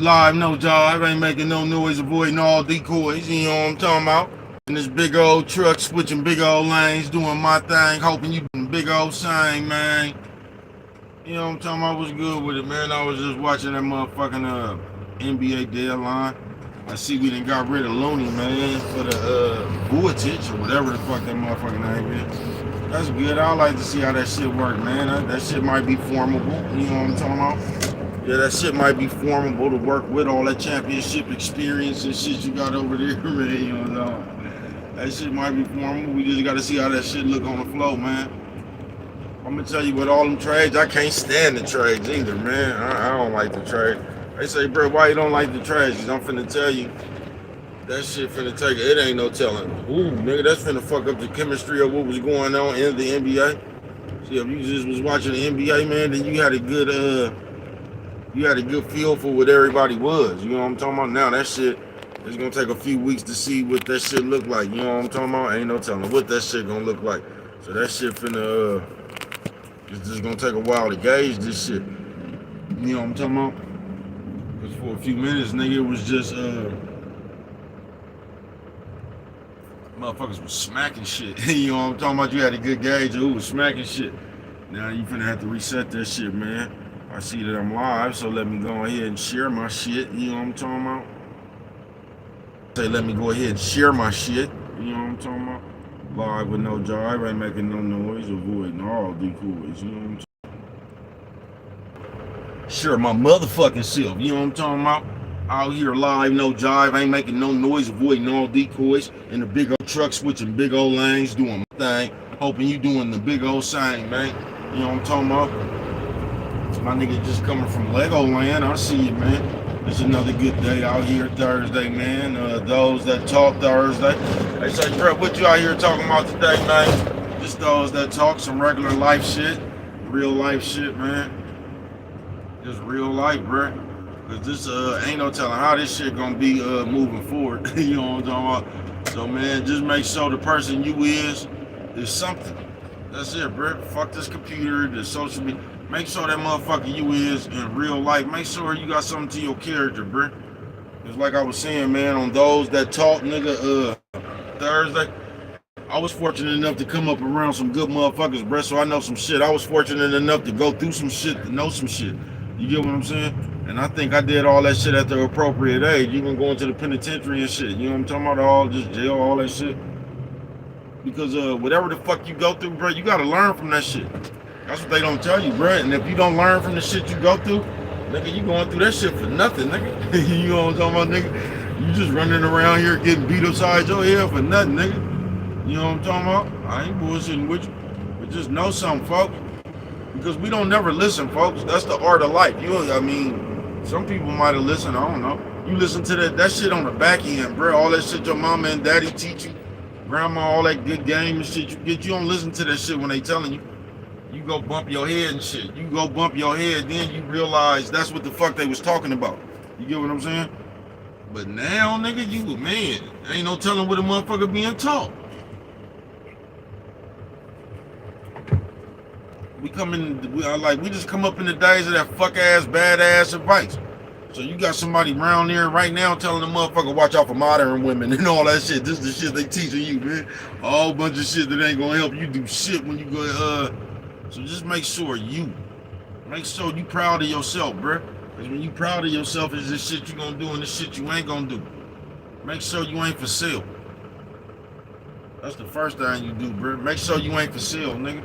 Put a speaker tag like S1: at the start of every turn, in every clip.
S1: Live, no job, ain't making no noise, avoiding all decoys, you know what I'm talking about? In this big old truck, switching big old lanes, doing my thing, hoping you doing big old thing, man. You know what I'm talking about? What's good with it, man? I was just watching that motherfucking NBA deadline. I see we done got rid of Looney, man, for the Vucevic or whatever the fuck that motherfucking name is. That's good. I like to see how that shit work, man. That shit might be formable. You know what I'm talking about? Yeah, that shit might be formable to work with all that championship experience and shit you got over there, man. You know, that shit might be formable. We just got to see how that shit look on the floor, man. I'm gonna tell you with all them trades, I can't stand the trades either, man. I don't like the trade. They say, bro, why you don't like the trades? I'm finna tell you, that shit finna take it. It ain't no telling. Ooh, nigga, that's finna fuck up the chemistry of what was going on in the NBA. See, if you just was watching the NBA, man, then you had a good feel for what everybody was. You know what I'm talking about? Now that shit, it's gonna take a few weeks to see what that shit look like. You know what I'm talking about? Ain't no telling what that shit gonna look like. So that shit finna it's just gonna take a while to gauge this shit. You know what I'm talking about? Cause for a few minutes, nigga, it was just motherfuckers was smacking shit. You know what I'm talking about? You had a good gauge of who was smacking shit. Now you finna have to reset that shit, man. I see that I'm live, so let me go ahead and share my shit. You know what I'm talking about? Say let me go ahead and share my shit. You know what I'm talking about? Live with no jive, ain't making no noise, avoiding all decoys. You know what I'm talking about? Sure, my motherfucking self. You know what I'm talking about? Out here live, no jive, ain't making no noise, avoiding all decoys. In the big old truck, switching big old lanes, doing my thing. Hoping you doing the big old thing, man. You know what I'm talking about? My nigga just coming from Legoland. I see you, man. It's another good day out here Thursday, man. Those that talk Thursday. They say, bro, what you out here talking about today, man? Just those that talk some regular life shit. Real life shit, man. Just real life, bro. Cause this ain't no telling how this shit gonna be moving forward. You know what I'm talking about? So man, just make sure the person you is something. That's it, bro. Fuck this computer, the social media. Make sure that motherfucker you is in real life. Make sure you got something to your character, bro. It's like I was saying, man, on those that talk, nigga, Thursday, I was fortunate enough to come up around some good motherfuckers, bro, so I know some shit. I was fortunate enough to go through some shit, to know some shit. You get what I'm saying? And I think I did all that shit at the appropriate age. Even going to the penitentiary and shit. You know what I'm talking about? All just jail, all that shit. Because whatever the fuck you go through, bro, you gotta learn from that shit. That's what they don't tell you, bro. And if you don't learn from the shit you go through, nigga, you going through that shit for nothing, nigga. You know what I'm talking about, nigga? You just running around here getting beat upside your head for nothing, nigga. You know what I'm talking about? I ain't bullshitting with you. But just know something, folks. Because we don't never listen, folks. That's the art of life. I mean, some people might have listened, I don't know. You listen to that shit on the back end, bro. All that shit your mama and daddy teach you, grandma, all that good game and shit you get. You don't listen to that shit when they telling you. You go bump your head and shit. You go bump your head, then you realize that's what the fuck they was talking about. You get what I'm saying? But now, nigga, you man, ain't no telling what a motherfucker being taught. We just come up in the days of that fuck ass, badass advice. So you got somebody around there right now telling the motherfucker watch out for modern women and all that shit. This is the shit they teaching you, man. A whole bunch of shit that ain't gonna help you do shit when you go. So just make sure you proud of yourself, bruh. Because when you proud of yourself, is this shit you gonna do and this shit you ain't gonna do. Make sure you ain't for sale. That's the first thing you do, bruh. Make sure you ain't for sale, nigga.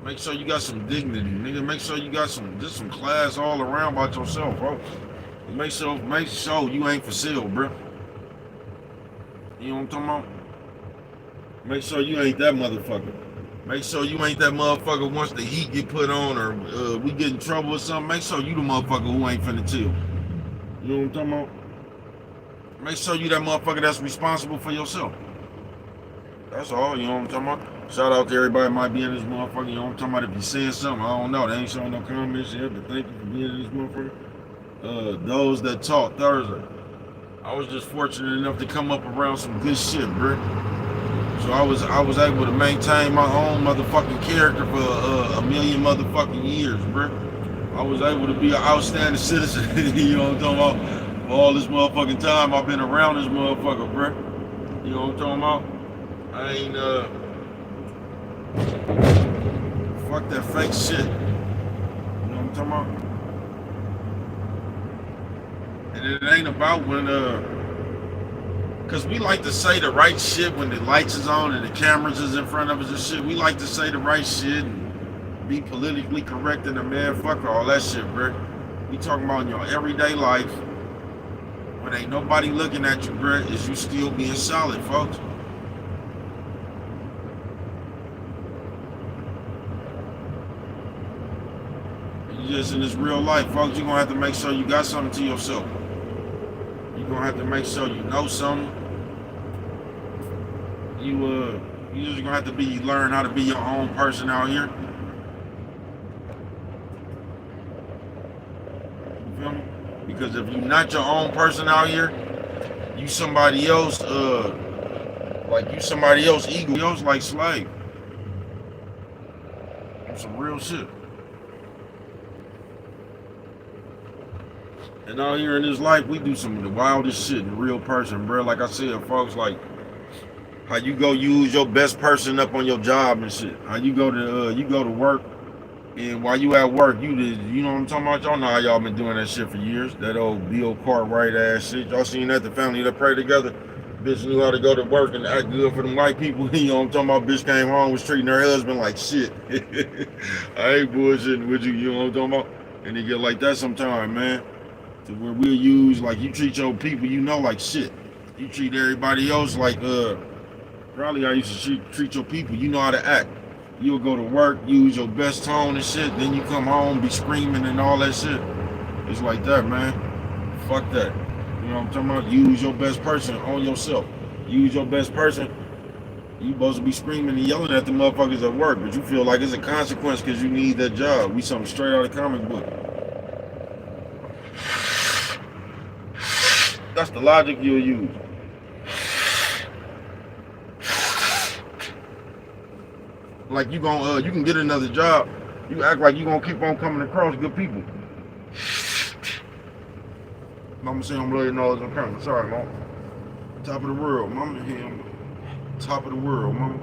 S1: Make sure you got some dignity, nigga. Make sure you got some class all around about yourself, bro. Make sure you ain't for sale, bruh. You know what I'm talking about? Make sure you ain't that motherfucker. Make sure you ain't that motherfucker once the heat get put on or we get in trouble or something. Make sure you the motherfucker who ain't finna chill. You know what I'm talking about? Make sure you that motherfucker that's responsible for yourself. That's all, you know what I'm talking about? Shout out to everybody that might be in this motherfucker. You know what I'm talking about? If you saying something, I don't know. They ain't showing no comments yet, but thank you for being in this motherfucker. Those that talk Thursday. I was just fortunate enough to come up around some good shit, bro. So I was able to maintain my own motherfucking character for a million motherfucking years, bro. I was able to be an outstanding citizen. You know what I'm talking about? For all this motherfucking time I've been around this motherfucker, bruh. You know what I'm talking about? I ain't fuck that fake shit. You know what I'm talking about? And it ain't about when cause we like to say the right shit when the lights is on and the cameras is in front of us and shit. We like to say the right shit and be politically correct in the man. Fuck all that shit, bro. We talking about in your everyday life. When ain't nobody looking at you, bro, is you still being solid, folks. You just in this real life, folks, you're gonna have to make sure you got something to yourself. You're gonna have to make sure you know something. You just gonna have to learn how to be your own person out here. You feel me? Because if you're not your own person out here, you somebody else, like you somebody else ego, else like slave. That's some real shit. And out here in this life, we do some of the wildest shit in real person, bro. Like I said, folks, like how you go use your best person up on your job and shit. How you go to work, and while you at work, you know what I'm talking about? Y'all know how y'all been doing that shit for years. That old Bill Cartwright ass shit. Y'all seen that? The family that pray together. Bitch knew how to go to work and act good for them white people. You know what I'm talking about? Bitch came home, was treating her husband like shit. I ain't bullshitting with you. You know what I'm talking about? And it get like that sometime, man. To where we'll use, like, you treat your people, you know, like shit. You treat everybody else like, probably how you should treat your people. You know how to act. You'll go to work, use your best tone and shit, then you come home, be screaming and all that shit. It's like that, man. Fuck that. You know what I'm talking about? Use your best person on yourself. Use your best person. You supposed to be screaming and yelling at the motherfuckers at work, but you feel like it's a consequence because you need that job. We something straight out of the comic book. That's the logic you'll use. Like you can get another job. You act like you gonna keep on coming across good people. Mama say I'm blowing your nose on camera. Sorry, mom. Top of the world, mama. Here, top of the world, mama.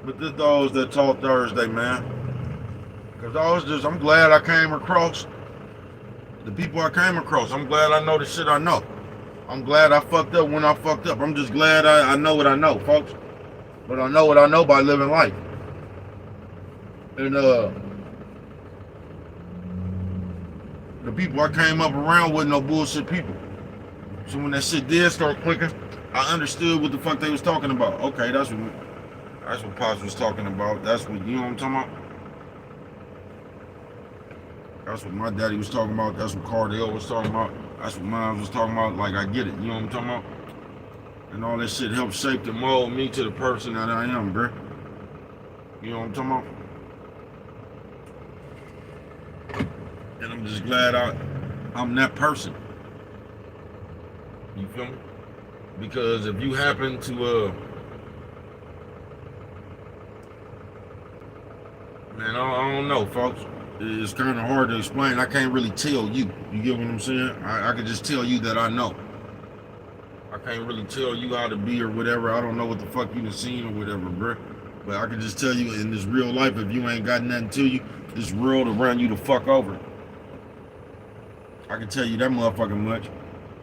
S1: But this those that talk Thursday, man. Cause I'm glad I came across the people I came across. I'm glad I know the shit I know. I'm glad I fucked up when I fucked up. I'm just glad I know what I know, folks. But I know what I know by living life. And the people I came up around wasn't no bullshit people. So when that shit did start clicking, I understood what the fuck they was talking about. Okay, that's what Pops was talking about. That's what, you know what I'm talking about? That's what my daddy was talking about. That's what Cardell was talking about. That's what Miles was talking about. Like, I get it. You know what I'm talking about? And all that shit helped shape and mold me to the person that I am, bro. You know what I'm talking about? And I'm just glad I'm that person. You feel me? Because if you happen to, man, I don't know, folks. It's kind of hard to explain. I can't really tell you. You get what I'm saying? I can just tell you that I know. I can't really tell you how to be or whatever. I don't know what the fuck you done seen or whatever, bro. But I can just tell you in this real life, if you ain't got nothing to you, this world will run you the fuck over. I can tell you that motherfucking much.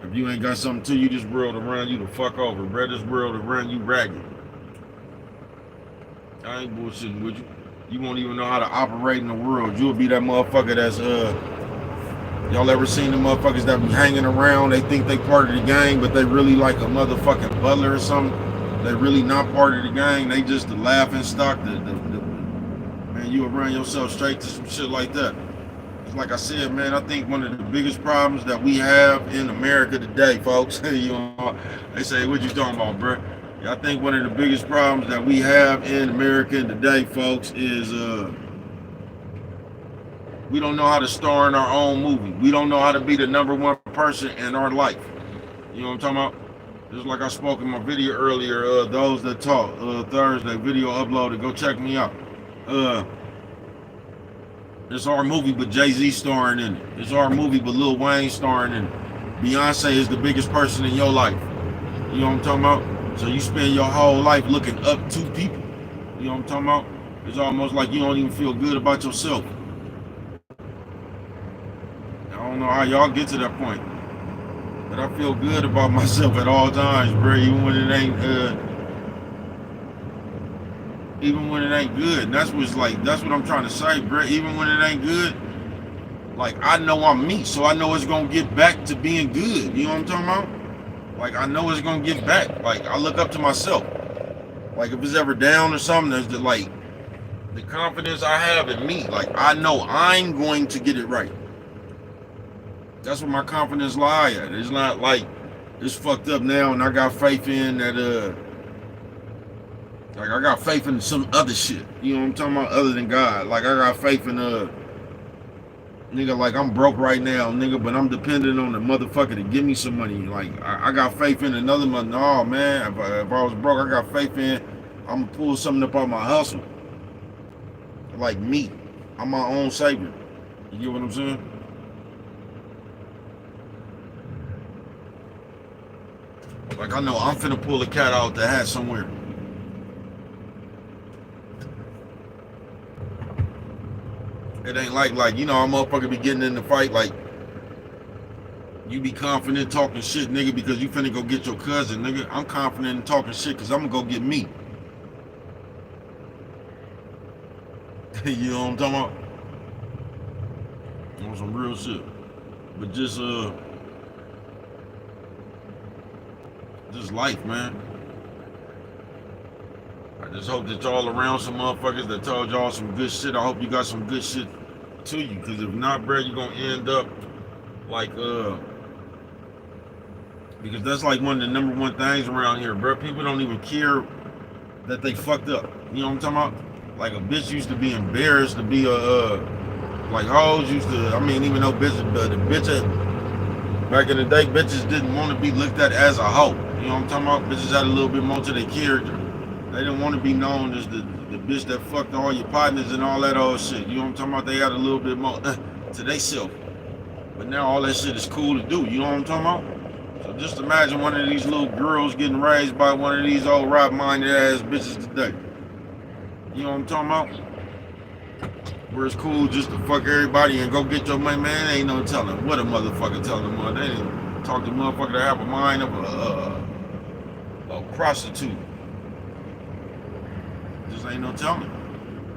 S1: If you ain't got something to you, this world will run you the fuck over, bro. This world will run you ragged. I ain't bullshitting with you. You won't even know how to operate in the world. You'll be that motherfucker that's y'all ever seen the motherfuckers that be hanging around? They think they part of the gang, but they really like a motherfucking butler or something. They really not part of the gang. They just the laughing stock. Man, you'll run yourself straight to some shit like that. It's like I said, man, I think one of the biggest problems that we have in America today, folks, you know, they say, what you talking about, bro? I think one of the biggest problems that we have in America today, folks, is we don't know how to star in our own movie. We don't know how to be the number one person in our life. You know what I'm talking about? Just like I spoke in my video earlier, those that talk, Thursday, video uploaded, go check me out. It's our movie, but Jay-Z starring in it. It's our movie, but Lil Wayne starring in it. Beyonce is the biggest person in your life. You know what I'm talking about? So you spend your whole life looking up to people. You know what I'm talking about? It's almost like you don't even feel good about yourself. I don't know how y'all get to that point, but I feel good about myself at all times, bro. Even when it ain't good. And that's what's like. That's what I'm trying to say, bro. Even when it ain't good, like I know I'm me, so I know it's gonna get back to being good. You know what I'm talking about? Like I know it's gonna get back. Like I look up to myself. Like if it's ever down or something, there's the confidence I have in me. Like I know I'm going to get it right. That's where my confidence lie at. It's not like it's fucked up now and I got faith in that like I got faith in some other shit. You know what I'm talking about? Other than God. Like I got faith in nigga, like I'm broke right now, nigga, but I'm dependent on the motherfucker to give me some money. Like I got faith in another month. No, man, if I was broke, I got faith in I'm gonna pull something up on my hustle. Like me. I'm my own savior. You get what I'm saying? Like I know I'm finna pull a cat out the hat somewhere. It ain't like, you know, a motherfucker be getting in the fight, like, you be confident talking shit, nigga, because you finna go get your cousin, nigga. I'm confident in talking shit because I'm gonna go get me. You know what I'm talking about? On some real shit. But just life, man. I just hope that y'all around some motherfuckers that told y'all some good shit. I hope you got some good shit to you, because if not, bro, you're gonna end up like because that's like one of the number one things around here, bro. People don't even care that they fucked up. You know what I'm talking about? Like a bitch used to be embarrassed to be like hoes used to. I mean, even though bitches, but the bitch back in the day, bitches didn't want to be looked at as a hoe. You know what I'm talking about? Bitches had a little bit more to their character. They didn't want to be known as the bitch that fucked all your partners and all that old shit. You know what I'm talking about? They had a little bit more to they self. But now all that shit is cool to do. You know what I'm talking about? So just imagine one of these little girls getting raised by one of these old right-minded ass bitches today. You know what I'm talking about? Where it's cool just to fuck everybody and go get your money, man. Ain't no telling what a motherfucker telling them. They didn't talk to a motherfucker that have a mind of a prostitute. Just ain't no telling.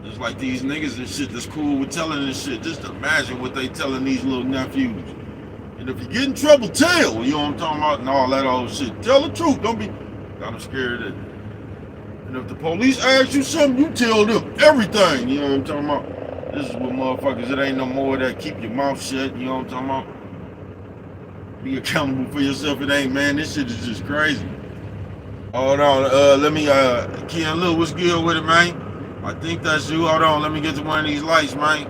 S1: Just like these niggas and shit that's cool with telling this shit. Just imagine what they telling these little nephews. And if you get in trouble, tell. You know what I'm talking about? And all that old shit. Tell the truth. Don't be got them scared of it. And if the police ask you something, you tell them everything. You know what I'm talking about? This is what motherfuckers, it ain't no more of that keep your mouth shut. You know what I'm talking about? Be accountable for yourself. It ain't, man. This shit is just crazy. Hold on, let me, Ken Lil, what's good with it, man? I think that's you. Hold on, let me get to one of these lights, man.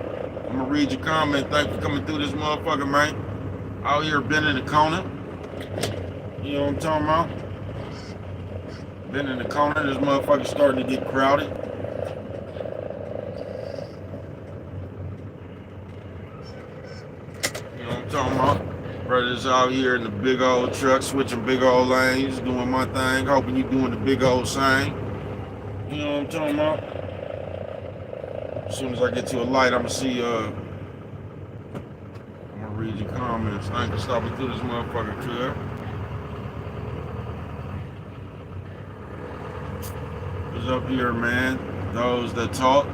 S1: I'm gonna read your comment. Thanks for coming through this motherfucker, man. Out here bending the corner. You know what I'm talking about? Bending the corner. This motherfucker's starting to get crowded. You know what I'm talking about? Brothers out here in the big old truck, switching big old lanes, doing my thing, hoping you doing the big old thing. You know what I'm talking about? As soon as I get to a light, I'm gonna see, I'm gonna read your comments. I ain't gonna stop it through this motherfucker, cuz. What's up here, man? Those that talk.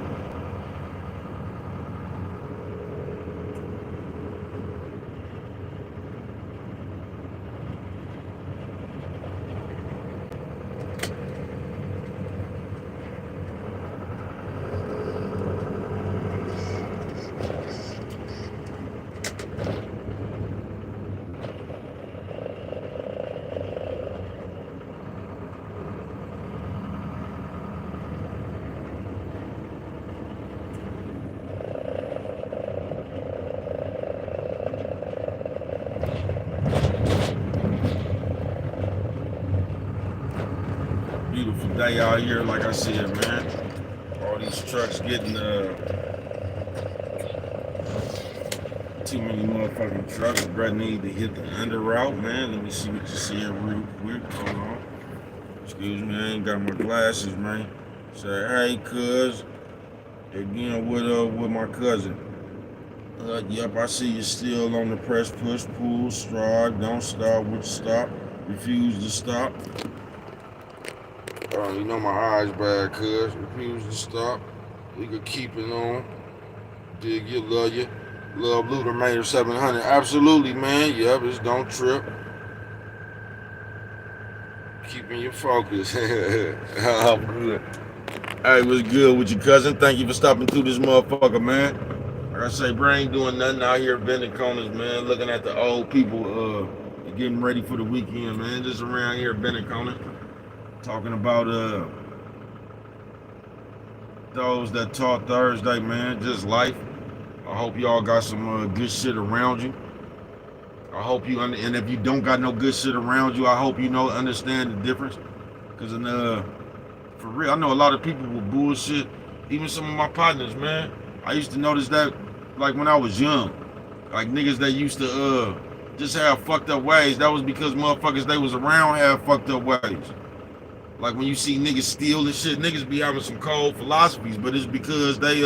S1: Beautiful day out here, like I said, man. All these trucks getting too many motherfucking trucks. Brother need to hit the under route, man. Let me see what you see here real quick. Hold on. Excuse me, I ain't got my glasses, man. Say, hey, cuz. Again, with my cousin. Yep, I see you still on the press, push, pull, stride, don't stop, would stop, refuse to stop. You know my eyes bad, cuz. Refuse to stop. We could keep it on. Dig you, love you. Love Blue Remainder 700. Absolutely, man. Yep, it's don't trip. Keeping you focused. I'm good. Hey, what's good with your cousin? Thank you for stopping through this motherfucker, man. Like I say, bro, ain't doing nothing out here bending corners, man. Looking at the old people getting ready for the weekend, man. Just around here bending corners. Talking about those that taught Thursday, man. Just life. I hope y'all got some good shit around you. I hope you, and if you don't got no good shit around you, I hope you understand the difference. Cause for real, I know a lot of people with bullshit. Even some of my partners, man. I used to notice that, like when I was young, like niggas that used to just have fucked up ways. That was because motherfuckers they was around had fucked up ways. Like when you see niggas steal and shit, niggas be having some cold philosophies, but it's because they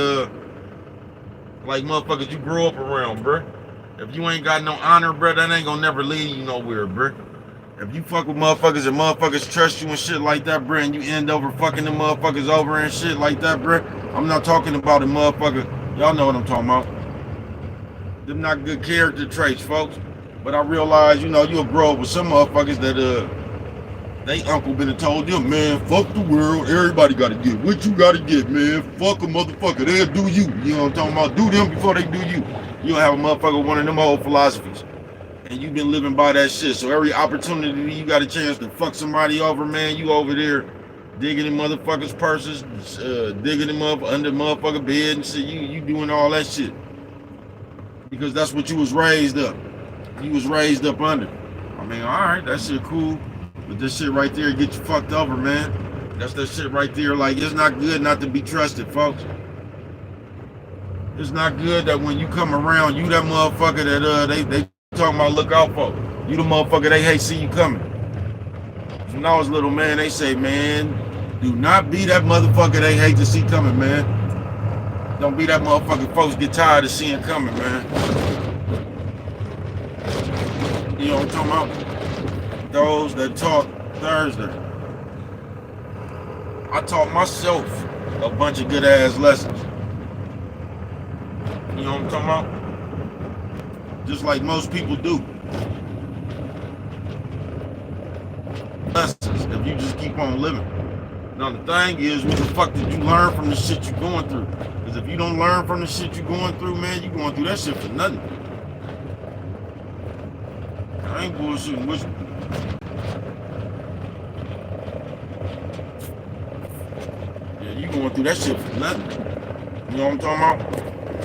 S1: like motherfuckers you grow up around, bruh. If you ain't got no honor, bruh, that ain't gonna never lead you nowhere, bruh. If you fuck with motherfuckers and motherfuckers trust you and shit like that, bruh, and you end over fucking them motherfuckers over and shit like that, bruh, I'm not talking about a motherfucker. Y'all know what I'm talking about. Them not good character traits, folks. But I realize, you'll grow up with some motherfuckers that they uncle been told them, man, fuck the world. Everybody gotta get what you gotta get, man. Fuck a motherfucker. They'll do you. You know what I'm talking about? Do them before they do you. You don't have a motherfucker with one of them old philosophies. And you've been living by that shit. So every opportunity you got a chance to fuck somebody over, man, you over there digging in motherfuckers' purses, digging them up under motherfucker bed and shit. You doing all that shit. Because that's what you was raised up. You was raised up under. I mean, alright, that shit cool. But this shit right there get you fucked over, man. That's that shit right there. Like, it's not good not to be trusted, folks. It's not good that when you come around, you that motherfucker that they talking about look out for. You the motherfucker they hate see you coming. When I was little, man, they say, man, do not be that motherfucker they hate to see coming, man. Don't be that motherfucker folks get tired of seeing coming, man. You know what I'm talking about? Those that taught Thursday. I taught myself a bunch of good ass lessons. You know what I'm talking about? Just like most people do. Lessons if you just keep on living. Now the thing is, what the fuck did you learn from the shit you going through? Because if you don't learn from the shit you going through, man, you going through that shit for nothing. I ain't bullshitting with you. Yeah, you going through that shit for nothing. You know what I'm talking about?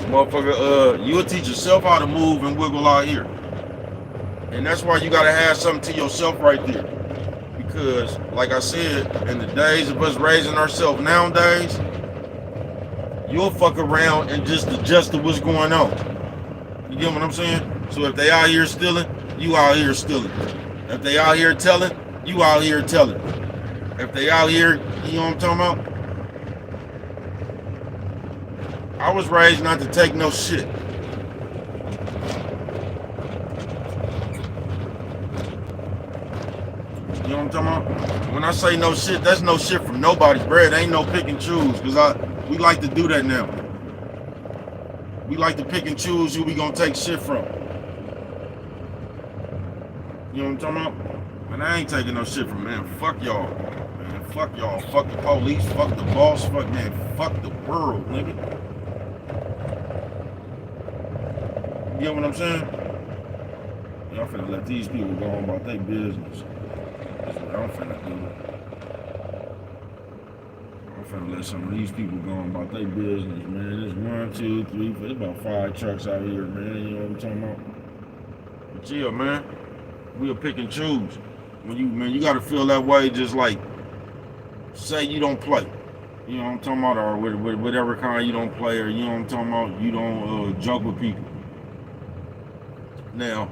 S1: Motherfucker, you'll teach yourself how to move and wiggle out here. And that's why you gotta have something to yourself right there. Because, like I said, in the days of us raising ourselves nowadays, you'll fuck around and just adjust to what's going on. You get what I'm saying? So if they out here stealing, you out here stealing. If they out here telling, you out here telling. If they out here, you know what I'm talking about? I was raised not to take no shit. You know what I'm talking about? When I say no shit, that's no shit from nobody, bro. It ain't no pick and choose, because we like to do that now. We like to pick and choose who we gonna take shit from. You know what I'm talking about? Man, I ain't taking no shit from, man. Fuck y'all. Man, fuck y'all. Fuck the police. Fuck the boss. Fuck, man. Fuck the world, nigga. You get what I'm saying? Y'all finna let these people go on about their business. That's what I'm finna do. I'm finna let some of these people go on about their business, man. There's 1, 2, 3, 4. There's about 5 trucks out here, man. You know what I'm talking about? But chill, man. We'll pick and choose. When you gotta feel that way, just like, say you don't play. You know what I'm talking about? Or with whatever kind you don't play, or you know what I'm talking about, you don't joke with people. Now,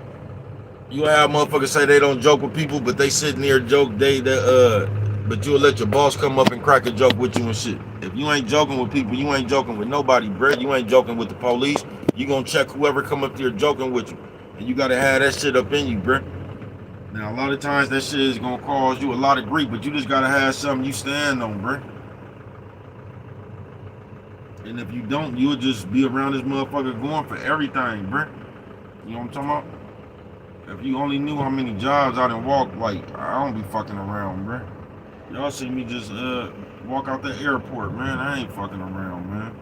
S1: you have motherfuckers say they don't joke with people, but they sitting there joke, but you'll let your boss come up and crack a joke with you and shit. If you ain't joking with people, you ain't joking with nobody, bruh. You ain't joking with the police. You gonna check whoever come up there joking with you. And you gotta have that shit up in you, bruh. Now, a lot of times that shit is gonna cause you a lot of grief, but you just gotta have something you stand on, bruh. And if you don't, you'll just be around this motherfucker going for everything, bruh. You know what I'm talking about? If you only knew how many jobs I done walked, like, I don't be fucking around, bruh. Y'all see me just walk out the airport, man. I ain't fucking around, man.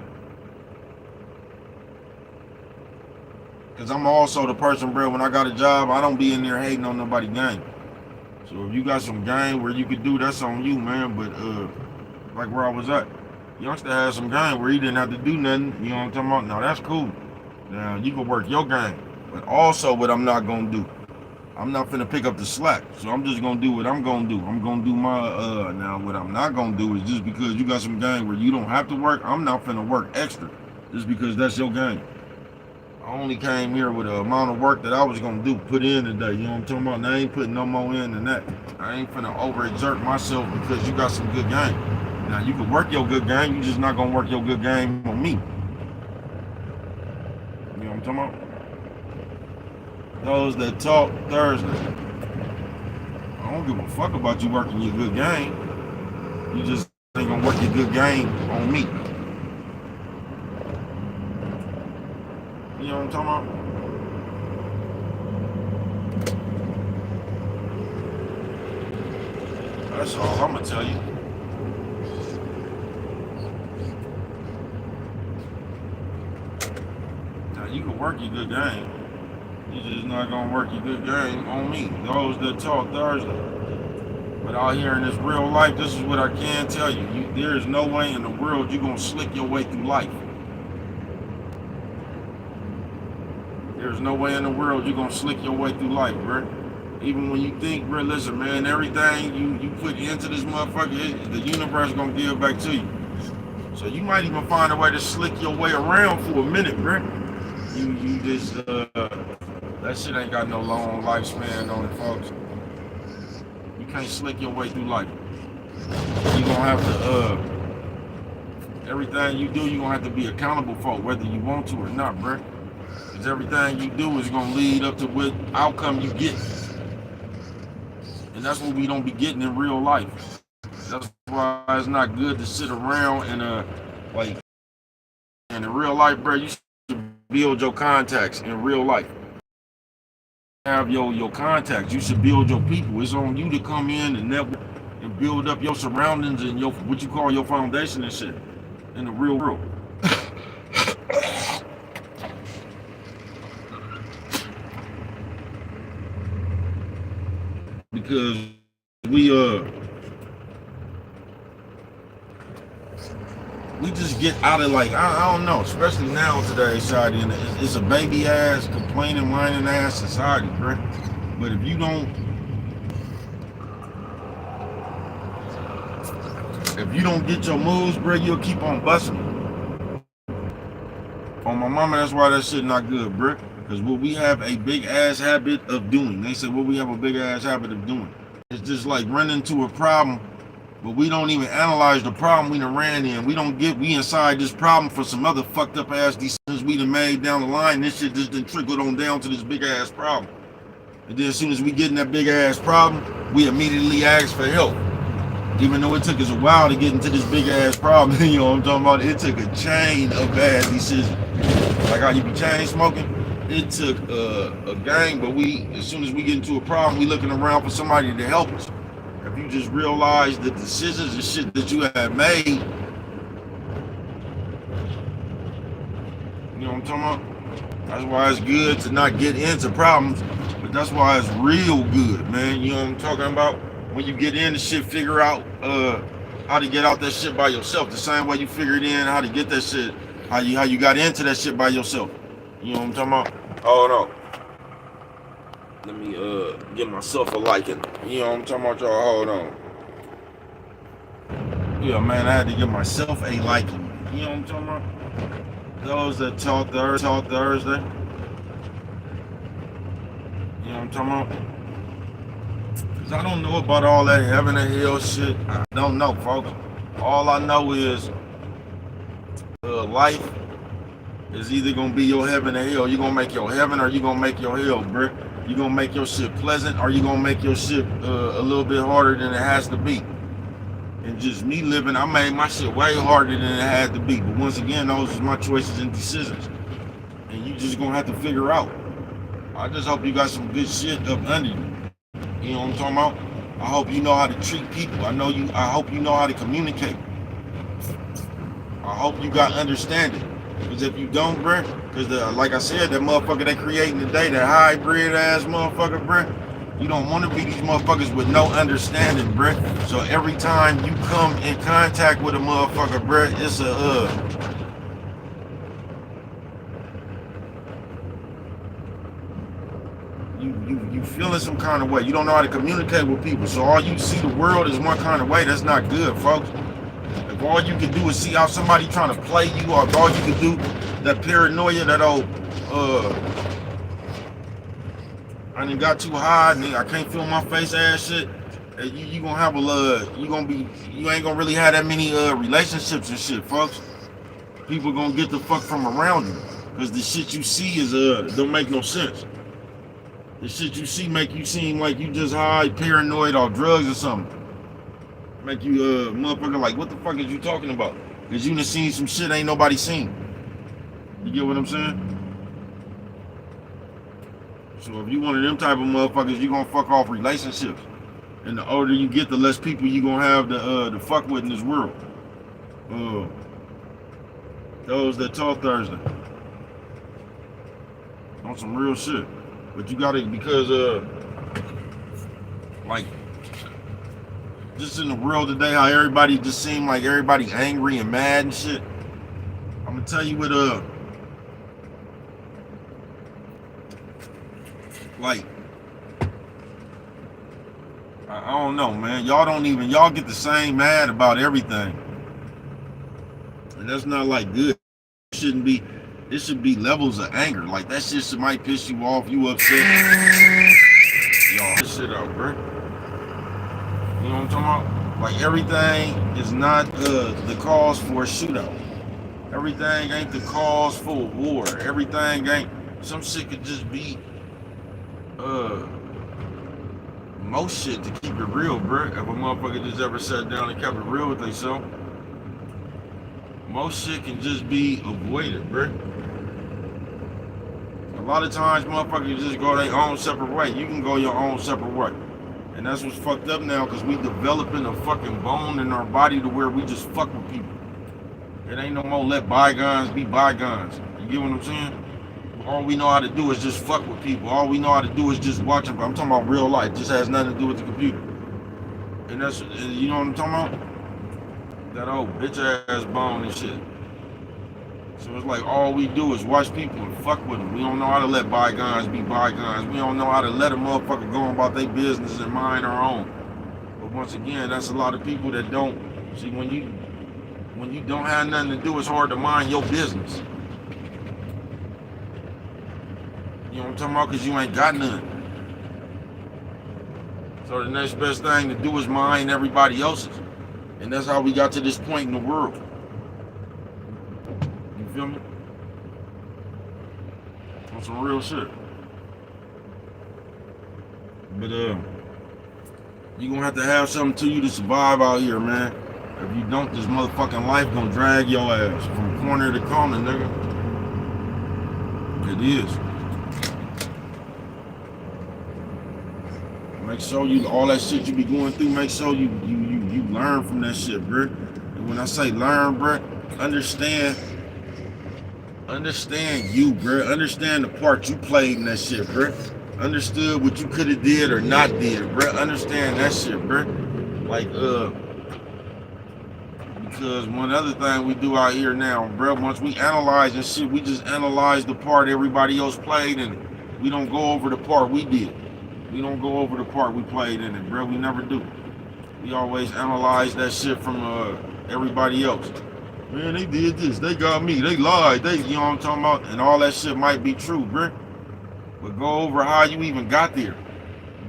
S1: Cause I'm also the person, bro, when I got a job, I don't be in there hating on nobody gang. So if you got some gang where you could do, that's on you, man. But like where I was at, youngster had some gang where he didn't have to do nothing. You know what I'm talking about? Now that's cool. Now you can work your gang. But also what I'm not gonna do, I'm not finna pick up the slack. So I'm just gonna do what I'm gonna do. I'm gonna do my now what I'm not gonna do is just because you got some gang where you don't have to work, I'm not finna work extra. Just because that's your gang. I only came here with the amount of work that I was gonna do, put in today. You know what I'm talking about? And I ain't putting no more in than that. I ain't finna overexert myself because you got some good game. Now you can work your good game, you just not gonna work your good game on me. You know what I'm talking about? Those that talk Thursday. I don't give a fuck about you working your good game. You just ain't gonna work your good game on me. You know what I'm talking about? That's all I'm gonna tell you. Now you can work your good game. You just not gonna work your good game on me. Those that talk Thursday. But out here in this real life, this is what I can tell you. There is no way in the world you're gonna slick your way through life. There's no way in the world you're gonna slick your way through life, bro. Even when you think, bro, listen, man, everything you put into this motherfucker, the universe gonna give back to you. So you might even find a way to slick your way around for a minute, bro. You just that shit ain't got no long lifespan on it, folks. You can't slick your way through life. You gonna have to everything you do, you gonna have to be accountable for, whether you want to or not, bro. Because everything you do is gonna lead up to what outcome you get. And that's what we don't be getting in real life. That's why it's not good to sit around and like in real life, bro, you should build your contacts in real life. Have your contacts. You should build your people. It's on you to come in and network and build up your surroundings and your what you call your foundation and shit in the real world. Because we just get out of like I don't know, especially now today society, and it's a baby ass, complaining, whining ass society, bro. But if you don't get your moves, bro, you'll keep on busting. On my mama, that's why that shit not good, bro. Because what we have a big ass habit of doing, they say what we have a big ass habit of doing. It's just like running into a problem, but we don't even analyze the problem we done ran in. We inside this problem for some other fucked up ass decisions we done made down the line. This shit just done trickled on down to this big ass problem. And then as soon as we get in that big ass problem, we immediately ask for help. Even though it took us a while to get into this big ass problem, you know what I'm talking about? It took a chain of bad decisions. Like how you be chain smoking? It took a gang, but as soon as we get into a problem, we looking around for somebody to help us. If you just realize the decisions and shit that you have made, you know what I'm talking about? That's why it's good to not get into problems, but that's why it's real good, man. You know what I'm talking about? When you get into shit, figure out how to get out that shit by yourself. The same way you figured in how to get that shit, how you got into that shit by yourself. You know what I'm talking about? Oh no. Let me give myself a liking. You know what I'm talking about, y'all? Hold on. Yeah, man, I had to give myself a liking. You know what I'm talking about? Those that talk Thursday. You know what I'm talking about? Cause I don't know about all that heaven and hell shit. I don't know, folks. All I know is life is either gonna be your heaven or hell. You gonna make your heaven or you gonna make your hell, bro. You gonna make your shit pleasant or you gonna make your shit a little bit harder than it has to be. And just me living, I made my shit way harder than it had to be. But once again, those is my choices and decisions. And you just gonna have to figure out. I just hope you got some good shit up under you. You know what I'm talking about? I hope you know how to treat people. I hope you know how to communicate. I hope you got understanding. Because if you don't, bruh, because like I said, that motherfucker they creating today, that hybrid ass motherfucker, bruh, you don't want to be these motherfuckers with no understanding, bruh. So every time you come in contact with a motherfucker, bruh, it's you feeling some kind of way. You don't know how to communicate with people. So all you see the world is one kind of way. That's not good, folks. If all you can do is see how somebody trying to play you, or all you can do, that paranoia, that old, I done got too high, and I can't feel my face ass shit. You gonna have you ain't gonna really have that many relationships and shit, folks. People gonna get the fuck from around you, cause the shit you see is don't make no sense. The shit you see make you seem like you just high, paranoid, or drugs or something. Make you motherfucker like, what the fuck is you talking about? Cause you done seen some shit ain't nobody seen. You get what I'm saying? So if you one of them type of motherfuckers, you gonna fuck off relationships. And the older you get, the less people you gonna have to fuck with in this world. Those that talk Thursday. On some real shit. But you gotta, because like, just in the world today, how everybody just seem like everybody angry and mad and shit. I'm gonna tell you what like, I don't know, man. Y'all get the same mad about everything. And that's not like good. It should be levels of anger. Like that shit might piss you off, you upset. Y'all, this shit out, bro. You know what I'm talking about? Like everything is not the cause for a shootout. Everything ain't the cause for a war. Everything ain't. Some shit could just be most shit to keep it real, bro. If a motherfucker just ever sat down and kept it real with themselves, most shit can just be avoided, bro. A lot of times motherfuckers just go their own separate way. You can go your own separate way. And that's what's fucked up now, because we developing a fucking bone in our body to where we just fuck with people. It ain't no more let bygones be bygones. You get what I'm saying? All we know how to do is just fuck with people. All we know how to do is just watch them. I'm talking about real life. Just has nothing to do with the computer. And that's, you know what I'm talking about? That old bitch ass bone and shit. So it's like all we do is watch people and fuck with them. We don't know how to let bygones be bygones. We don't know how to let a motherfucker go about their business and mind our own. But once again, that's a lot of people that don't. See, when you don't have nothing to do, it's hard to mind your business. You know what I'm talking about? Because you ain't got none. So the next best thing to do is mind everybody else's. And that's how we got to this point in the world. You feel me? On some real shit. But you gonna have to have something to you to survive out here, man. If you don't, this motherfucking life gonna drag your ass from corner to corner, nigga. It is. Make sure you, all that shit you be going through, make sure you learn from that shit, bro. And when I say learn, bro, understand you, bro. Understand the part you played in that shit, bro. Understood what you could have did or not did, bro. Understand that shit, bro. Like, because one other thing we do out here now, bro, once we analyze and shit, we just analyze the part everybody else played and we don't go over the part we did. We don't go over the part we played in it, bro. We never do. We always analyze that shit from everybody else. Man, they did this. They got me. They lied. You know what I'm talking about? And all that shit might be true, bro. But go over how you even got there.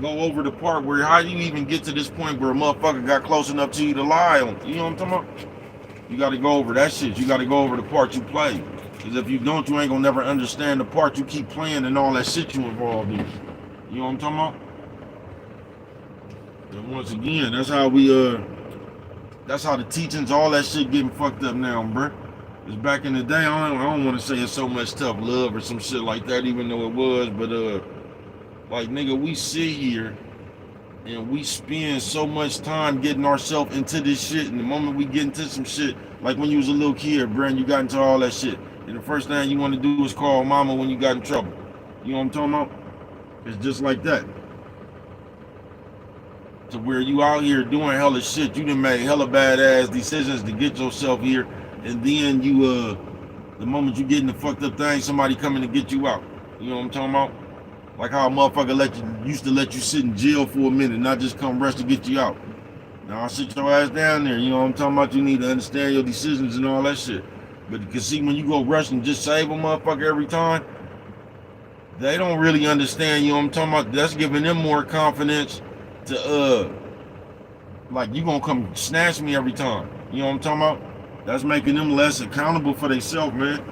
S1: Go over the part where how you even get to this point where a motherfucker got close enough to you to lie on. You know what I'm talking about? You got to go over that shit. You got to go over the part you play. Because if you don't, you ain't gonna never understand the part you keep playing and all that shit you involved in. You know what I'm talking about? And once again, that's how the teachings, all that shit getting fucked up now, bruh. Because back in the day, I don't want to say it's so much tough love or some shit like that, even though it was, but like, nigga, we sit here and we spend so much time getting ourselves into this shit, and the moment we get into some shit, like when you was a little kid, bruh, and you got into all that shit, and the first thing you want to do is call mama when you got in trouble. You know what I'm talking about? It's just like that. To where you out here doing hella shit, you done made hella badass decisions to get yourself here, and then you, the moment you get in the fucked up thing, somebody coming to get you out. You know what I'm talking about? Like how a motherfucker used to let you sit in jail for a minute, not just come rush to get you out. Now I'll sit your ass down there. You know what I'm talking about? You need to understand your decisions and all that shit. But you can see when you go rush and just save a motherfucker every time, they don't really understand. You know what I'm talking about? That's giving them more confidence to like, you gonna come snatch me every time. You know what I'm talking about? That's making them less accountable for themselves, man.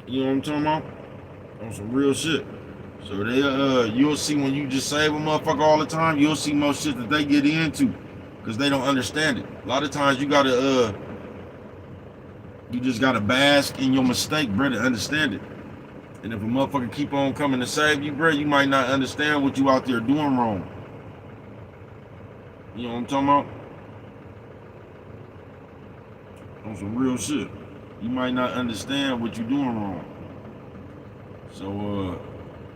S1: You know what I'm talking about? On some real shit. So they you'll see when you just save a motherfucker all the time, you'll see most shit that they get into, because they don't understand it. A lot of times you gotta you just gotta bask in your mistake, bro, to understand it. And if a motherfucker keep on coming to save you, bro, you might not understand what you out there doing wrong. You know what I'm talking about? On some real shit. You might not understand what you're doing wrong. So,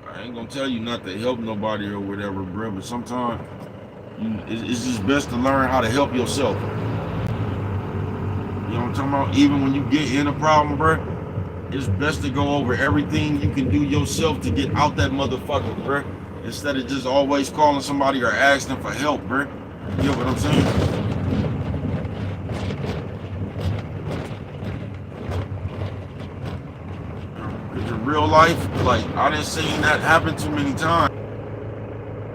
S1: I ain't gonna tell you not to help nobody or whatever, bro, but sometimes it's just best to learn how to help yourself. You know what I'm talking about? Even when you get in a problem, bro, it's best to go over everything you can do yourself to get out that motherfucker, bro, instead of just always calling somebody or asking for help, bro. You know what I'm saying? Because in real life, like, I done seen that happen too many times.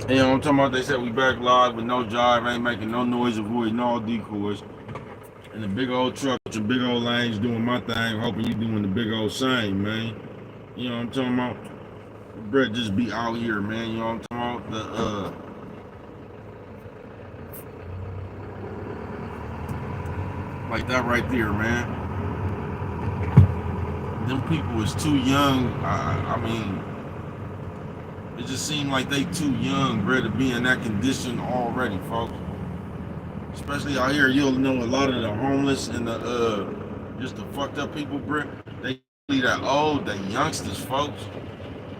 S1: You know what I'm talking about? They said we back live with no jive, ain't making no noise, avoiding all decoys. And the big old truck with your big old lanes doing my thing, hoping you doing the big old same, man. You know what I'm talking about? Brett just be out here, man. You know what I'm talking about? Like that right there, man. Them people is too young. I mean, it just seemed like they too young, bro, to be in that condition already, folks. Especially out here, you'll know a lot of the homeless and the just the fucked up people, bro. They really that old, they youngsters, folks.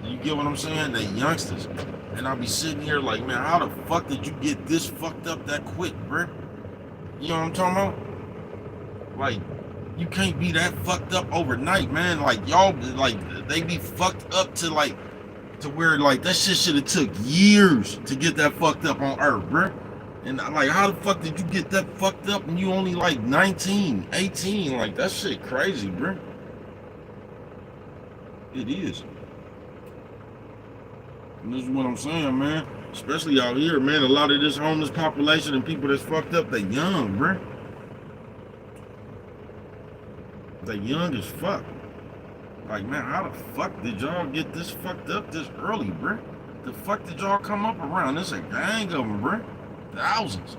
S1: You get what I'm saying? They youngsters. And I'll be sitting here like, man, how the fuck did you get this fucked up that quick, bro? You know what I'm talking about? Like, you can't be that fucked up overnight, man. Like, y'all, like, they be fucked up to where, like, that shit should have took years to get that fucked up on Earth, bro. And, like, how the fuck did you get that fucked up and you only, like, 19, 18? Like, that shit crazy, bro. It is. And this is what I'm saying, man. Especially out here, man. A lot of this homeless population and people that's fucked up, they young, bro. They young as fuck. Like, man, how the fuck did y'all get this fucked up this early, bro? The fuck did y'all come up around? There's a gang of them, bro. Thousands.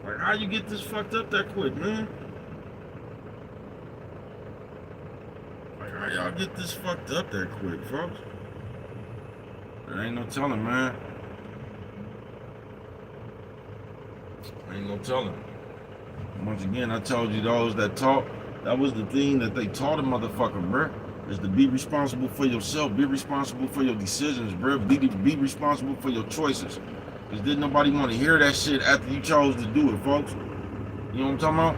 S1: Like, how you get this fucked up that quick, man? Like, how y'all get this fucked up that quick, folks? There ain't no telling, man. Ain't no telling. Once again, I told you those that taught, that was the thing that they taught a motherfucker, bro. Is to be responsible for yourself. Be responsible for your decisions, bro. Be responsible for your choices. Because didn't nobody want to hear that shit after you chose to do it, folks. You know what I'm talking about?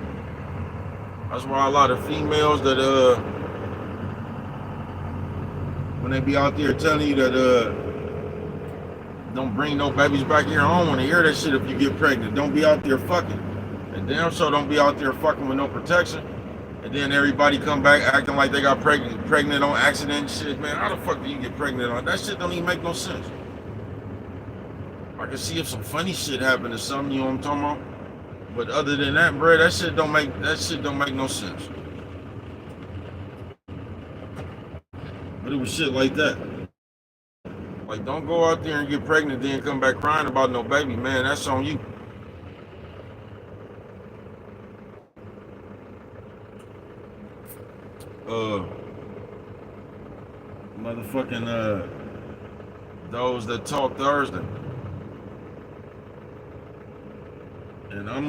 S1: That's why a lot of females that, when they be out there telling you that, don't bring no babies back here, I don't want to hear that shit if you get pregnant. Don't be out there fucking. And damn sure don't be out there fucking with no protection. And then everybody come back acting like they got pregnant on accident and shit. Man, how the fuck do you get pregnant on that shit? Don't even make no sense. I can see if some funny shit happened or something, you know what I'm talking about? But other than that, bro, that shit don't make no sense. But it was shit like that. Like, don't go out there and get pregnant, then come back crying about no baby, man. That's on you. Motherfucking those that talk Thursday. And I'm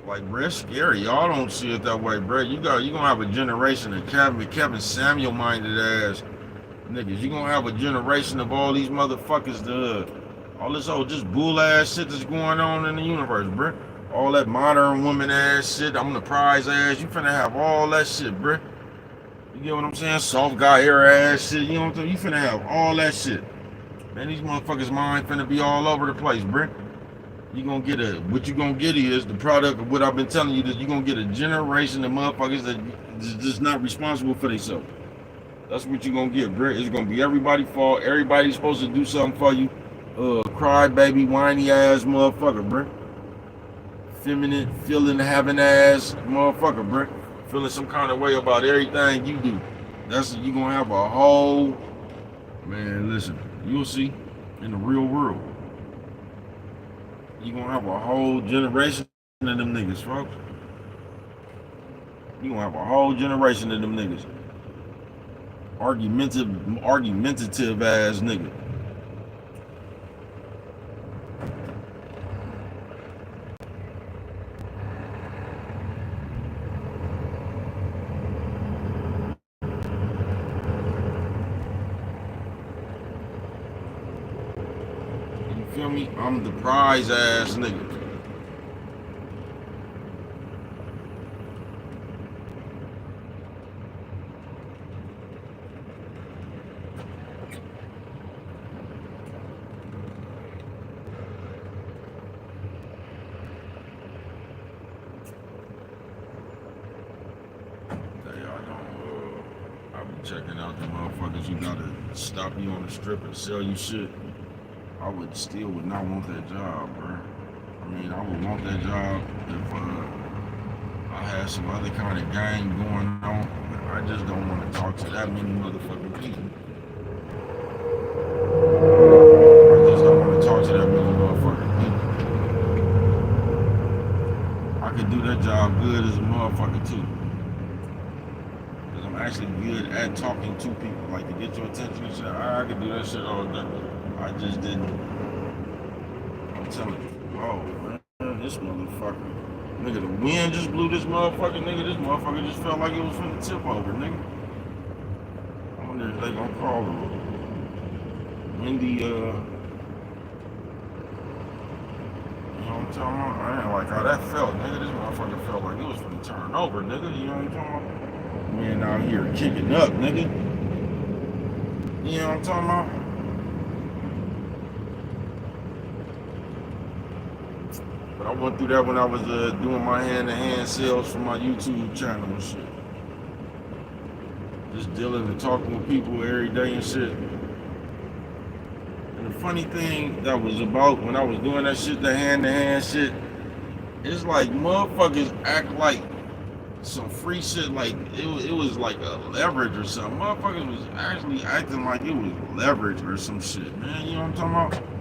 S1: like, bruh, it's scary. Y'all don't see it that way, bruh. You gonna have a generation of Kevin Samuel minded ass niggas. You gonna have a generation of all these motherfuckers, all this old just bull ass shit that's going on in the universe, bruh. All that modern woman ass shit, I'm the prize ass. You finna have all that shit, bruh. You get what I'm saying? Soft guy hair ass shit. You know what I'm saying? You finna have all that shit. Man, these motherfuckers' mind finna be all over the place, bruh. You gonna get what you gonna get is the product of what I've been telling you, that you gonna get a generation of motherfuckers that just not responsible for themselves. That's what you gonna get, bruh. It's gonna be everybody's fault. Everybody's supposed to do something for you. Cry baby, whiny ass motherfucker, bruh. Feminine, feeling having ass motherfucker, bruh. Feeling some kind of way about everything you do. You gonna have a whole, man, listen, you'll see in the real world. You gonna have a whole generation of them niggas, folks. You gonna have a whole generation of them niggas. Argumentative ass nigga. Feel me? I'm the prize ass nigga. I be checking out the motherfuckers you gotta stop you on the strip and sell you shit. I would not want that job, bro. I mean, I would want that job if I had some other kind of game going on. But I just don't want to talk to that many motherfucking people. I just don't want to talk to that many motherfucking people. I could do that job good as a motherfucker too. Because I'm actually good at talking to people, like to get your attention and shit. I could do that shit all day. I just didn't. I'm telling you. Oh, man, this motherfucker. Nigga, the wind just blew this motherfucker. Nigga, this motherfucker just felt like it was finna tip over, nigga. I wonder if they gonna call him windy, you know what I'm talking about? I ain't like how that felt, nigga. This motherfucker felt like it was finna turn over, nigga. You know what I'm talking about? Man out here kicking up, nigga. You know what I'm talking about? I went through that when I was doing my hand-to-hand sales for my YouTube channel and shit. Just dealing and talking with people every day and shit. And the funny thing that was about when I was doing that shit, the hand-to-hand shit, it's like motherfuckers act like some free shit, like it was like a leverage or something. Motherfuckers was actually acting like it was leverage or some shit, man. You know what I'm talking about?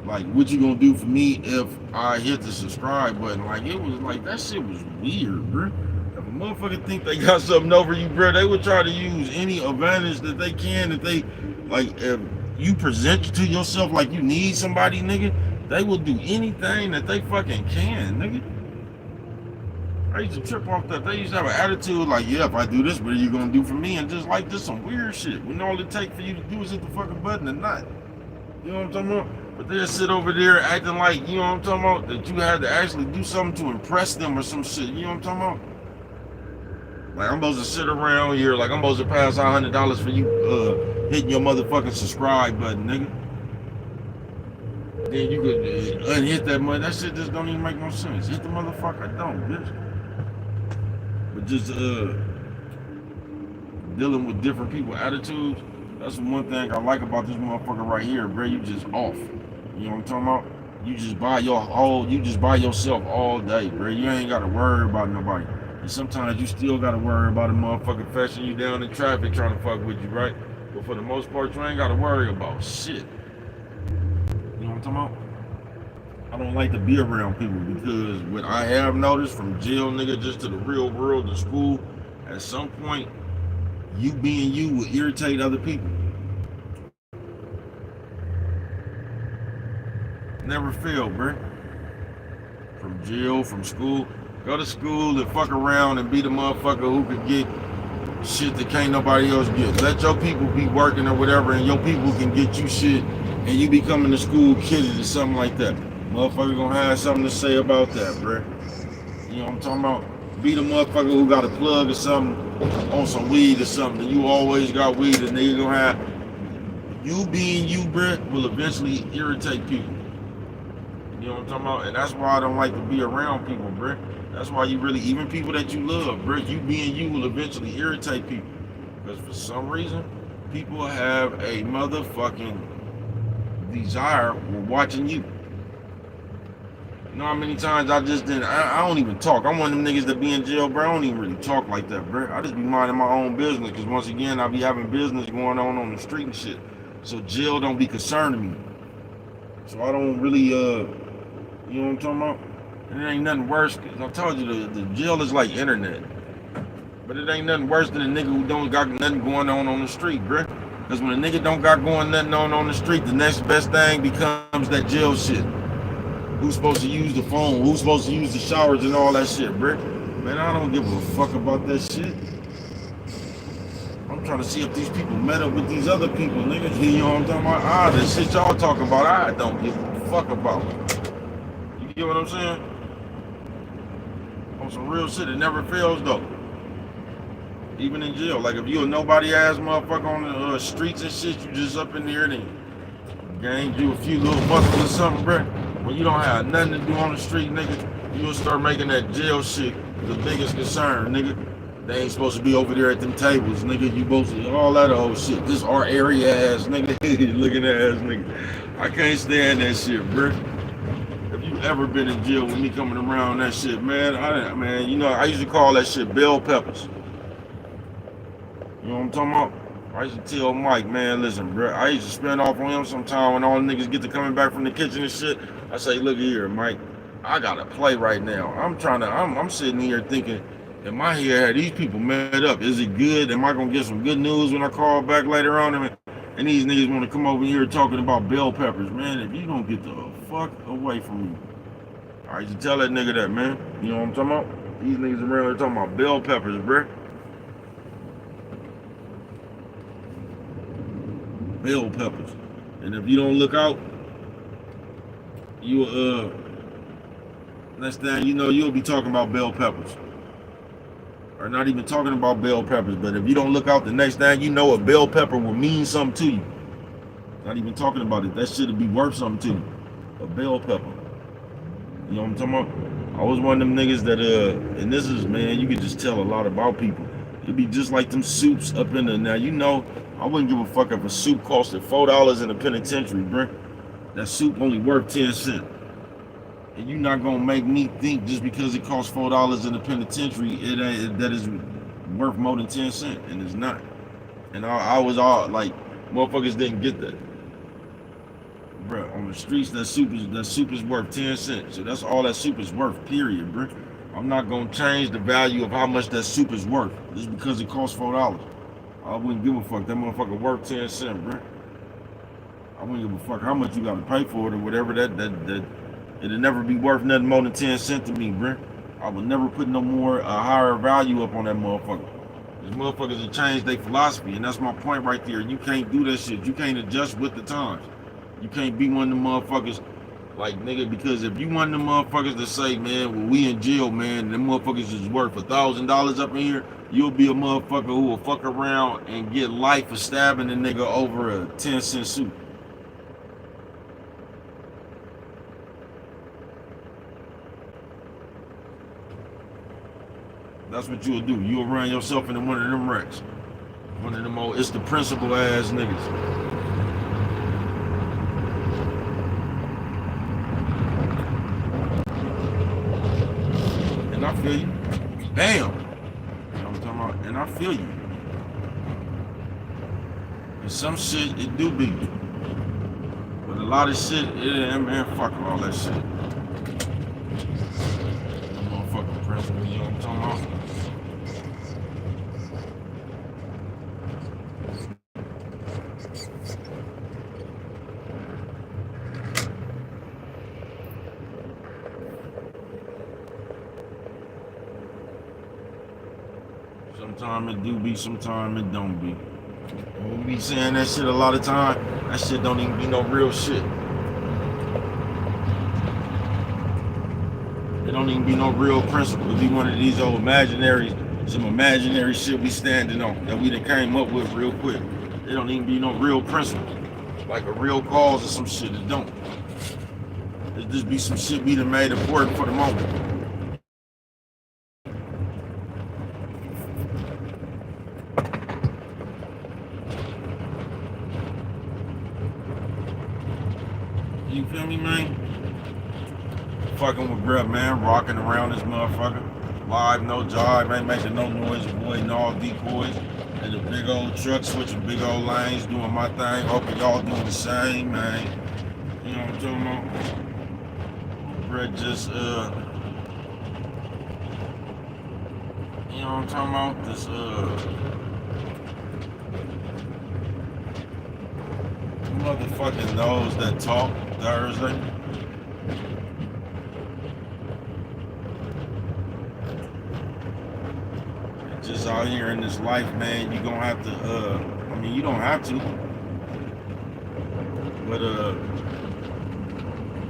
S1: Like, what you gonna do for me if I hit the subscribe button? Like, it was like, that shit was weird, bro. If a motherfucker think they got something over you, bro, they would try to use any advantage that they can. If they, like, if you present to yourself like you need somebody, nigga, they will do anything that they fucking can, nigga. I used to trip off that. They used to have an attitude like, yeah, if I do this, what are you gonna do for me? And just like, just some weird shit. When all it takes for you to do is hit the fucking button and not. You know what I'm talking about? But they'll sit over there acting like, you know what I'm talking about, that you had to actually do something to impress them or some shit. You know what I'm talking about? Like, I'm supposed to sit around here, like I'm supposed to pass out $100 for you hitting your motherfucking subscribe button, nigga. Then you could unhit that money. That shit just don't even make no sense. Hit the motherfucker, don't, bitch. just dealing with different people attitudes. That's one thing I like about this motherfucker right here, bro. You just off. You know what I'm talking about? You just by yourself all day, bro. You ain't gotta worry about nobody. And sometimes you still gotta worry about a motherfucker fetching you down in traffic trying to fuck with you, right? But for the most part, you ain't gotta worry about shit. You know what I'm talking about? I don't like to be around people because what I have noticed from jail, nigga, just to the real world, to school, at some point, you being you will irritate other people. Never fail, bruh. From jail, from school. Go to school and fuck around and be the motherfucker who could get shit that can't nobody else get. Let your people be working or whatever, and your people can get you shit, and you be coming to school kidded or something like that. Motherfucker gonna have something to say about that, bruh. You know what I'm talking about? Be the motherfucker who got a plug or something on some weed or something, and you always got weed, and nigga gonna have. You being you, bruh, will eventually irritate people. You know what I'm talking about? And that's why I don't like to be around people, bruh. That's why you really, even people that you love, bruh, you being you will eventually irritate people. Because for some reason, people have a motherfucking desire when watching you. You know how many times I just didn't, I don't even talk. I'm one of them niggas that be in jail, bro. I don't even really talk like that, bro. I just be minding my own business. Because once again, I be having business going on the street and shit. So jail don't be concerning me. So I don't really, you know what I'm talking about? And it ain't nothing worse. I told you, the jail is like internet. But it ain't nothing worse than a nigga who don't got nothing going on the street, bruh. Because when a nigga don't got nothing on the street, the next best thing becomes that jail shit. Who's supposed to use the phone? Who's supposed to use the showers and all that shit, bruh? Man, I don't give a fuck about that shit. I'm trying to see if these people met up with these other people, niggas. You know what I'm talking about? The shit y'all talking about, I don't give a fuck about. You get what I'm saying? On some real shit, it never fails though. Even in jail, like if you a nobody ass motherfucker on the streets and shit, you just up in there and gained you a few little muscles or something, bruh. When you don't have nothing to do on the street, nigga, you'll start making that jail shit the biggest concern, nigga. They ain't supposed to be over there at them tables, nigga. You supposed to all that old shit. This our area ass, nigga. Looking ass, nigga. I can't stand that shit, bruh. Have you ever been in jail with me coming around that shit, man? Man, you know, I used to call that shit bell peppers. You know what I'm talking about? I used to tell Mike, man, listen, bro, I used to spend off on him sometime when all the niggas get to coming back from the kitchen and shit. I say, look here, Mike, I gotta play right now. I'm sitting here thinking, in my head, have these people met up? Is it good? Am I gonna get some good news when I call back later on? And these niggas wanna come over here talking about bell peppers, man. If you don't get the fuck away from me. I used to tell that nigga that, man. You know what I'm talking about? These niggas around here talking about bell peppers, bro. Bell peppers. And if you don't look out, you next thing you know, you'll be talking about bell peppers. Or not even talking about bell peppers, but if you don't look out, the next thing you know, a bell pepper will mean something to you. Not even talking about it. That shit'll be worth something to you. A bell pepper. You know what I'm talking about? I was one of them niggas that and this is, man, you can just tell a lot about people. It'd be just like them soups up in the, now you know, I wouldn't give a fuck if a soup costed $4 in the penitentiary, bruh. That soup only worth 10 cents. And you're not gonna make me think just because it costs $4 in the penitentiary, that is worth more than 10 cents, and it's not. And I was all like, motherfuckers didn't get that. Bruh, on the streets, that soup is worth 10 cents. So that's all that soup is worth, period, bruh. I'm not gonna change the value of how much that soup is worth just because it costs $4. I wouldn't give a fuck. That motherfucker worth 10 cents, bruh. I wouldn't give a fuck how much you gotta pay for it or whatever. It'll never be worth nothing more than 10 cents to me, bruh. I would never put no more higher value up on that motherfucker. These motherfuckers have changed their philosophy, and that's my point right there. You can't do that shit. You can't adjust with the times. You can't be one of them motherfuckers like, nigga, because if you one of them motherfuckers that say, man, well, we in jail, man, them motherfuckers is worth $1,000 up in here, you'll be a motherfucker who will fuck around and get life for stabbing a nigga over a 10-cent suit. That's what you'll do. You'll run yourself into one of them wrecks. One of them old, it's the principal ass niggas. And I feel you. Damn. You know what I'm talking about? And I feel you. And some shit, it do be. But a lot of shit, man, fuck all that shit. Motherfucking principal, you know what I'm talking about? Sometimes it do be, sometimes it don't be. And we be saying that shit a lot of time, that shit don't even be no real shit. It don't even be no real principle. It be one of these old imaginaries, some imaginary shit we standing on that we done came up with real quick. It don't even be no real principle. Like a real cause or some shit, it don't. It just be some shit we done made important for the moment. You feel me, man? Fucking with Brett, man, rocking around this motherfucker. Live, no jive, ain't making no noise, avoiding all decoys. And the big old truck switching big old lanes, doing my thing. Hoping y'all doing the same, man. You know what I'm talking about? Brett just, you know what I'm talking about? This, motherfucking those that talk Thursday. Just out here in this life, man, you gonna have to, I mean, you don't have to, but,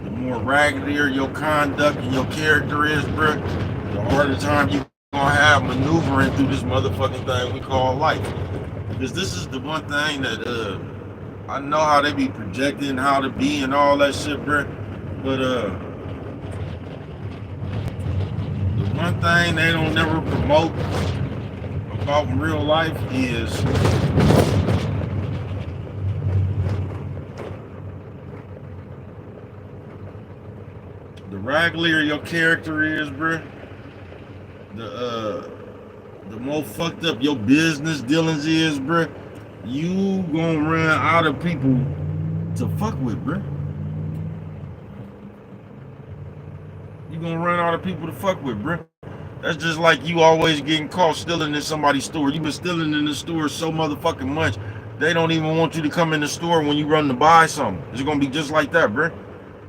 S1: the more raggedier your conduct and your character is, bro, the harder time you gonna have maneuvering through this motherfucking thing we call life. Because this is the one thing that, I know how they be projecting how to be and all that shit, bro, but, the one thing they don't never promote about in real life is the raggedier your character is, bruh, the more fucked up your business dealings is, bruh, you gonna run out of people to fuck with, bruh. You gonna run out of people to fuck with, bruh. That's just like you always getting caught stealing in somebody's store. You've been stealing in the store so motherfucking much, they don't even want you to come in the store when you run to buy something. It's gonna be just like that, bruh.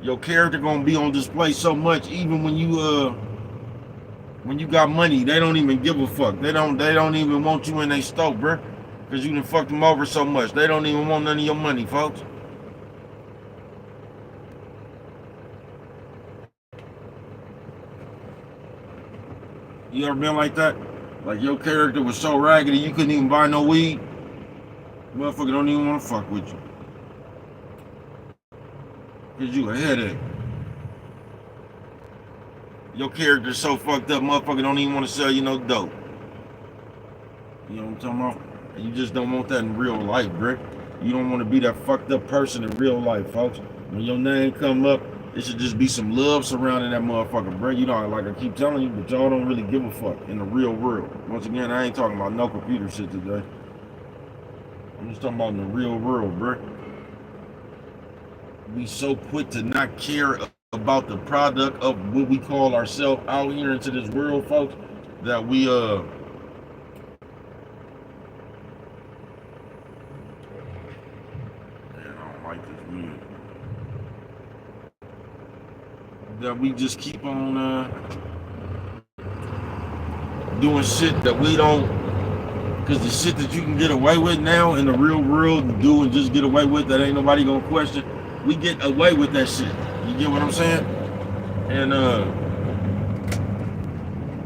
S1: Your character gonna be on display so much, even when you got money, they don't even give a fuck. They don't even want you in their store, bruh, because you done fucked them over so much. They don't even want none of your money, folks. You ever been like that? Like your character was so raggedy you couldn't even buy no weed? Motherfucker don't even want to fuck with you. Cause you a headache. Your character's so fucked up, motherfucker don't even want to sell you no dope. You know what I'm talking about? And you just don't want that in real life, bro. You don't want to be that fucked up person in real life, folks. When your name come up, it should just be some love surrounding that motherfucker, bro. You know, like I keep telling you, but y'all don't really give a fuck in the real world. Once again, I ain't talking about no computer shit today. I'm just talking about in the real world, bro. We so quick to not care about the product of what we call ourselves out here into this world, folks, that we I don't like this music. That we just keep on doing shit that we don't, because the shit that you can get away with now in the real world and do and just get away with that ain't nobody gonna question, we get away with that shit. You get what I'm saying? And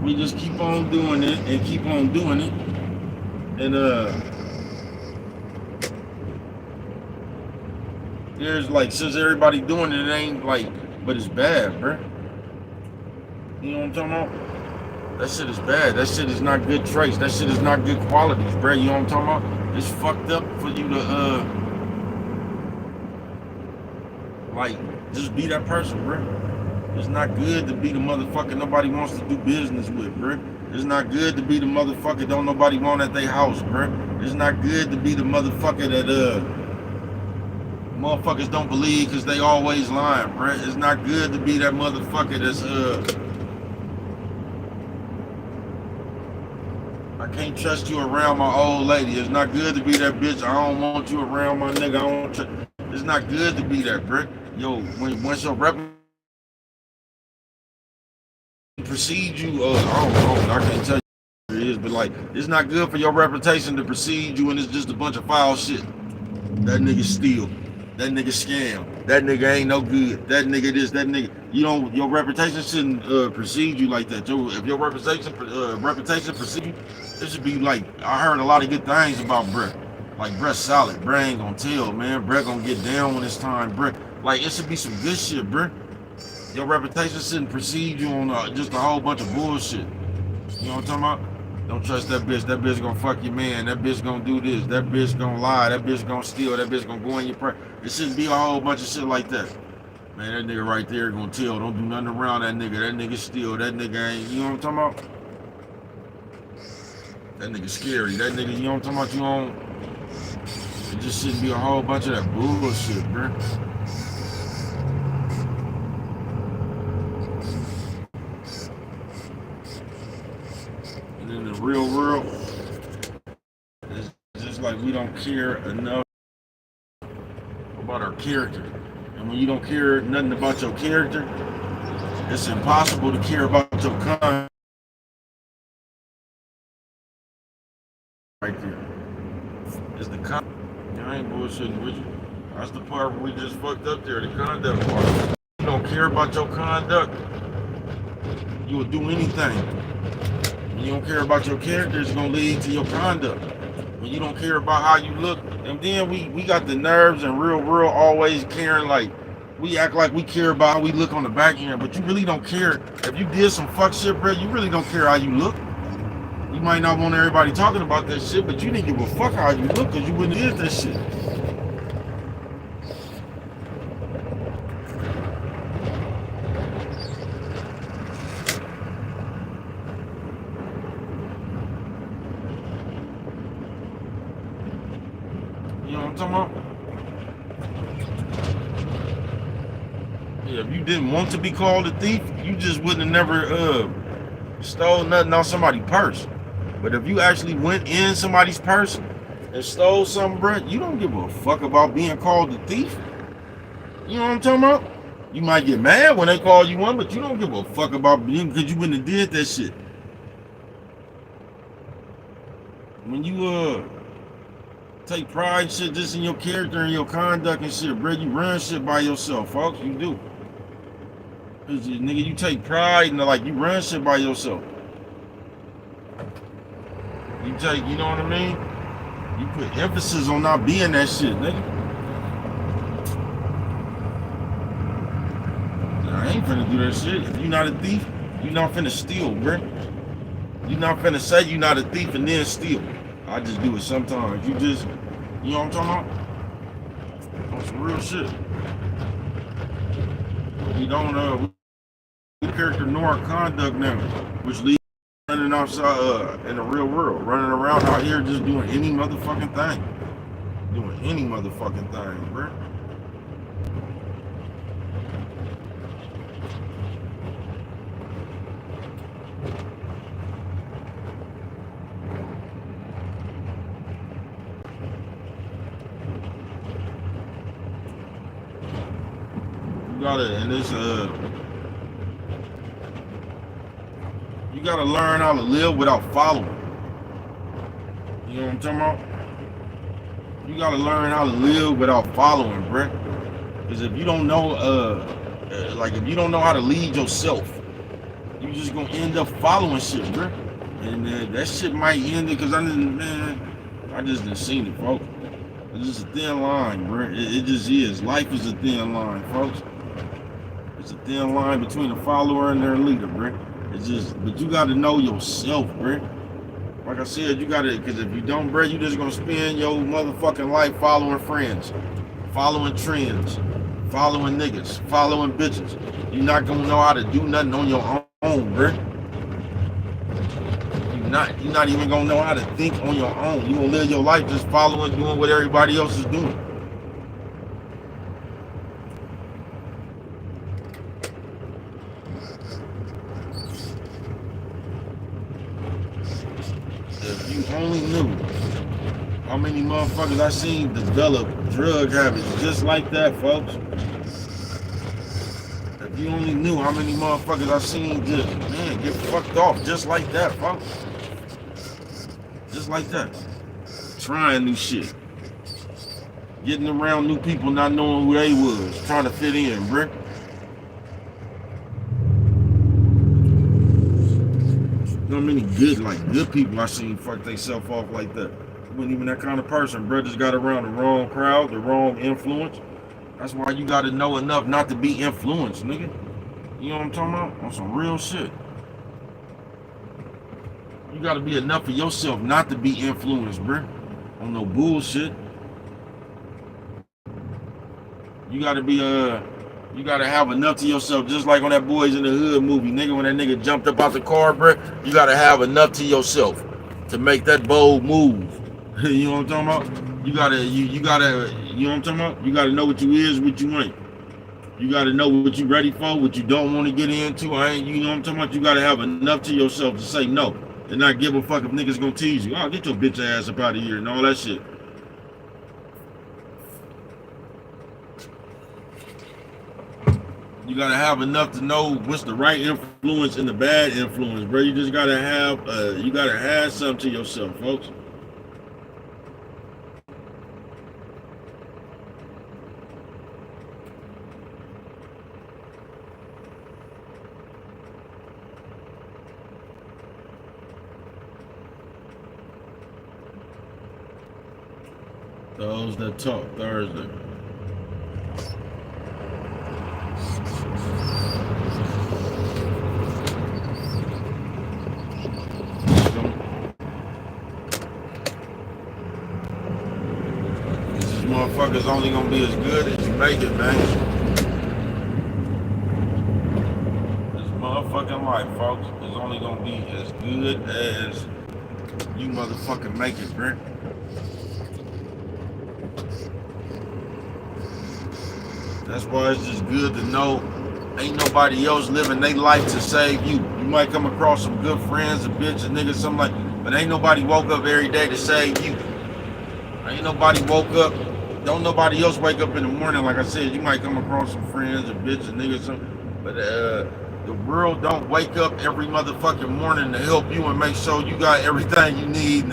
S1: we just keep on doing it and keep on doing it. And there's like, since everybody doing it, it ain't like, but it's bad, bro. You know what I'm talking about? That shit is bad. That shit is not good traits. That shit is not good qualities, bro. You know what I'm talking about? It's fucked up for you to like just be that person, bro. It's not good to be the motherfucker nobody wants to do business with, bro. It's not good to be the motherfucker don't nobody want at their house, bro. It's not good to be the motherfucker that motherfuckers don't believe because they always lying, bro. It's not good to be that motherfucker that's I can't trust you around my old lady. It's not good to be that bitch. I don't want you around my nigga. I don't It's not good to be that, bro. Yo, once your rep precede you, I don't know, I can't tell you what it is, but like, it's not good for your reputation to precede you and it's just a bunch of foul shit. That nigga steal. That nigga scam. That nigga ain't no good. That nigga this, that nigga. You don't, your reputation shouldn't precede you like that. If your reputation precede you, it should be like, I heard a lot of good things about Brett. Like, Brett's solid. Brett ain't gonna tell, man. Brett gonna get down when it's time. Brett, like, it should be some good shit, Brett. Your reputation shouldn't precede you on just a whole bunch of bullshit. You know what I'm talking about? Don't trust that bitch. That bitch gonna fuck your man. That bitch gonna do this. That bitch gonna lie. That bitch gonna steal. That bitch gonna go in your prayer. It shouldn't be a whole bunch of shit like that. Man, that nigga right there gonna tell. Don't do nothing around that nigga. That nigga steal. That nigga ain't. You know what I'm talking about? That nigga scary. That nigga, you know what I'm talking about? You don't. It just shouldn't be a whole bunch of that bullshit, bro. And in the real world, it's just like we don't care enough about our character. And when you don't care nothing about your character, it's impossible to care about your conduct. Right there. It's the conduct. I ain't bullshitting with you. That's the part where we just fucked up there, the conduct part. You don't care about your conduct, you will do anything. When you don't care about your character, it's gonna lead to your conduct. When you don't care about how you look, and then we got the nerves and real world always caring, like we act like we care about how we look on the back end, but you really don't care. If you did some fuck shit, bro, you really don't care how you look. You might not want everybody talking about that shit, but you didn't give a fuck how you look because you wouldn't did that shit. You know what I'm talking about? Yeah, if you didn't want to be called a thief, you just wouldn't have never stole nothing on somebody's purse. But if you actually went in somebody's purse and stole something, bro, you don't give a fuck about being called a thief. You know what I'm talking about? You might get mad when they call you one, but you don't give a fuck about being, because you wouldn't have did that shit. When you take pride shit just in your character and your conduct and shit, bro, you run shit by yourself, folks. You do. Cause nigga, you take pride and like you run shit by yourself. You take, you know what I mean? You put emphasis on not being that shit, nigga. I ain't finna do that shit. If you not a thief, you not finna steal, bro. You not finna say you not a thief and then steal. I just do it sometimes. You just, you know what I'm talking about? On some real shit. We don't, we character nor our conduct now, which leads running outside in the real world, running around out here just doing any motherfucking thing. Doing any motherfucking thing, bro. You gotta, and this you gotta learn how to live without following. You know what I'm talking about? You gotta learn how to live without following, bruh. Because if you don't know, like if you don't know how to lead yourself, you just gonna end up following shit, bruh. And that shit might end it, because I just done seen it, folks. It's just a thin line, bruh. It just is. Life is a thin line, folks. It's a thin line between a follower and their leader, bruh. It's just, but you gotta know yourself, bro. Like I said, you gotta, because if you don't, bro, you just gonna spend your motherfucking life following friends, following trends, following niggas, following bitches. You're not gonna know how to do nothing on your own, bro. You're not even gonna know how to think on your own. You gonna live your life just following, doing what everybody else is doing. If you only knew how many motherfuckers I seen develop drug habits just like that, folks. If you only knew how many motherfuckers I seen just, man, get fucked off just like that, folks. Just like that. Trying new shit. Getting around new people, not knowing who they was. Trying to fit in, bruh. You know how many good people I seen fuck themselves off like that. Wasn't even that kind of person, bruh. Just got around the wrong crowd, the wrong influence. That's why you gotta know enough not to be influenced, nigga. You know what I'm talking about? On some real shit. You gotta be enough of yourself not to be influenced, bruh. On no bullshit. You gotta be you gotta have enough to yourself, just like on that Boys in the Hood movie, nigga. When that nigga jumped up out the car, bruh, you gotta have enough to yourself to make that bold move. You know what I'm talking about? You gotta, you gotta, you know what I'm talking about? You gotta know what you is, what you ain't. You gotta know what you ready for, what you don't want to get into. You know what I'm talking about? You gotta have enough to yourself to say no and not give a fuck if niggas gonna tease you. Oh, get your bitch ass up out of here and all that shit. You gotta have enough to know what's the right influence and the bad influence, bro. You just gotta have something to yourself, folks. Those that talk Thursday. These motherfuckers only gonna be as good as you make it, man. This motherfucking life, folks, is only gonna be as good as you motherfucking make it, bro. That's why it's just good to know ain't nobody else living their life to save you. You might come across some good friends, a bitch, a nigga, something like, but ain't nobody woke up every day to save you. Ain't nobody woke up. Don't nobody else wake up in the morning. Like I said, you might come across some friends, a bitch, a nigga, something, but the world don't wake up every motherfucking morning to help you and make sure you got everything you need,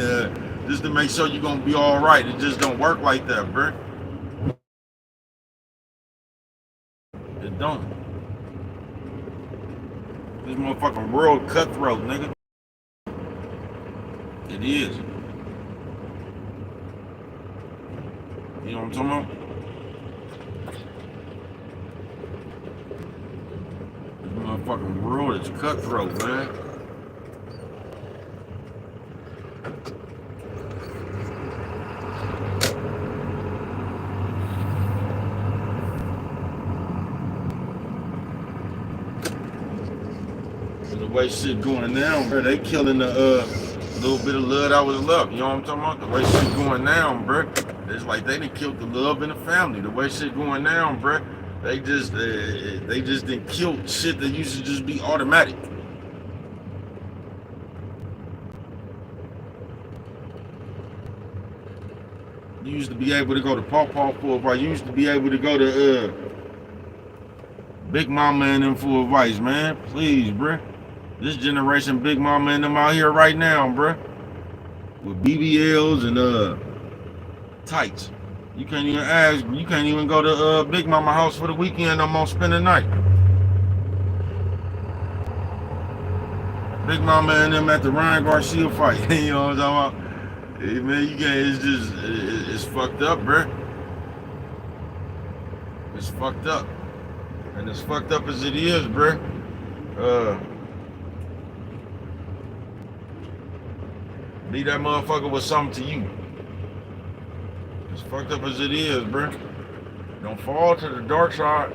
S1: just to make sure you're gonna be all right. It just don't work like that, bro. It don't. This motherfucking world cutthroat, nigga. It is. You know what I'm talking about? This motherfucking world is cutthroat, man. The way shit going down, bro, they killing the little bit of love that was left. You know what I'm talking about? The way shit going down, bro, it's like they done killed the love in the family. The way shit going down, bro, they just done killed shit that used to just be automatic. You used to be able to go to Pawpaw for advice. You used to be able to go to Big Mama and them for advice, man. Please, bruh. This generation Big Mama and them out here right now, bruh. With BBLs and tights. You can't even ask, you can't even go to Big Mama house for the weekend no more, spend the night. Big Mama and them at the Ryan Garcia fight. You know what I'm talking about? Hey, man, you can't, it's just, it's fucked up, bruh. It's fucked up. And as fucked up as it is, bruh, Be that motherfucker with something to you. As fucked up as it is, bruh. Don't fall to the dark side.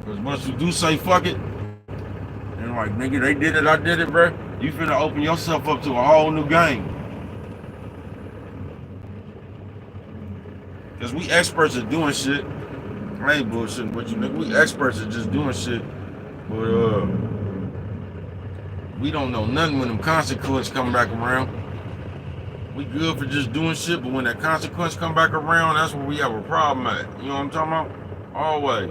S1: Because once you do say fuck it, and like, nigga, they did it, I did it, bruh, you finna open yourself up to a whole new game. Because we experts at doing shit. I ain't bullshitting with you, nigga. We experts at just doing shit. But, we don't know nothing when them consequences come back around. We good for just doing shit, but when that consequence come back around, that's where we have a problem at. You know what I'm talking about? Always.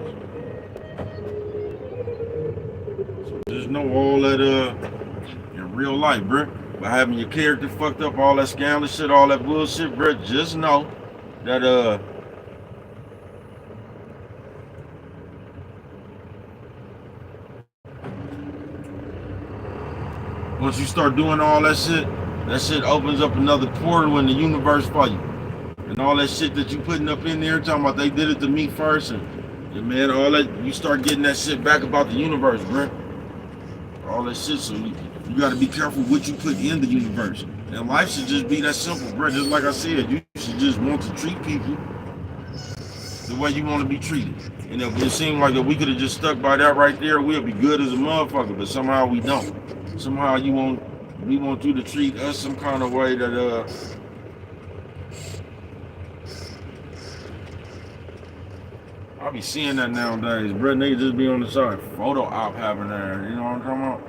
S1: So just know all that in real life, bruh. By having your character fucked up, all that scandalous shit, all that bullshit, bruh, just know that once you start doing all that shit opens up another portal in the universe for you. And all that shit that you putting up in there, talking about they did it to me first, and man, all that, you start getting that shit back about the universe, bruh. All that shit, so you gotta be careful what you put in the universe. And life should just be that simple, bruh. Just like I said, you should just want to treat people the way you want to be treated. And if it seemed like if we could have just stuck by that right there, we'll be good as a motherfucker, but somehow we don't. Somehow we want you to treat us some kind of way that I be seeing that nowadays, bro. Niggas just be on the side photo op having ass, you know what I'm talking about?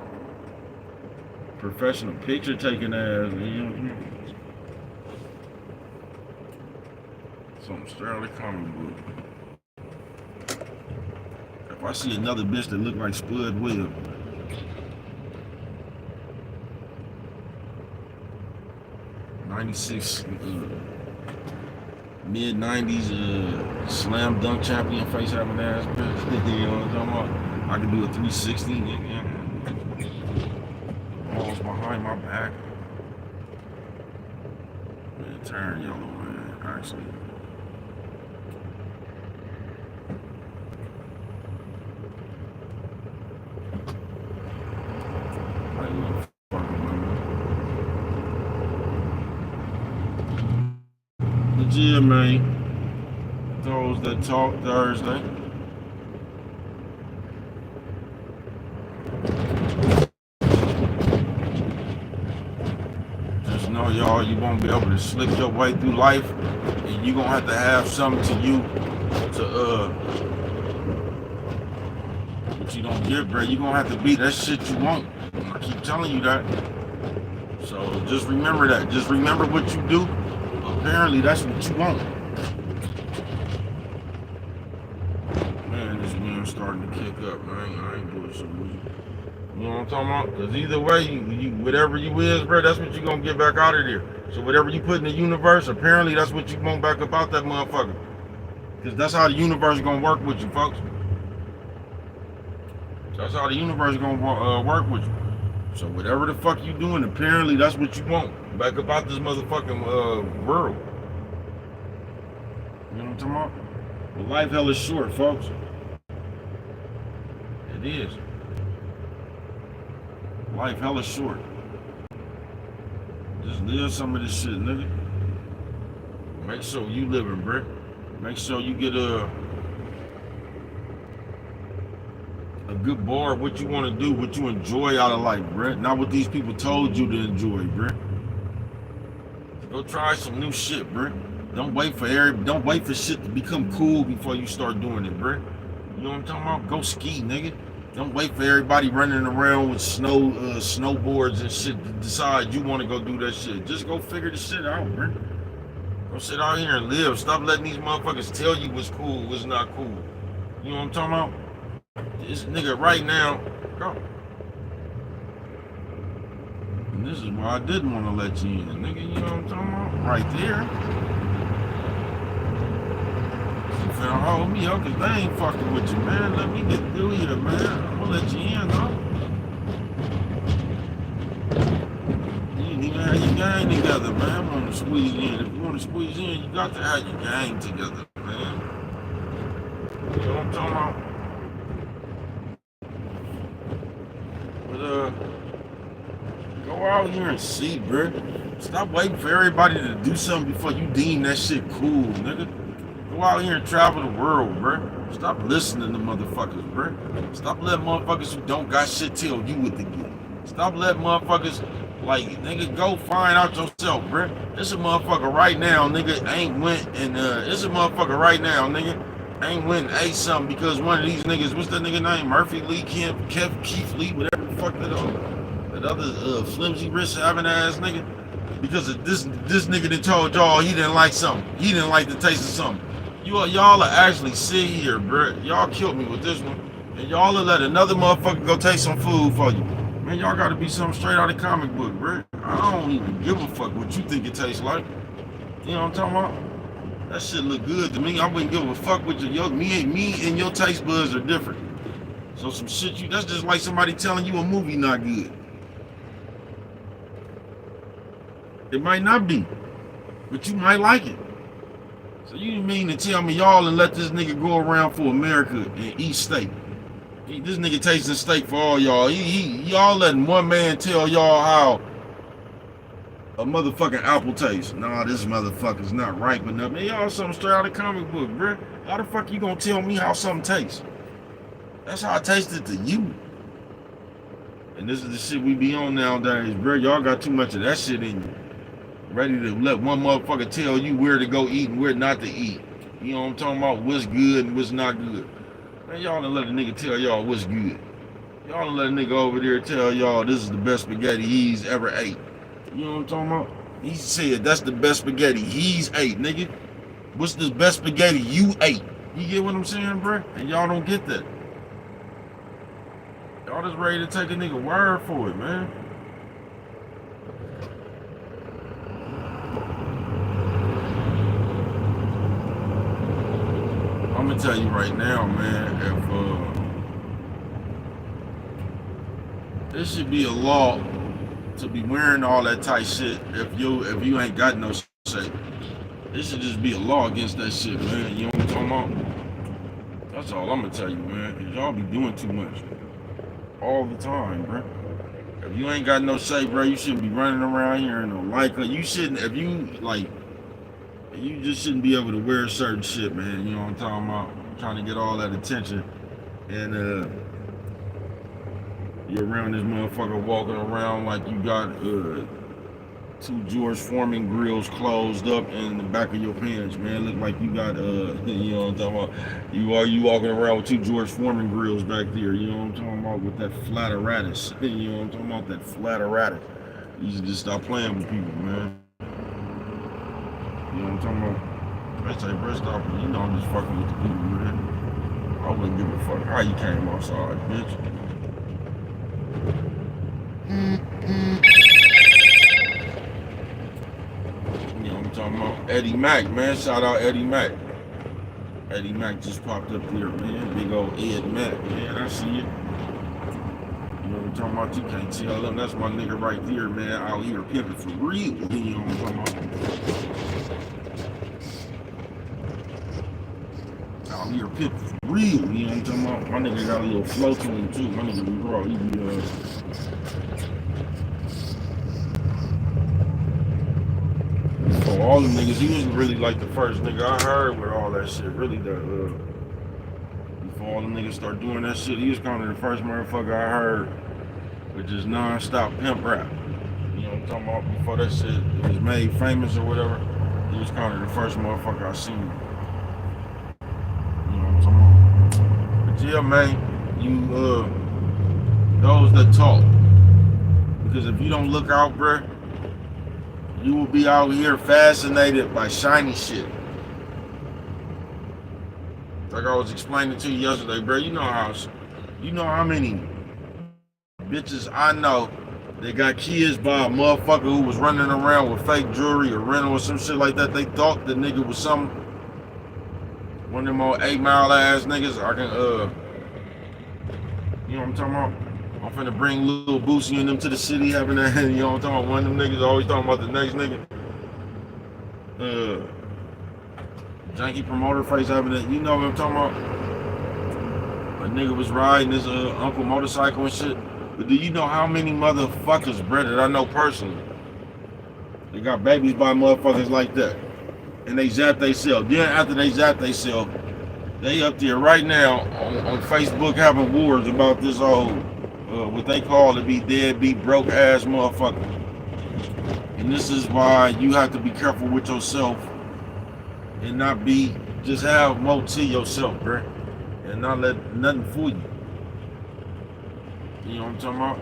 S1: Professional picture taking ass, you know what I mean? Something straight out of the comic book. If I see another bitch that look like Spud Webb, '96, mid-90s slam dunk champion face having ass bitch, you know what I'm talking about? I can do a 360, nigga. Balls behind my back. Man, turn yellow, man, actually. Yeah, man. Those that talk Thursday. Just know, y'all, you won't be able to slip your way through life, and you're gonna have something to you to what you don't get, bro. You're gonna have to be that shit you want. I keep telling you that. So just remember that. Just remember what you do. Apparently, that's what you want. Man, this wind's starting to kick up, man. I ain't bullshitting with you. You know what I'm talking about? Because either way, you whatever you is, bro, that's what you going to get back out of there. So whatever you put in the universe, apparently that's what you want back about that motherfucker. Because that's how the universe is going to work with you, folks. That's how the universe is going to work with you. So whatever the fuck you doing, apparently that's what you want back about this motherfucking world. You know what I'm talking about? Well, life hell is short, folks. It is. Life hell is short. Just live some of this shit, nigga. Make sure you living, bruh. Make sure you get a good bar of what you want to do, what you enjoy out of life, bruh. Not what these people told you to enjoy, bruh. Go try some new shit, bruh. Don't wait for shit to become cool before you start doing it, bruh. You know what I'm talking about? Go ski, nigga. Don't wait for everybody running around with snowboards and shit to decide you want to go do that shit. Just go figure the shit out, bruh. Go sit out here and live. Stop letting these motherfuckers tell you what's cool, what's not cool. You know what I'm talking about? This nigga right now, go. And this is why I didn't want to let you in, nigga. You know what I'm talking about? Right there. You finna hold me up, cause they ain't fucking with you, man. Let me get through here, man. I'm gonna let you in, though. You ain't even have your gang together, man. I'm gonna squeeze in. If you wanna squeeze in, you got to have your gang together, man. You know? I'm talking about? But go out here and see, bro. Stop waiting for everybody to do something before you deem that shit cool, nigga. Go out here and travel the world, bro. Stop listening to motherfuckers, bro. Stop letting motherfuckers who don't got shit tell you what to get. Stop letting motherfuckers, like, nigga, go find out yourself, bro. This a motherfucker right now, nigga, ain't went and, this a motherfucker right now, nigga, ain't went and ate something because one of these niggas, what's that nigga name? Murphy Lee, Keith Lee, whatever the fuck that other flimsy wrist having ass nigga. Because of this nigga that told y'all he didn't like something. He didn't like the taste of something. Y'all are actually sit here, bro. Y'all killed me with this one. And y'all will let another motherfucker go taste some food for you. Man, y'all gotta be something straight out of the comic book, bro. I don't even give a fuck what you think it tastes like. You know what I'm talking about? That shit look good to me. I wouldn't give a fuck with your me and your taste buds are different. So some shit that's just like somebody telling you a movie not good. It might not be, but you might like it. So you mean to tell me y'all and let this nigga go around for America and eat steak? This nigga tasting steak for all y'all. Y'all letting one man tell y'all how a motherfucking apple tastes. Nah, this motherfucker's not ripe enough. Man, y'all something straight out of comic book, bruh. How the fuck you gonna tell me how something tastes? That's how it tasted to you. And this is the shit we be on nowadays, bruh. Y'all got too much of that shit in you. Ready to let one motherfucker tell you where to go eat and where not to eat. You know what I'm talking about? What's good and what's not good. Man, y'all done let a nigga tell y'all what's good. Y'all done let a nigga over there tell y'all this is the best spaghetti he's ever ate. You know what I'm talking about? He said that's the best spaghetti he's ate, nigga. What's the best spaghetti you ate? You get what I'm saying, bro? And y'all don't get that. Y'all just ready to take a nigga word for it, man. I'm gonna tell you right now, man, if it should be a law to be wearing all that tight shit if you ain't got no shape. It should just be a law against that shit, man. You know what I'm talking about? That's all I'm gonna tell you, man. Cause y'all be doing too much all the time, bro. If you ain't got no shape, bro, you shouldn't be running around here in no Lycra. You shouldn't. If you like. You just shouldn't be able to wear certain shit, man. You know what I'm talking about? Trying to get all that attention. And you're around this motherfucker walking around like you got 2 George Foreman grills closed up in the back of your pants, man. Look like you got you know what I'm talking about? You walking around with 2 George Foreman grills back there, you know what I'm talking about? With that flat apparatus. You know what I'm talking about? That flat apparatus. You should just stop playing with people, man. You know what I'm talking about? I say, bro, stop. You know I'm just fucking with the people, man. I wouldn't give a fuck how you came outside, bitch. You know what I'm talking about? Eddie Mac, man. Shout out Eddie Mac. Eddie Mac just popped up there, man. Big old Ed Mac, man. I see you. You know what I'm talking about? You can't tell them. That's my nigga right there, man. Out here pimping for real. You know what I'm talking about? Out here pimping for real. You know what I'm talking about? My nigga got a little flow to him, too. My nigga be raw. He be, for all them niggas, he wasn't really like the first nigga I heard with all that shit. Really, before all them niggas start doing that shit, he was kind of the first motherfucker I heard with just non-stop pimp rap. You know what I'm talking about? Before that shit was made famous or whatever, he was kind of the first motherfucker I seen. You know what I'm talking about? But yeah, man, those that talk. Because if you don't look out, bruh, you will be out here fascinated by shiny shit. Like I was explaining to you yesterday, bro. You know how many bitches I know that got kids by a motherfucker who was running around with fake jewelry or rental or some shit like that. They thought the nigga was one of them old 8 Mile ass niggas. I can you know what I'm talking about? I'm finna bring Lil Boosie and them to the city having that, you know what I'm talking about? One of them niggas always talking about the next nigga. Janky promoter face having that, you know what I'm talking about? nigga was riding his uncle motorcycle and shit. But do you know how many motherfuckers, bro, that I know personally? They got babies by motherfuckers like that. And they zap they self. Then after they zap they self, they up there right now on Facebook having wars about this old, what they call to be deadbeat broke ass motherfucker. And this is why you have to be careful with yourself and not be, just have more to yourself, bro. And not let nothing fool you. You know what I'm talking about?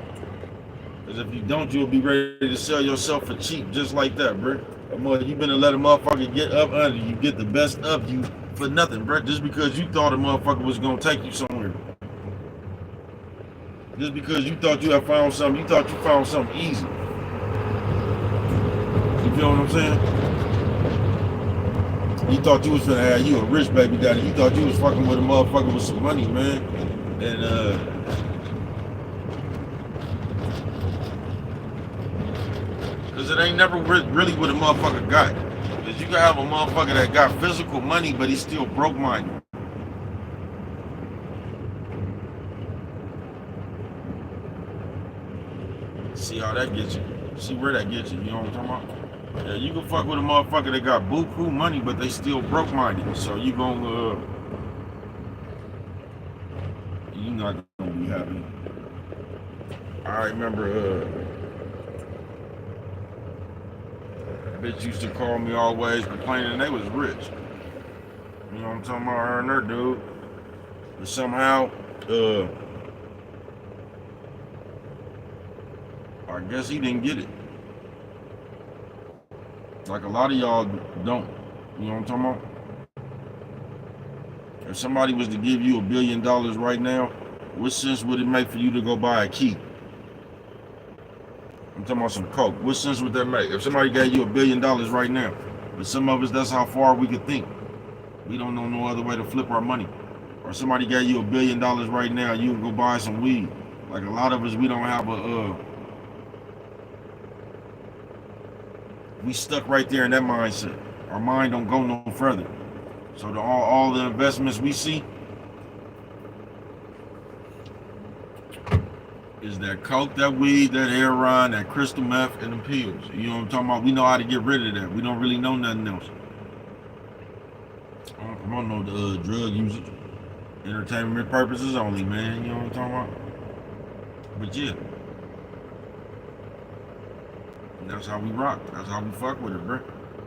S1: Because if you don't, you'll be ready to sell yourself for cheap, just like that, bro. You been to let a motherfucker get up under you, get the best of you for nothing, bro. Just because you thought a motherfucker was gonna take you somewhere. Just because you thought you had found something, you thought you found something easy. You feel what I'm saying? You thought you was finna have you a rich baby daddy. You thought you was fucking with a motherfucker with some money, man. And cause it ain't never really what a motherfucker got. Cause you can have a motherfucker that got physical money, but he's still broke minded. See how that gets you. See where that gets you. You know what I'm talking about? Yeah, you can fuck with a motherfucker that got buku money, but they still broke minded. So you gonna you not gonna be happy. I remember bitch used to call me always complaining they was rich. You know what I'm talking about? Her and her dude. But somehow, I guess he didn't get it. Like a lot of y'all don't. You know what I'm talking about? If somebody was to give you $1 billion right now, what sense would it make for you to go buy a key? I'm talking about some coke. What sense would that make? If somebody gave you $1 billion right now, but some of us, that's how far we could think. We don't know no other way to flip our money. Or somebody gave you $1 billion right now, you can go buy some weed. Like a lot of us, we don't have we stuck right there in that mindset. Our mind don't go no further. So all the investments we see is that coke, that weed, that heroin, that crystal meth, and the pills. You know what I'm talking about? We know how to get rid of that. We don't really know nothing else. I don't promote no drug usage. Entertainment purposes only, man. You know what I'm talking about? But yeah. And that's how we rock. That's how we fuck with it, bro.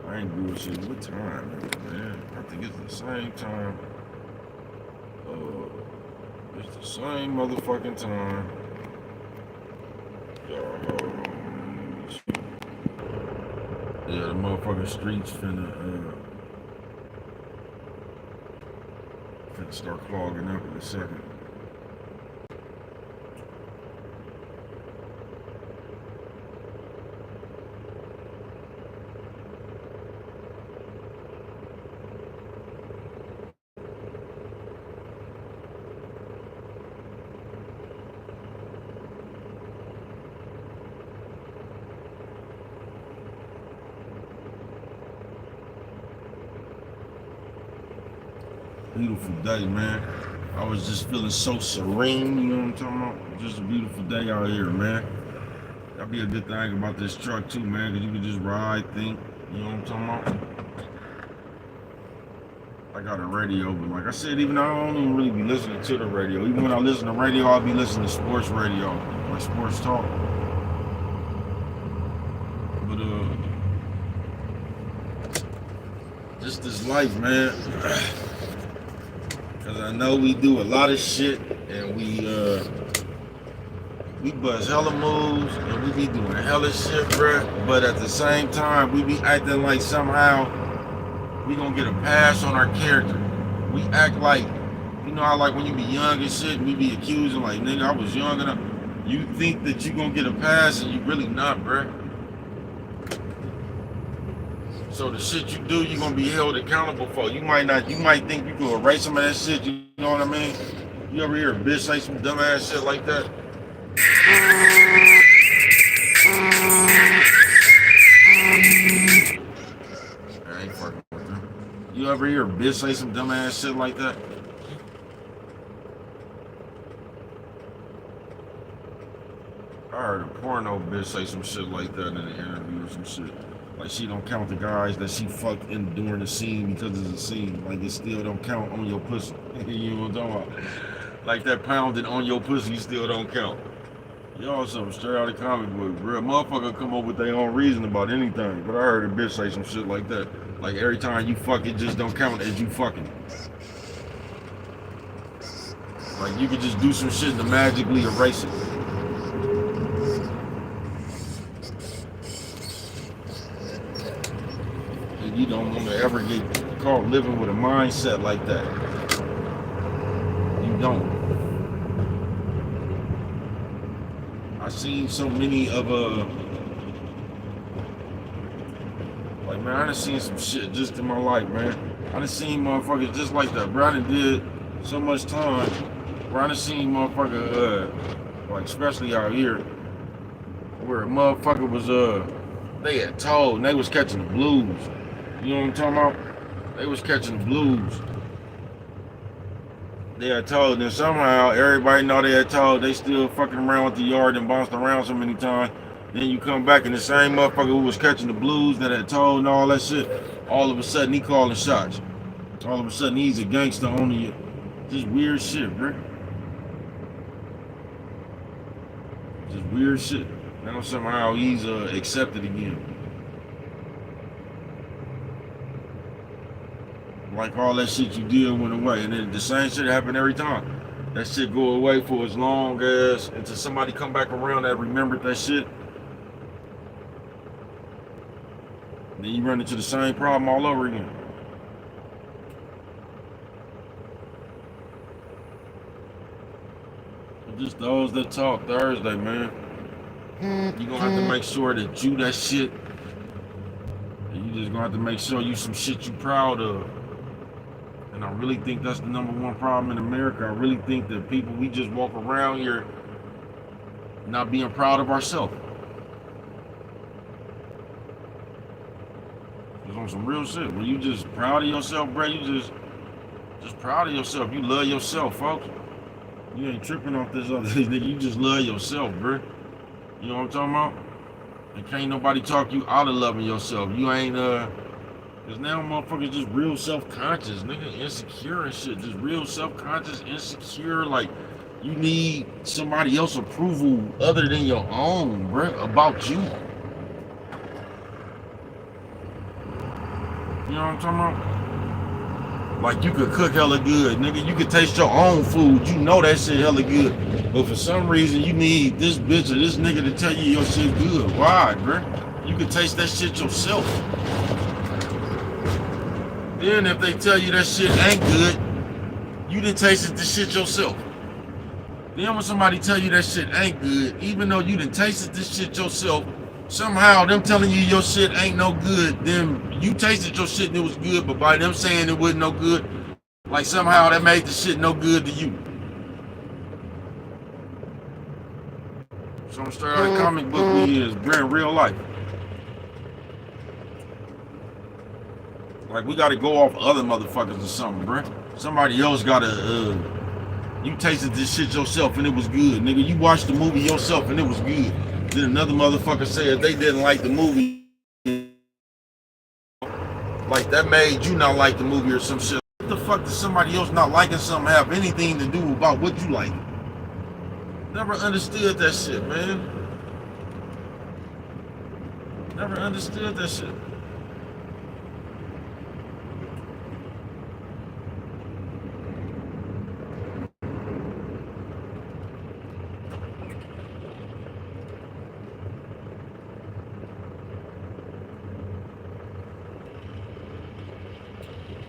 S1: I ain't bullshit. What time, man? I think it's the same time. It's the same motherfucking time. Yeah, the motherfucking streets finna start clogging up in a second. Beautiful day, man. I was just feeling so serene, you know what I'm talking about? Just a beautiful day out here, man. That'd be a good thing about this truck too, man, because you can just ride, think, you know what I'm talking about? I got a radio, but like I said, even though I don't even really be listening to the radio. Even when I listen to radio, I'll be listening to sports radio, like sports talk. But just this life, man. Cause I know we do a lot of shit and we bust hella moves and we be doing hella shit, bruh. But at the same time, we be acting like somehow we gonna get a pass on our character. We act like, you know how like when you be young and shit, we be accusing like, nigga, I was young enough. You think that you gonna get a pass and you really not, bruh. So the shit you do, you gonna be held accountable for. You might think you can erase some of that shit, you know what I mean? You ever hear a bitch say some dumbass shit like that? I ain't fucking with them. You ever hear a bitch say some dumbass shit like that? porno bitch say some shit like that in an interview or some shit. Like she don't count the guys that she fucked in during the scene because it's a scene. Like it still don't count on your pussy. You know what I'm talking about? Like that pounded on your pussy still don't count. Y'all something straight out of comic book, bro. Motherfucker come up with their own reason about anything. But I heard a bitch say some shit like that. Like every time you fuck it just don't count as you fucking. Like you could just do some shit to magically erase it. And you don't want to ever get caught living with a mindset like that. You don't. I seen so many of like man, I done seen some shit just in my life, man. I done seen motherfuckers just like that, bro. I done did so much time. Bro, I done seen motherfucker like especially out here, where a motherfucker was they had told and they was catching the blues. You know what I'm talking about? They was catching the blues. They had told, and somehow everybody know they had told. They still fucking around with the yard and bounced around so many times. Then you come back and the same motherfucker who was catching the blues that had told and all that shit, all of a sudden he calling shots. All of a sudden he's a gangster on the just weird shit, bro. Just weird shit. Now somehow he's accepted again. Like all that shit you did went away, and then the same shit happened every time. That shit go away for as long as until somebody come back around that remembered that shit. Then you run into the same problem all over again. But just those that talk Thursday, man. You gonna have to make sure that you that shit. And you just gonna have to make sure you some shit you proud of. And I really think that's the number one problem in America. I really think that people, we just walk around here not being proud of ourselves. It's on some real shit. When you just proud of yourself, bro, you just proud of yourself. You love yourself, folks. You ain't tripping off this other nigga. You just love yourself, bro. You know what I'm talking about? And can't nobody talk you out of loving yourself. You ain't, cause now motherfuckers just real self-conscious, nigga, insecure and shit. Just real self-conscious, insecure, like you need somebody else's approval other than your own, bro, about you. You know what I'm talking about? Like you could cook hella good, nigga. You could taste your own food. You know that shit hella good. But for some reason you need this bitch or this nigga to tell you your shit good. Why, bro? You could taste that shit yourself. Then if they tell you that shit ain't good, you done tasted the shit yourself. Then when somebody tell you that shit ain't good, even though you done tasted this shit yourself, somehow them telling you your shit ain't no good, then you tasted your shit and it was good, but by them saying it wasn't no good, like somehow that made the shit no good to you. So I'm straight out of comic book we is in real life. Like we gotta go off other motherfuckers or something, bruh. Somebody else gotta, you tasted this shit yourself and it was good. Nigga, you watched the movie yourself and it was good. Then another motherfucker said they didn't like the movie. Like that made you not like the movie or some shit. What the fuck does somebody else not liking something have anything to do about what you like? Never understood that shit, man. Never understood that shit.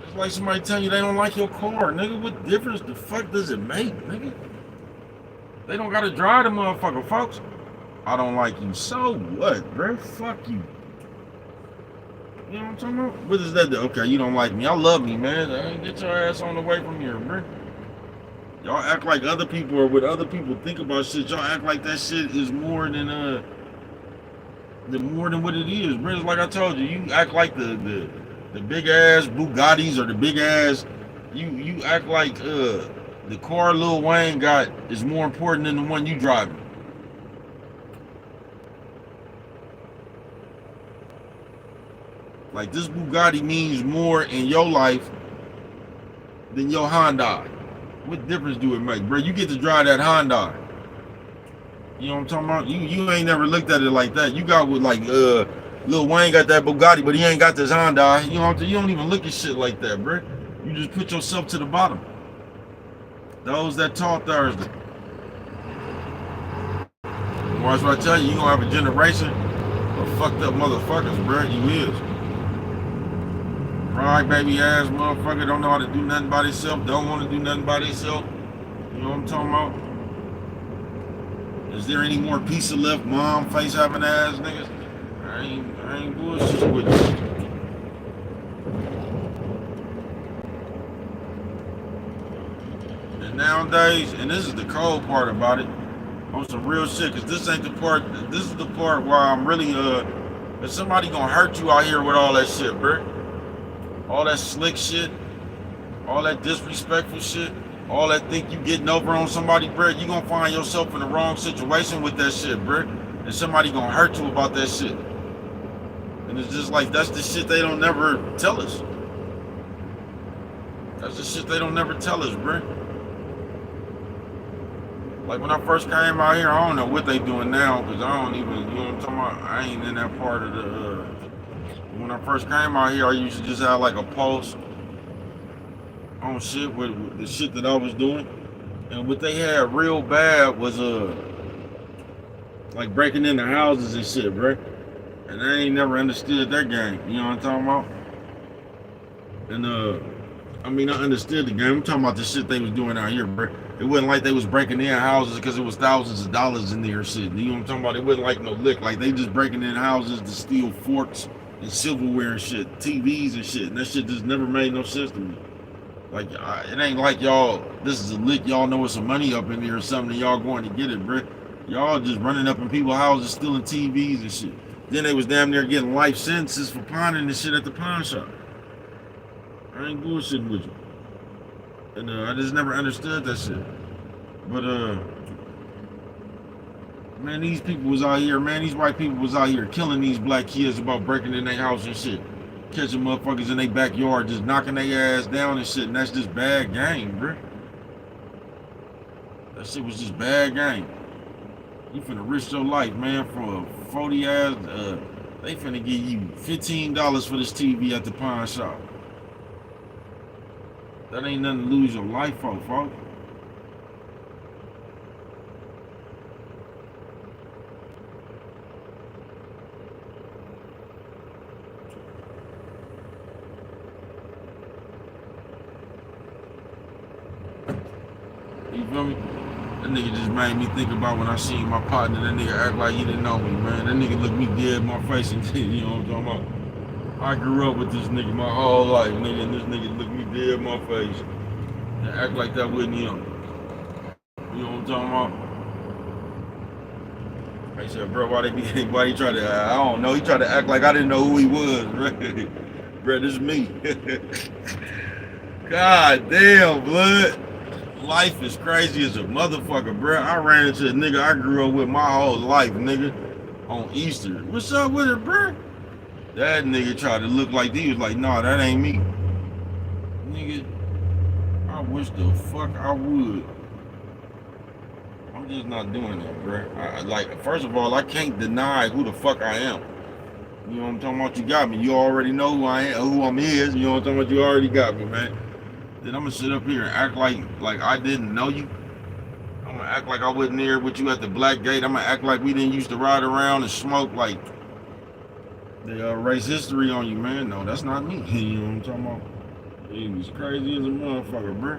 S1: It's like somebody telling you they don't like your car, nigga. What difference the fuck does it make, nigga? They don't gotta drive the motherfucker, folks. I don't like you. So what, bro? Fuck you. You know what I'm talking about? What is that? Okay, you don't like me. I love me, man. Get your ass on the way from here, bro. Y'all act like other people or what other people think about shit. Y'all act like that shit is more than what it is, bro. It's like I told you. You act like the big ass Bugattis or the big ass. You act like the car Lil Wayne got is more important than the one you driving. Like this Bugatti means more in your life than your Hyundai. What difference do it make, bro? You get to drive that Hyundai. You know what I'm talking about? You ain't never looked at it like that. You got with like Lil Wayne got that Bugatti, but he ain't got this Hyundai. You know what I'm saying? You don't even look at shit like that, bro. You just put yourself to the bottom. Those that talk Thursday. Watch what I tell you, you gonna have a generation of fucked up motherfuckers, bro. You is. Right, baby ass motherfucker don't know how to do nothing by themselves, don't want to do nothing by themselves. You know what I'm talking about? Is there any more pizza left, mom face having ass niggas? I ain't bullshit with you. And nowadays, and this is the cold part about it, on some real shit, cause this ain't the part, this is the part where I'm really, if somebody gonna hurt you out here with all that shit, bro. All that slick shit, all that disrespectful shit, all that think you getting over on somebody, bro, you gonna find yourself in the wrong situation with that shit, bro. And somebody gonna hurt you about that shit. And it's just like, that's the shit they don't never tell us. That's the shit they don't never tell us, bro. Like when I first came out here, I don't know what they doing now, because I don't even, you know what I'm talking about? I ain't in that part of the, when I first came out here, I used to just have like a post on shit with the shit that I was doing. And what they had real bad was like breaking into houses and shit, bro. And I ain't never understood that game. You know what I'm talking about? And I mean, I understood the game. I'm talking about the shit they was doing out here, bro. It wasn't like they was breaking in houses because it was thousands of dollars in there shit. You know what I'm talking about? It wasn't like no lick. Like they just breaking in houses to steal forks and silverware and shit, TVs and shit. And that shit just never made no sense to me. Like, it ain't like y'all, this is a lick, y'all know it's some money up in there or something, and y'all going to get it, bro. Y'all just running up in people's houses, stealing TVs and shit. Then they was damn near getting life sentences for pawning and shit at the pawn shop. I ain't bullshitting with you. And I just never understood that shit. But, man, these people was out here, man, these white people was out here killing these black kids about breaking in their house and shit. Catching motherfuckers in their backyard, just knocking their ass down and shit, and that's just bad game, bro. That shit was just bad game. You finna risk your life, man, for a 40 ass, they finna give you $15 for this TV at the pawn shop. That ain't nothing to lose your life for, folks. You feel me? That nigga just made me think about when I seen my partner, that nigga act like he didn't know me, man. That nigga looked me dead in my face and you know what I'm talking about? I grew up with this nigga my whole life, nigga, and this nigga looked me dead in my face and act like that wasn't him. You know what I'm talking about? I said, bro, why he try to, I don't know, he tried to act like I didn't know who he was, bro. Bro, this is me. God damn, blood. Life is crazy as a motherfucker, bro. I ran into a nigga I grew up with my whole life, nigga, on Easter. What's up with it, bro? That nigga tried to look like he was like, nah, that ain't me. Nigga, I wish the fuck I would. I'm just not doing that, bro. Like, first of all, I can't deny who the fuck I am. You know what I'm talking about? You got me. You already know who I am, who I'm is. You know what I'm talking about? You already got me, man. Then I'm gonna sit up here and act like I didn't know you. I'm gonna act like I wasn't there with you at the Black Gate. I'm gonna act like we didn't used to ride around and smoke, like they erase history on you, man. No, that's not me. You know what I'm talking about? He was crazy as a motherfucker, bro.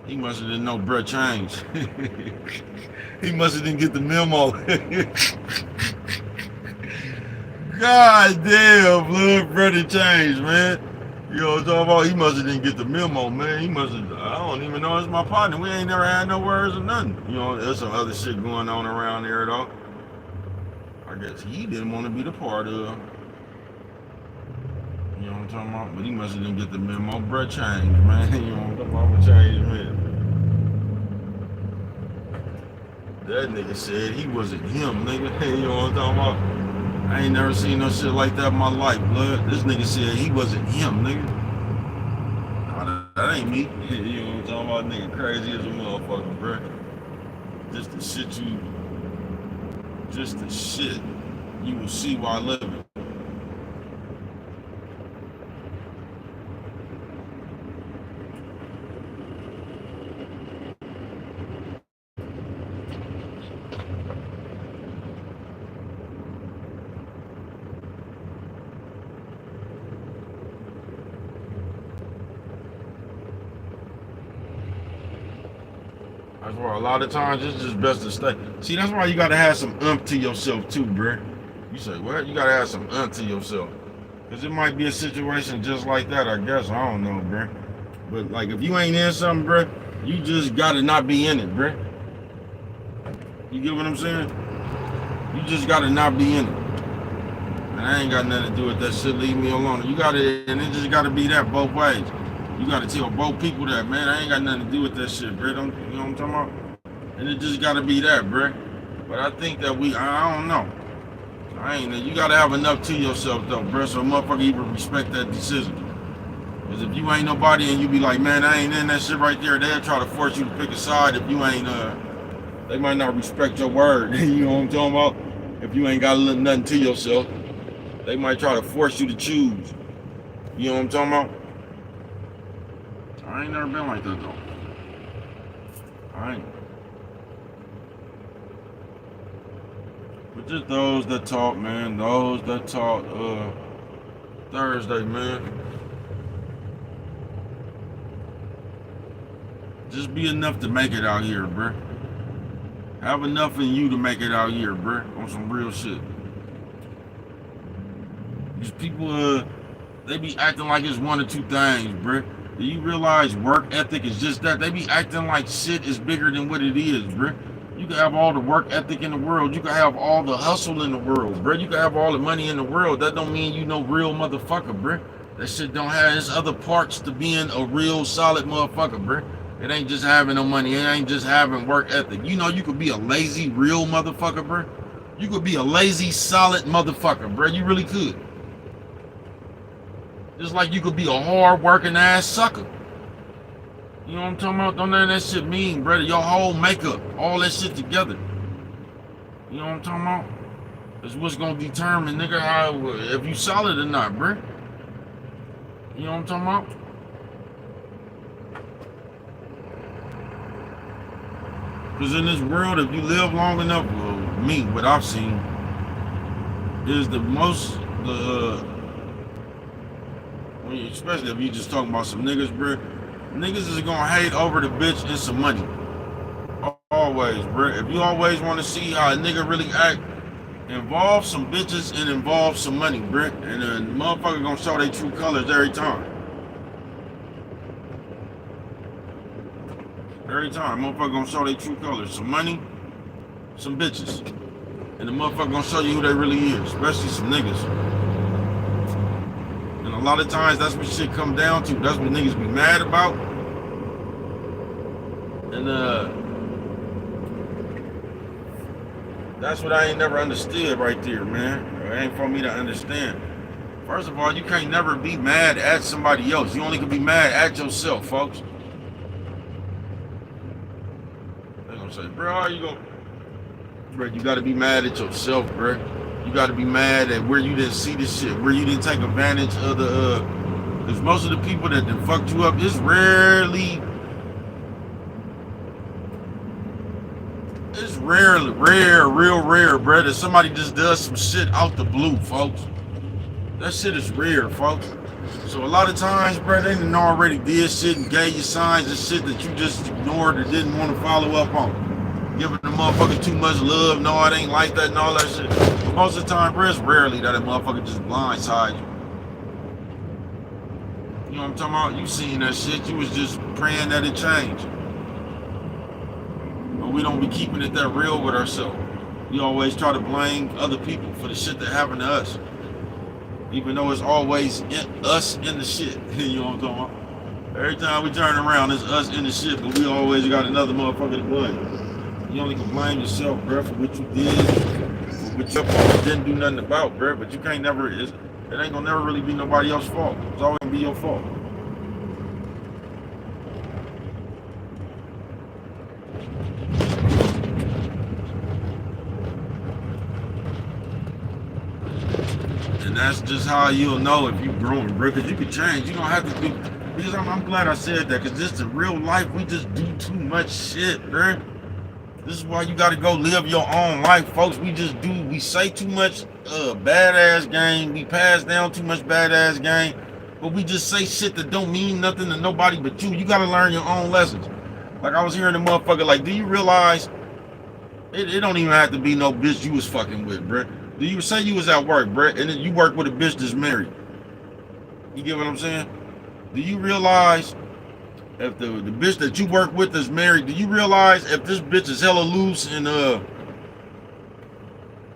S1: He must have didn't know bruh changed. He must have didn't get the memo. God damn, blood, brother changed, man. You know what I'm talking about? He must have didn't get the memo, man. He must have, I don't even know it's my partner. We ain't never had no words or nothing. You know, there's some other shit going on around there, though. I guess he didn't want to be the part of. You know what I'm talking about? But he must have didn't get the memo. Bruh changed, man. You know what I'm talking about? Change, man. That nigga said he wasn't him, nigga. You know what I'm talking about? I ain't never seen no shit like that in my life, blood. This nigga said he wasn't him, nigga. Nah, that ain't me. You know what I'm talking about? Nigga crazy as a motherfucker, bro. Just the shit you will see while living. That's why a lot of times it's just best to stay. See, that's why you gotta have some to yourself too, bruh. You say, what? You gotta have some to yourself. Cause it might be a situation just like that, I guess. I don't know, bruh. But like if you ain't in something, bruh, you just gotta not be in it, bruh. You get what I'm saying? You just gotta not be in it. And I ain't got nothing to do with that shit, leave me alone. You gotta, and it just gotta be that both ways. You gotta tell both people that, man, I ain't got nothing to do with that shit, bro. You know what I'm talking about? And it just gotta be that, bro. But I think that I don't know. You gotta have enough to yourself, though, bro, so a motherfucker even respect that decision. Because if you ain't nobody and you be like, man, I ain't in that shit right there, they'll try to force you to pick a side if you ain't, they might not respect your word. You know what I'm talking about? If you ain't got nothing to yourself, they might try to force you to choose. You know what I'm talking about? I ain't never been like that though. I ain't. But just those that talk, man. Those that talk Thursday, man. Just be enough to make it out here, bruh. Have enough in you to make it out here, bruh. On some real shit. These people, they be acting like it's one or two things, bruh. Do you realize work ethic is just that? They be acting like shit is bigger than what it is, bruh. You can have all the work ethic in the world. You can have all the hustle in the world, bruh. You can have all the money in the world. That don't mean you no real motherfucker, bruh. That shit don't have its other parts to being a real solid motherfucker, bruh. It ain't just having no money. It ain't just having work ethic. You know you could be a lazy, real motherfucker, bruh. You could be a lazy, solid motherfucker, bruh. You really could. Just like you could be a hard-working ass sucker. You know what I'm talking about? Don't let that shit mean, brother. Your whole makeup, all that shit together. You know what I'm talking about? It's what's gonna determine, nigga, if you solid or not, bruh. You know what I'm talking about? Because in this world, if you live long enough, what I've seen, is especially if you just talking about some niggas, bro. Niggas is gonna hate over the bitch and some money. Always, bro. If you always want to see how a nigga really act, involve some bitches and involve some money, bro. And the motherfucker gonna show their true colors every time. Every time, motherfucker gonna show their true colors. Some money, some bitches. And the motherfucker gonna show you who they really is, especially some niggas. And a lot of times, that's what shit come down to. That's what niggas be mad about. And that's what I ain't never understood right there, man. It ain't for me to understand. First of all, you can't never be mad at somebody else. You only can be mad at yourself, folks. They're gonna say, bro, how you gonna... Bro, you gotta be mad at yourself, bro. You gotta be mad at where you didn't see this shit, where you didn't take advantage of the, because most of the people that done fucked you up, it's real rare, bro, that somebody just does some shit out the blue, folks. That shit is rare, folks. So a lot of times, bro, they done already did shit and gave you signs and shit that you just ignored or didn't want to follow up on. Giving the motherfucker too much love, no, it ain't like that and all that shit. But most of the time, bro, it's rarely that a motherfucker just blindside you. You know what I'm talking about? You seen that shit, you was just praying that it changed. But we don't be keeping it that real with ourselves. We always try to blame other people for the shit that happened to us. Even though it's always us in the shit. You know what I'm talking about? Every time we turn around, it's us in the shit, but we always got another motherfucker to blame. You You only can blame yourself, bro, for what you did, for what your didn't do nothing about, bro. But you can't never, it ain't gonna never really be nobody else's fault. It's always gonna be your fault. And that's just how you'll know if you're growing, bro, because you can change. You don't have to do, because I'm glad I said that, because this in real life, we just do too much shit, bro. This is why you got to go live your own life, folks. We say too much badass game. We pass down too much badass game. But we just say shit that don't mean nothing to nobody but you. You got to learn your own lessons. Like I was hearing the motherfucker, like, do you realize it don't even have to be no bitch you was fucking with, bruh. Do you say you was at work, bruh, and then you work with a bitch that's married? You get what I'm saying? Do you realize if the bitch that you work with is married, do you realize if this bitch is hella loose and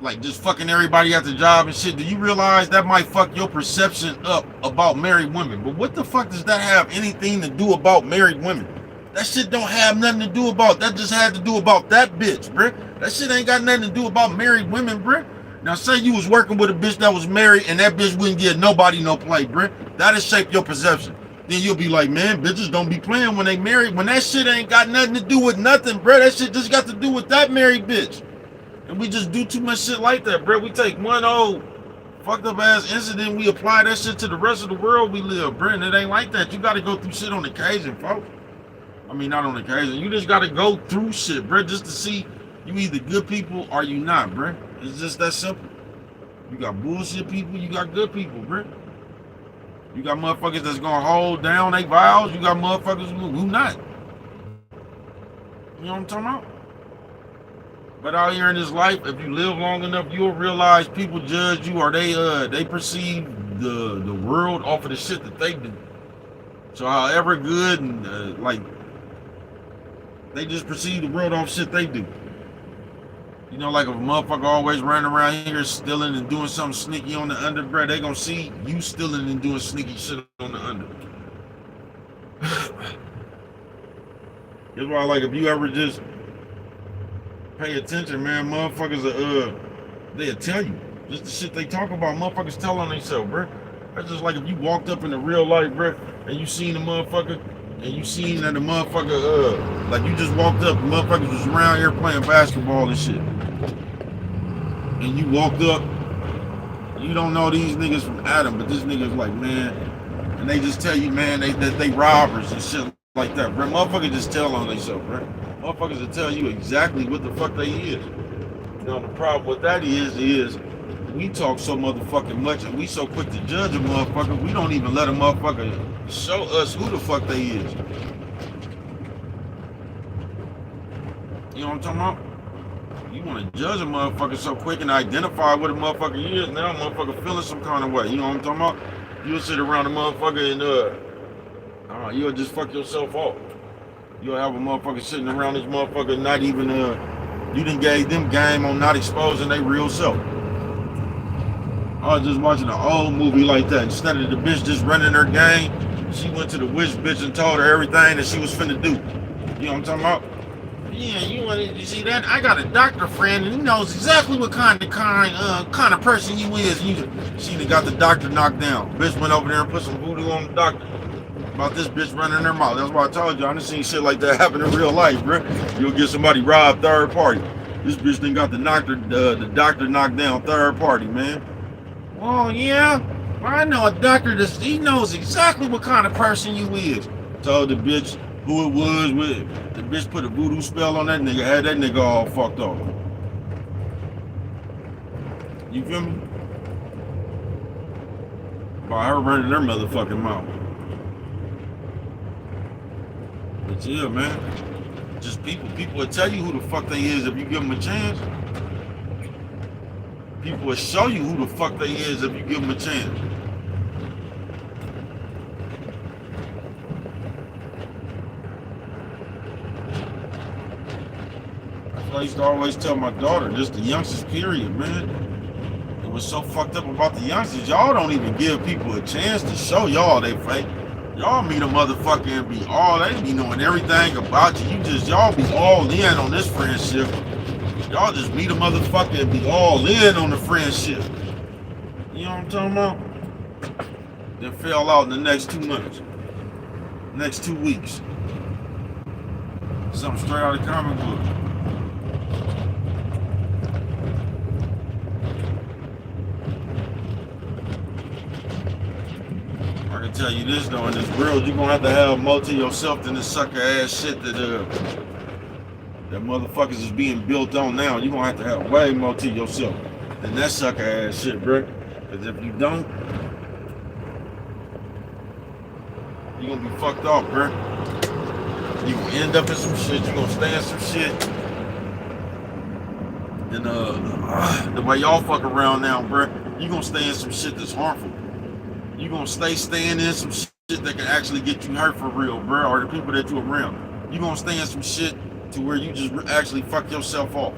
S1: like just fucking everybody at the job and shit, do you realize that might fuck your perception up about married women? But what the fuck does that have anything to do about married women? That shit don't have nothing to do about, that just had to do about that bitch, bruh. That shit ain't got nothing to do about married women, bruh. Now say you was working with a bitch that was married and that bitch wouldn't give nobody no play, bruh. That'll shape your perception. Then you'll be like, man, bitches don't be playing when they married. When that shit ain't got nothing to do with nothing, bruh. That shit just got to do with that married bitch. And we just do too much shit like that, bruh. We take one old fucked up ass incident, we apply that shit to the rest of the world we live, bruh. And it ain't like that. You gotta go through shit on occasion, folks. I mean, not on occasion. You just gotta go through shit, bruh, just to see you either good people or you not, bruh. It's just that simple. You got bullshit people, you got good people, bruh. You got motherfuckers that's gonna hold down their vows. You got motherfuckers who not. You know what I'm talking about? But out here in this life, if you live long enough, you'll realize people judge you or they perceive the world off of the shit that they do. So however good and like they just perceive the world off shit they do. You know, like if a motherfucker always running around here stealing and doing something sneaky on the under, bruh, they gonna see you stealing and doing sneaky shit on the under. That's why, like, if you ever just pay attention, man, motherfuckers they'll tell you. Just the shit they talk about, motherfuckers tell on themselves, bruh. That's just like if you walked up in the real life, bruh, and you seen a motherfucker, and you seen that the motherfucker, like you just walked up, the motherfuckers was around here playing basketball and shit. And you walked up, you don't know these niggas from Adam, but this nigga's like, man, and they just tell you, man, they robbers and shit like that, bro. Motherfuckers just tell on themselves, bro. Motherfuckers will tell you exactly what the fuck they is. You know, the problem with that is we talk so motherfucking much and we so quick to judge a motherfucker, we don't even let a motherfucker show us who the fuck they is. You know what I'm talking about? You want to judge a motherfucker so quick and identify what a motherfucker is. Now a motherfucker feeling some kind of way. You know what I'm talking about? You'll sit around a motherfucker and you'll just fuck yourself off. You'll have a motherfucker sitting around this motherfucker not even you done gave them game on not exposing their real self. I was just watching an old movie like that. Instead of the bitch just running her game, she went to the witch bitch and told her everything that she was finna do. You know what I'm talking about? Yeah, you see that? I got a doctor friend and he knows exactly what kind of person you is. She done got the doctor knocked down. Bitch went over there and put some voodoo on the doctor. About this bitch running her mouth. That's why I told you I done seen shit like that happen in real life, bro. You'll get somebody robbed third party. This bitch done got the doctor knocked down third party, man. Oh yeah? Well, I know a doctor he knows exactly what kind of person you is. Told the bitch who it was with. The bitch put a voodoo spell on that nigga, had that nigga all fucked off. You feel me? By her running their motherfucking mouth. But yeah, man. Just people will tell you who the fuck they is if you give them a chance. People will show you who the fuck they is if you give them a chance. I used to always tell my daughter, just the youngsters period, man. It was so fucked up about the youngsters. Y'all don't even give people a chance to show y'all they fake. Y'all meet a motherfucker and be all, they be knowing everything about you. Y'all be all in on this friendship. Y'all just meet a motherfucker and be all in on the friendship. You know what I'm talking about? Then fell out in the next 2 months. Next 2 weeks. Something straight out of comic book. I can tell you this though, in this world, you're gonna have more to yourself than this sucker ass shit that motherfuckers is being built on now. You're gonna have way more to yourself than that sucker ass shit, bro. Cause if you don't, you're gonna be fucked off, bro. You're gonna end up in some shit, you're gonna stay in some shit. And the way y'all fuck around now, bro, you're gonna stay in some shit that's harmful. You're gonna staying in some shit that can actually get you hurt for real, bro, or the people that you're around. You're gonna stay in some shit to where you just actually fuck yourself off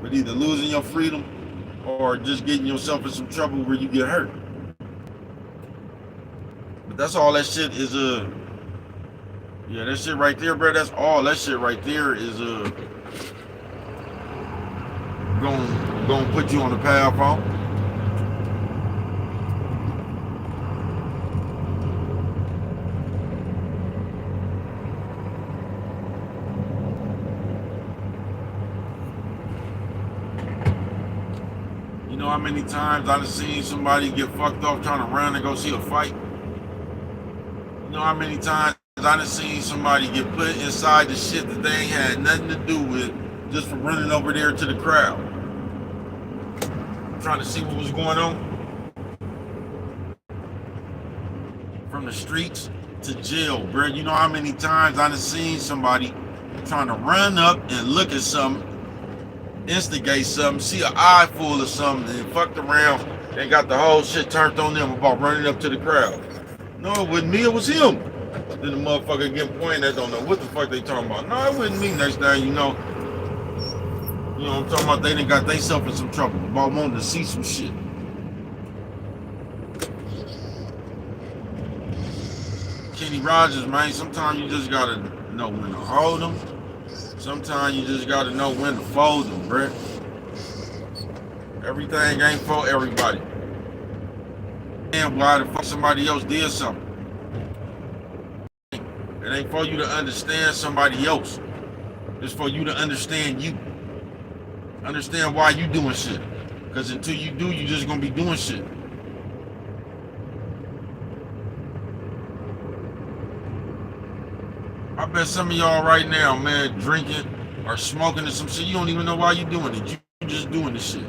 S1: with either losing your freedom or just getting yourself in some trouble where you get hurt. But that's all that shit is. Yeah, that shit right there, bro. That's all that shit right there is. Gonna put you on the path on. You know how many times I've seen somebody get fucked off trying to run and go see a fight? You know how many times I've seen somebody get put inside the shit that they ain't had nothing to do with just for running over there to the crowd, trying to see what was going on? From the streets to jail, bro. You know how many times I've seen somebody trying to run up and look at something, instigate something, see an eye full of something, and fucked around and got the whole shit turned on them about running up to the crowd. No, it wasn't me, it was him. Then the motherfucker getting pointed at, don't know what the fuck they talking about. No, it wasn't me. Next thing you know what I'm talking about, they done got themselves in some trouble about wanting to see some shit. Kenny Rogers, man, sometimes you just gotta know when to hold them. Sometimes you just gotta know when to fold them, bruh. Everything ain't for everybody. And why the fuck somebody else did something? It ain't for you to understand somebody else. It's for you to understand you. Understand why you doing shit. Because until you do, you just gonna be doing shit. I bet some of y'all right now, man, drinking or smoking or some shit, you don't even know why you doing it. You just doing this shit.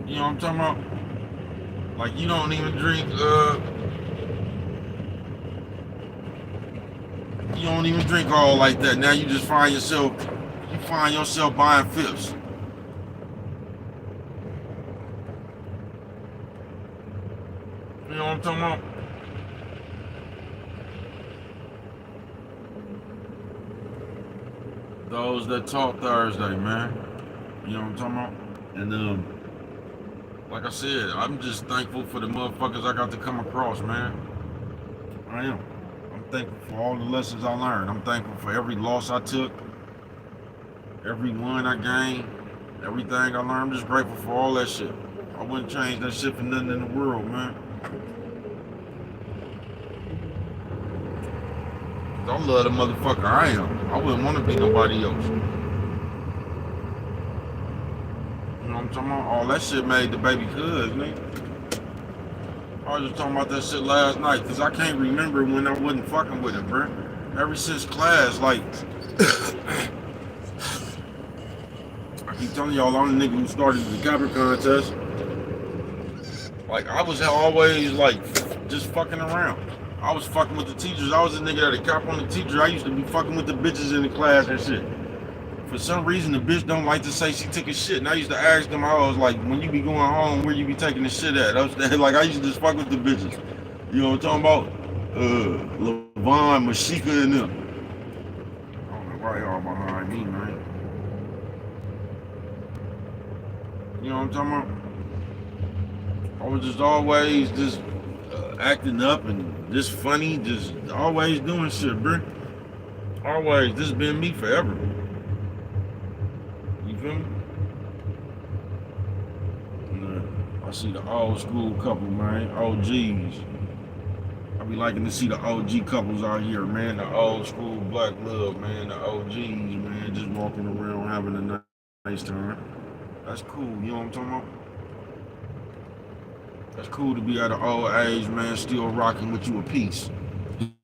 S1: You know what I'm talking about? Like, you don't even drink, you don't even drink all like that. Now you just find yourself buying fifths. You know what I'm talking about? Those that talk Thursday, man. You know what I'm talking about? And like I said, I'm just thankful for the motherfuckers I got to come across, man. I am. I'm thankful for all the lessons I learned. I'm thankful for every loss I took, every win I gained, everything I learned. I'm just grateful for all that shit. I wouldn't change that shit for nothing in the world, man. I love the motherfucker I am. I wouldn't want to be nobody else. You know what I'm talking about? All that shit made the baby cuz, nigga. I was just talking about that shit last night, because I can't remember when I wasn't fucking with it, bro. Ever since class, like, I keep telling y'all, I'm the nigga who started the Capper contest. Like, I was always, like, just fucking around. I was fucking with the teachers. I was a nigga that'd cap on the teacher. I used to be fucking with the bitches in the class and shit. For some reason, the bitch don't like to say she took a shit. And I used to ask them, I was like, when you be going home, where you be taking the shit at? I was like, I used to just fuck with the bitches. You know what I'm talking about? Levon, Mashika, and them. I don't know why y'all behind me, man. You know what I'm talking about? I was just always just acting up and just funny, just always doing shit, bro. Always. This been me forever. You feel me? I see the old school couple, man. OGs. I be liking to see the OG couples out here, man. The old school black love, man. The OGs, man. Just walking around having a nice time. That's cool. You know what I'm talking about? That's cool to be at an old age, man. Still rocking with you a piece.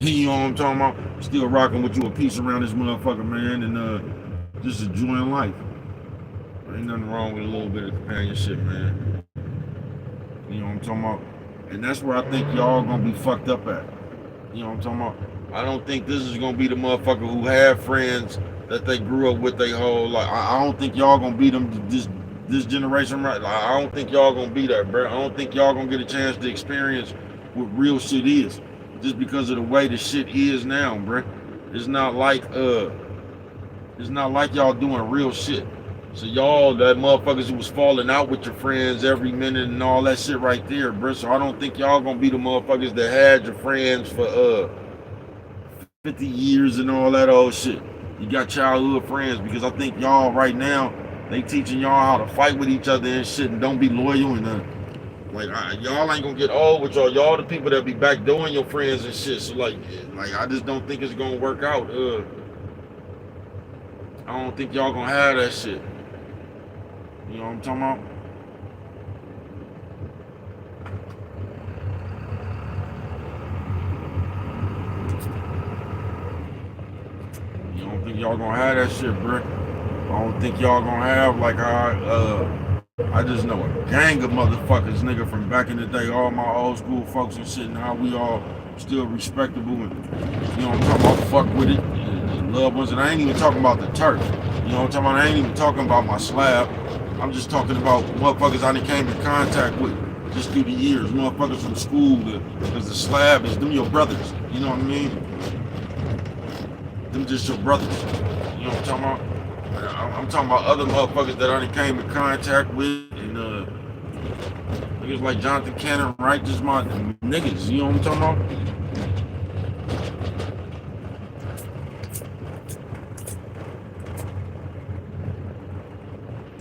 S1: You know what I'm talking about? Still rocking with you a piece around this motherfucker, man. And just enjoying life. Ain't nothing wrong with a little bit of companionship, man. You know what I'm talking about? And that's where I think y'all gonna be fucked up at. You know what I'm talking about? I don't think this is gonna be the motherfucker who have friends that they grew up with their whole life. I don't think y'all gonna be them this generation, right? I don't think y'all gonna be that, bro. I don't think y'all gonna get a chance to experience what real shit is, just because of the way the shit is now, bro. It's not like y'all doing real shit. So y'all, that motherfuckers who was falling out with your friends every minute and all that shit right there, bro. So I don't think y'all gonna be the motherfuckers that had your friends for 50 years and all that old shit. You got childhood friends, because I think y'all right now, they teaching y'all how to fight with each other and shit and don't be loyal and y'all ain't gonna get old with y'all. Y'all the people that be backdooring your friends and shit. So like I just don't think it's gonna work out. I don't think y'all gonna have that shit. You know what I'm talking about? You don't think y'all gonna have that shit, bro? I don't think y'all gonna have like I just know a gang of motherfuckers, nigga, from back in the day, all my old school folks and shit, and how we all still respectable and, you know what I'm talking about, fuck with it, and loved ones. And I ain't even talking about the turf. You know what I'm talking about? I ain't even talking about my slab. I'm just talking about motherfuckers I done came in contact with just through the years. Motherfuckers from school, because the slab is them your brothers. You know what I mean? Them just your brothers. You know what I'm talking about? I'm talking about other motherfuckers that I done came in contact with, and niggas like Jonathan Cannon, right? Just my niggas. You know what I'm talking about?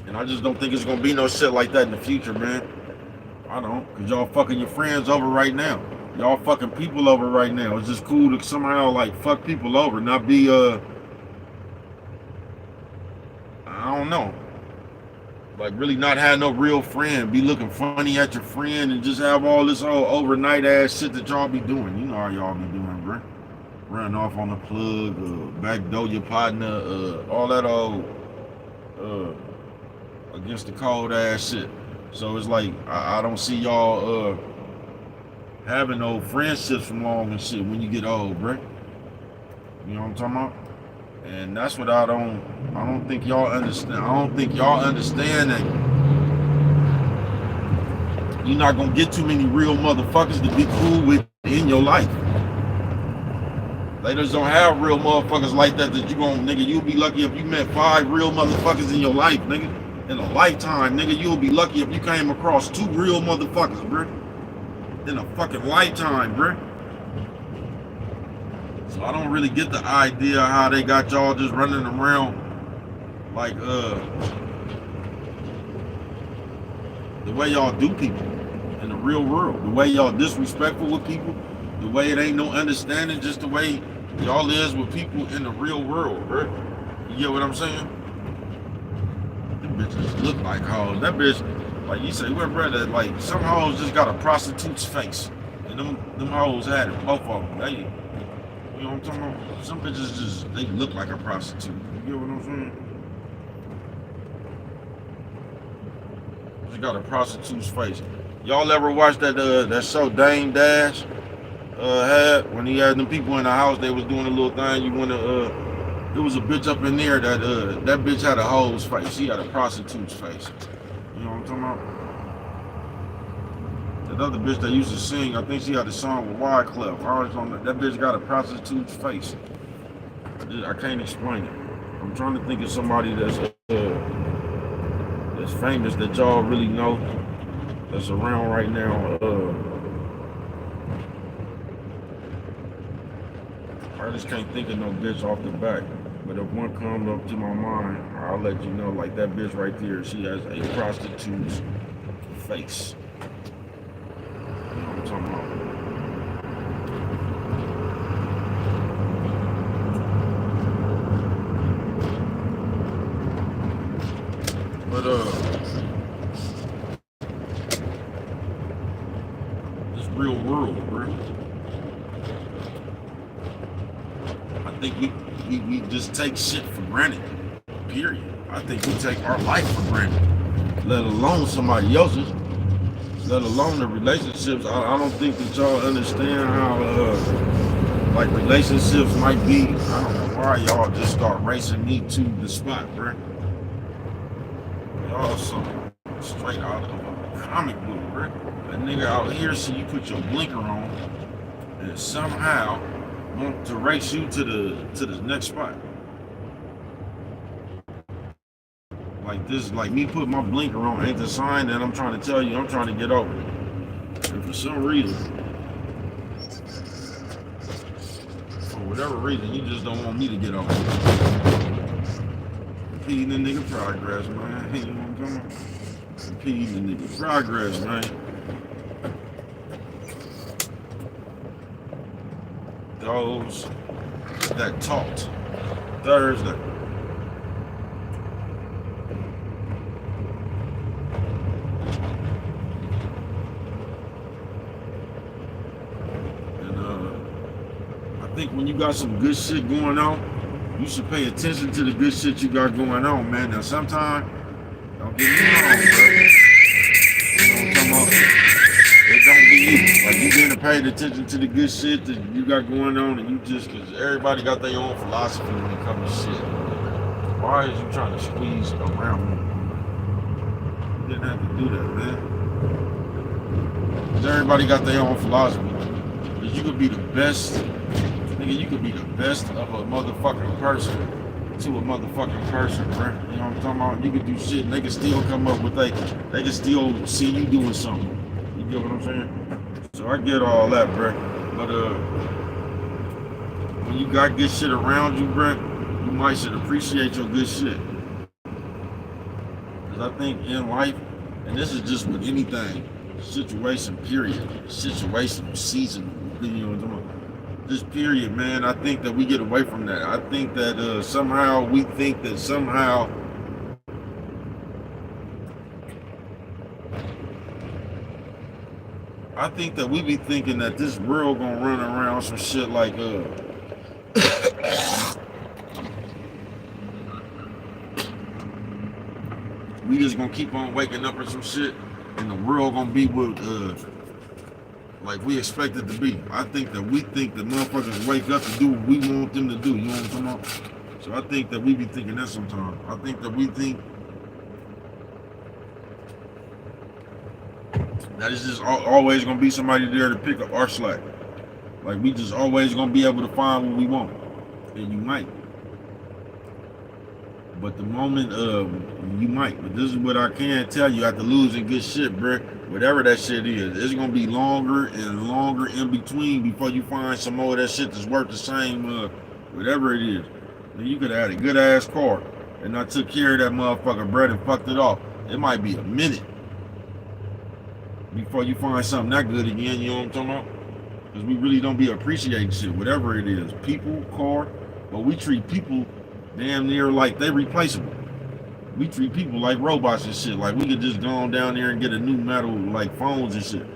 S1: And I just don't think it's gonna be no shit like that in the future, man. I don't, cause y'all fucking your friends over right now. Y'all fucking people over right now. It's just cool to somehow like fuck people over, not be I don't know, like really not have no real friend. Be looking funny at your friend and just have all this old overnight ass shit that y'all be doing. You know how y'all be doing, bro. Running off on the plug, backdoor your partner, all that old against the cold ass shit. So it's like I don't see y'all having no friendships from long and shit when you get old, bro. You know what I'm talking about? And that's what I don't think y'all understand. I don't think y'all understand that you're not gonna get too many real motherfuckers to be cool with in your life. They just don't have real motherfuckers like that you gon' nigga, you'll be lucky if you met 5 real motherfuckers in your life, nigga. In a lifetime, nigga, you'll be lucky if you came across 2 real motherfuckers, bro. In a fucking lifetime, bro. So I don't really get the idea how they got y'all just running around like the way y'all do people in the real world, the way y'all disrespectful with people, the way it ain't no understanding, just the way y'all is with people in the real world, bro. You get what I'm saying? Them bitches look like hoes. That bitch, like you say, well, brother, like some hoes just got a prostitute's face, and them hoes had it, both of them. They, you know what I'm talking about? Some bitches just, they look like a prostitute. You get what I'm saying? She got a prostitute's face. Y'all ever watch that show Dame Dash had when he had them people in the house? They was doing a little thing. You wanna there was a bitch up in there that bitch had a hoe's face. She had a prostitute's face. You know what I'm talking about? That other bitch that used to sing, I think she had a song with Wyclef. That bitch got a prostitute's face. I can't explain it. I'm trying to think of somebody that's that's famous that y'all really know that's around right now. I just can't think of no bitch off the back. But if one comes up to my mind, I'll let you know. Like that bitch right there, she has a prostitute's face. You know what I'm talking about? But this real world, bro. I think we just take shit for granted. Period. I think we take our life for granted. Let alone somebody else's. Let alone the relationships. I don't think that y'all understand how like relationships might be. I don't know why y'all just start racing me to the spot, bro. Y'all some straight out of a comic book, bro. A nigga out here see you put your blinker on and somehow want to race you to the next spot. Like this, like me putting my blinker on ain't the sign that I'm trying to tell you I'm trying to get over. And for some reason, for whatever reason, you just don't want me to get over. Impeding the nigga progress, man. You know what I'm talking about? Impeding the nigga progress, man. Those that talked Thursday. I think when you got some good shit going on, you should pay attention to the good shit you got going on, man. Now, sometimes, don't get me wrong, bro. You know what I'm talking about? It don't be you. Like, you being paid attention to the good shit that you got going on, and you just, because everybody got their own philosophy when it comes to shit. Why is you trying to squeeze around me? You didn't have to do that, man. Because everybody got their own philosophy. Because you could be the best. Nigga, you could be the best of a motherfucking person to a motherfucking person, bro. You know what I'm talking about? You can do shit and they can still come up with they can still see you doing something. You get what I'm saying? So I get all that, bro. But when you got good shit around you, bro, you might should appreciate your good shit. Cause I think in life, and this is just with anything, situation, period, situation, season, you know what I'm talking about? This period, man, I think that we get away from that. I think that somehow we think that somehow I think that we be thinking that this world gonna run around some shit like we just gonna keep on waking up or some shit and the world gonna be what like we expect it to be. I think that we think that motherfuckers wake up to do what we want them to do. You know what I'm talking about? So I think that we be thinking that sometimes. I think that we think that it's just always gonna be somebody there to pick up our slack. Like we just always gonna be able to find what we want. And you might. But the moment you might. But this is what I can tell you after losing good shit, bro. Whatever that shit is, it's gonna be longer and longer in between before you find some more of that shit that's worth the same, whatever it is. And you could have had a good ass car and I took care of that motherfucker, bread and fucked it off. It might be a minute before you find something that good again. You know what I'm talking about? Because we really don't be appreciating shit, whatever it is, people, car, but we treat people damn near like they replaceable. We treat people like robots and shit. Like we could just go on down there and get a new metal like phones and shit.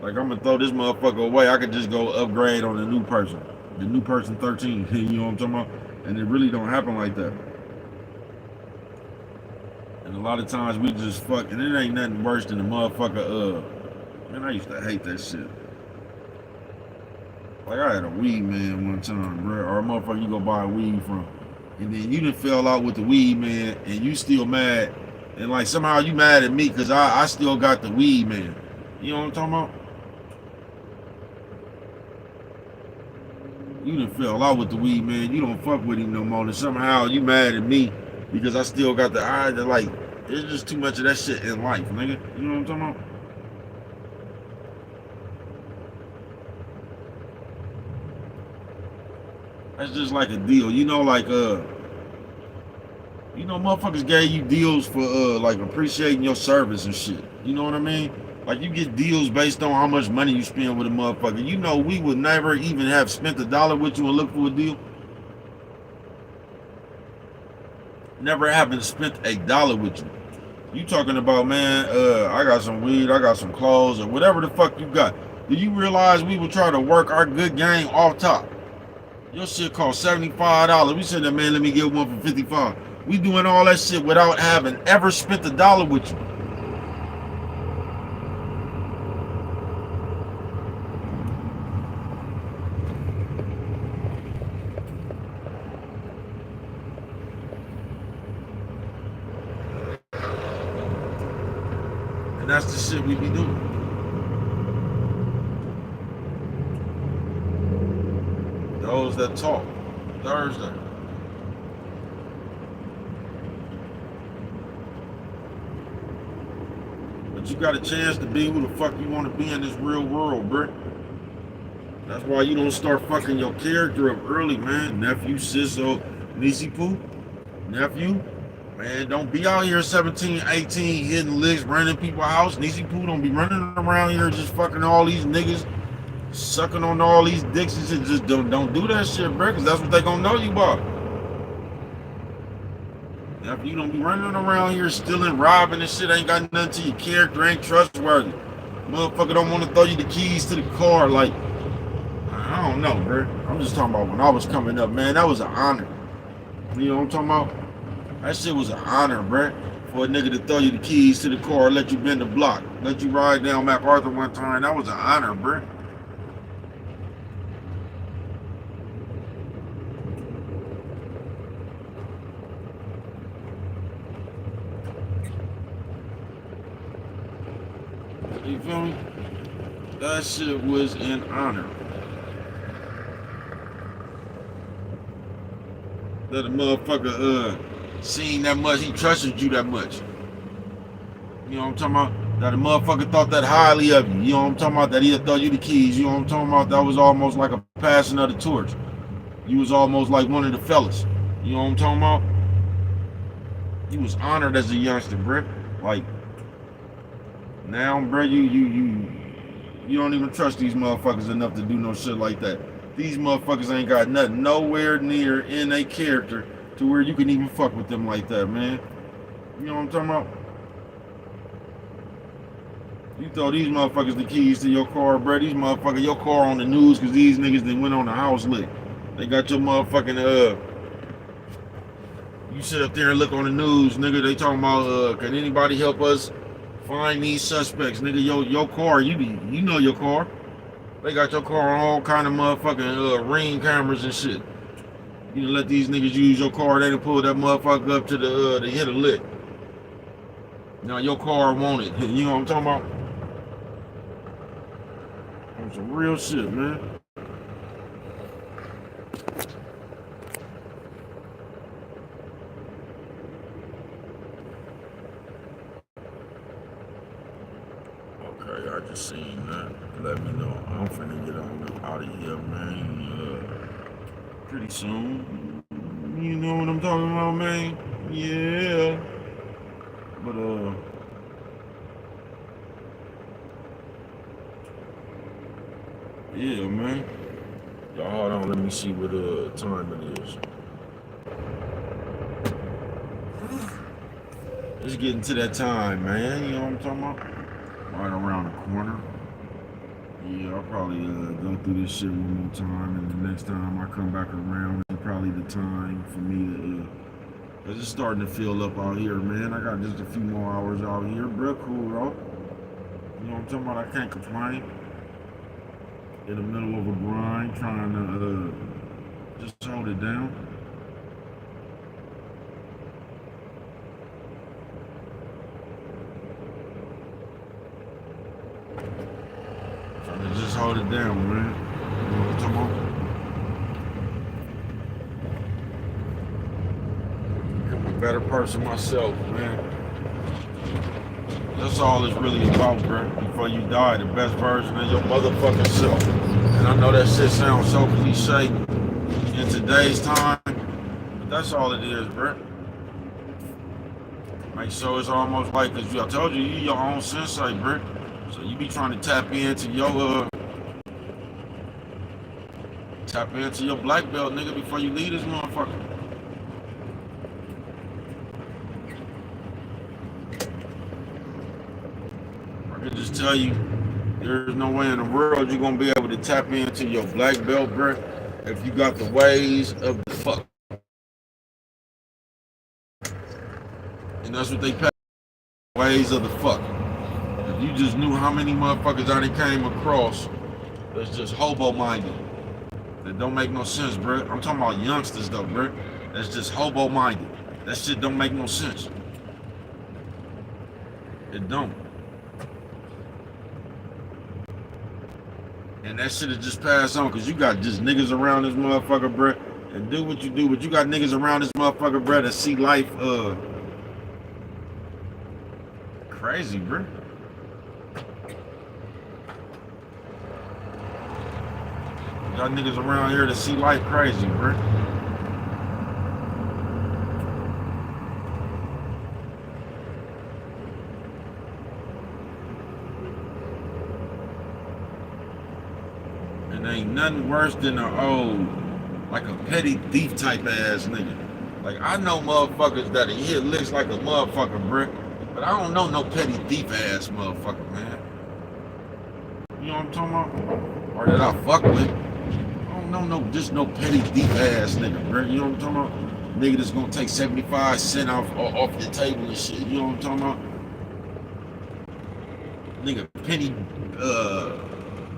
S1: Like I'm gonna throw this motherfucker away. I could just go upgrade on the new person. The new person 13. You know what I'm talking about? And it really don't happen like that. And a lot of times we just fuck, and it ain't nothing worse than the motherfucker, man, I used to hate that shit. Like I had a weed man one time, bro, or a motherfucker you go buy a weed from. And then you done fell out with the weed man and you still mad. And like somehow you mad at me because I still got the weed man. You know what I'm talking about? You done fell out with the weed man. You don't fuck with him no more. And somehow you mad at me because I still got the eye that like, It's just too much of that shit in life, nigga. You know what I'm talking about? That's just like a deal. You know, like motherfuckers gave you deals for like appreciating your service and shit. You know what I mean? Like you get deals based on how much money you spend with a motherfucker. You know, we would never even have spent $1 with you and look for a deal. Never haven't spent $1 with you. You talking about, man, I got some weed, I got some clothes, or whatever the fuck you got. Do you realize we would try to work our good game off top? Your shit cost $75. We said that, man, let me get one for $55. We doing all that shit without having ever spent $1 with you. And that's the shit we be doing. Those that talk. Thursday. But you got a chance to be who the fuck you want to be in this real world, bro. That's why you don't start fucking your character up early, man. Nephew, sis, or Nisi Poo. Nephew, man, don't be out here 17, 18, hitting licks, running people's house. Nisi Poo don't be running around here just fucking all these niggas, sucking on all these dicks and shit. Just don't do that shit, bro, because that's what they gonna know you about. If you don't be running around here stealing, robbing and shit, ain't got nothing to your character, ain't trustworthy. Motherfucker don't want to throw you the keys to the car. Like, I don't know, bro. I'm just talking about when I was coming up, man, that was an honor. You know what I'm talking about? That shit was an honor, bro. For a nigga to throw you the keys to the car, let you bend the block, let you ride down MacArthur one time. That was an honor, bro. You feel me? That shit was an honor. That a motherfucker seen that much, he trusted you that much. You know what I'm talking about? That a motherfucker thought that highly of you. You know what I'm talking about? That he'd throw you the keys. You know what I'm talking about? That was almost like a passing of the torch. You was almost like one of the fellas. You know what I'm talking about? You was honored as a youngster, bro. Like, now, bro, you don't even trust these motherfuckers enough to do no shit like that. These motherfuckers ain't got nothing nowhere near in a character to where you can even fuck with them like that, man. You know what I'm talking about? You throw these motherfuckers the keys to your car, bro. These motherfuckers, your car on the news because these niggas then went on the house lick. They got your motherfucking, you sit up there and look on the news, nigga, they talking about, can anybody help us find these suspects, nigga? Your car, you know your car. They got your car on all kind of motherfucking ring cameras and shit. You let these niggas use your car, they done pull that motherfucker up to the hit a lick. Now your car want it. You know what I'm talking about? That's some real shit, man. I just seen that. Let me know. I'm finna get on out of here, man. Pretty soon. You know what I'm talking about, man? Yeah. But yeah, man. Y'all hold on, let me see what time it is. It's getting to that time, man. You know what I'm talking about? Right around the corner. Yeah, I'll probably go through this shit one more time, and the next time I come back around is probably the time for me to, cause it's starting to fill up out here, man. I got just a few more hours out here, bro. Cool, bro. You know what I'm talking about? I can't complain. In the middle of a grind, trying to just hold it down. Just hold it down, man. You know what I'm talking about? Become a better person myself, man. That's all it's really about, bro. Before you die, the best version of your motherfucking self. And I know that shit sounds so cliche in today's time, but that's all it is, bro. Like, so it's almost like, cause I told you, you your own sensei, bro. So you be trying to tap into your black belt, nigga, before you leave this motherfucker. I can just tell you, there's no way in the world you're gonna be able to tap into your black belt, bro, if you got the ways of the fuck. And that's what they pass, ways of the fuck. If you just knew how many motherfuckers I done came across that's just hobo-minded, that don't make no sense, bro. I'm talking about youngsters, though, bro. That's just hobo-minded. That shit don't make no sense. It don't. And that shit is just passed on, because you got just niggas around this motherfucker, bro, and do what you do, but you got niggas around this motherfucker, bro, that see life, crazy, bro. You got niggas around here that see life crazy, bro. And ain't nothing worse than like a petty thief type ass nigga. Like, I know motherfuckers that hit licks like a motherfucker, bro. But I don't know no petty thief ass motherfucker, man. You know what I'm talking about? Or that I fuck with. I don't know no petty thief ass nigga, bro. You know what I'm talking about? Nigga that's gonna take 75 cents off the table and shit. You know what I'm talking about? Nigga,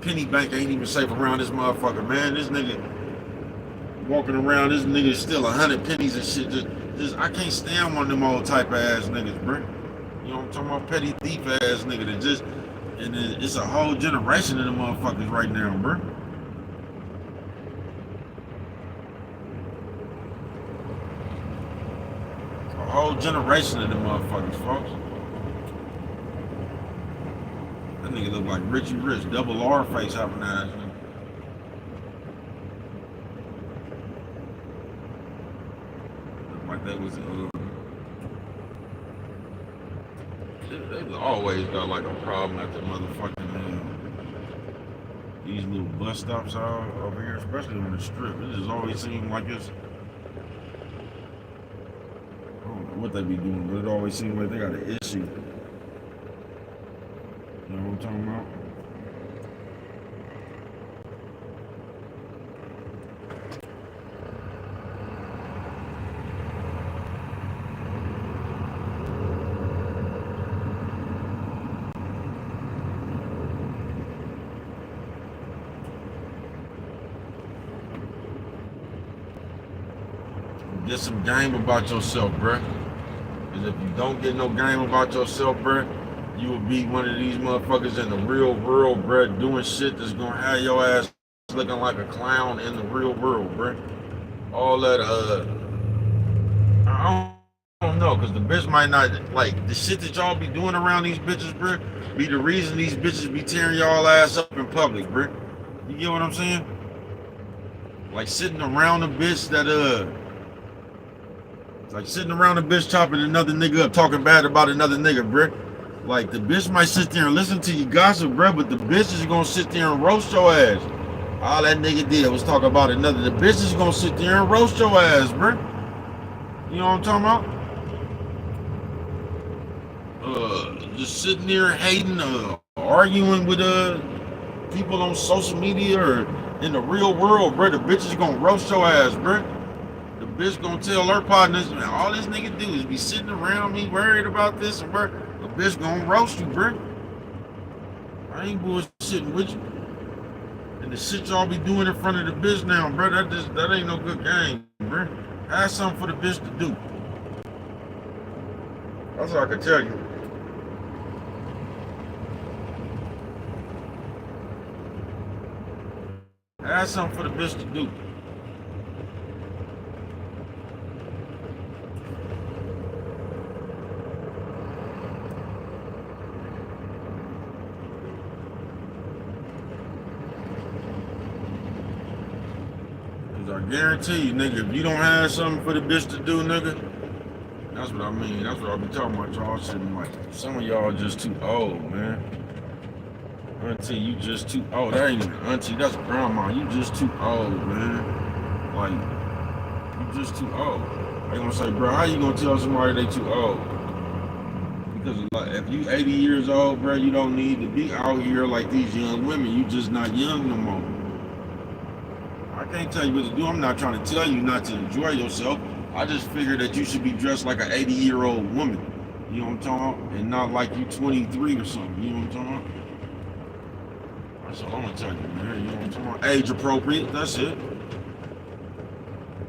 S1: penny bank ain't even safe around this motherfucker, man. This nigga walking around, this nigga still 100 pennies and shit. Just I can't stand one of them old type of ass niggas, bro. You know what I'm talking about? Petty thief ass nigga that just, and it's a whole generation of them motherfuckers right now, bro. A whole generation of them motherfuckers, folks. That nigga look like Richie Rich, double R face having ass nigga. Look like that was they always got like a problem at the motherfucking these little bus stops out over here, especially on the strip. It just always seems like it's, I don't know what they be doing, but it always seems like they got an issue. You know what I'm talking about? Get some game about yourself, bruh. Because if you don't get no game about yourself, bruh, you will be one of these motherfuckers in the real world, bruh, doing shit that's gonna have your ass looking like a clown in the real world, bruh. All that, I don't know, because the bitch might not, like, the shit that y'all be doing around these bitches, bruh, be the reason these bitches be tearing y'all ass up in public, bruh. You get what I'm saying? Like, sitting around a bitch that, like sitting around a bitch chopping another nigga up, talking bad about another nigga, bruh. Like, the bitch might sit there and listen to you gossip, bruh, but the bitch is gonna sit there and roast your ass. All that nigga did was talk about another. The bitch is gonna sit there and roast your ass, bruh. You know what I'm talking about? Just sitting there hating, arguing with people on social media or in the real world, bruh. The bitch is gonna roast your ass, bruh. The bitch gonna tell her partners, man, all this nigga do is be sitting around me worried about this and bruh. The bitch gonna roast you, bruh. I ain't bullshitting with you. And the shit y'all be doing in front of the bitch now, bruh, that ain't no good game, bruh. Have something for the bitch to do. That's all I can tell you. Have something for the bitch to do. guarantee you, nigga, if you don't have something for the bitch to do, nigga, that's what I mean. That's what I be talking about. Y'all sitting like, some of y'all just too old, man. Auntie, you just too old. That ain't even auntie, that's grandma. You just too old, man. Like, you just too old. They gonna say, bro, how you gonna tell somebody they too old? Because like, if you 80 years old, bro, you don't need to be out here like these young women. You just not young no more. I can't tell you what to do. I'm not trying to tell you not to enjoy yourself. I just figure that you should be dressed like an 80-year-old woman. You know what I'm talking about? And not like you 23 or something. You know what I'm talking about? That's all I'm gonna tell you, man. You know what I'm talking about? Age appropriate, that's it.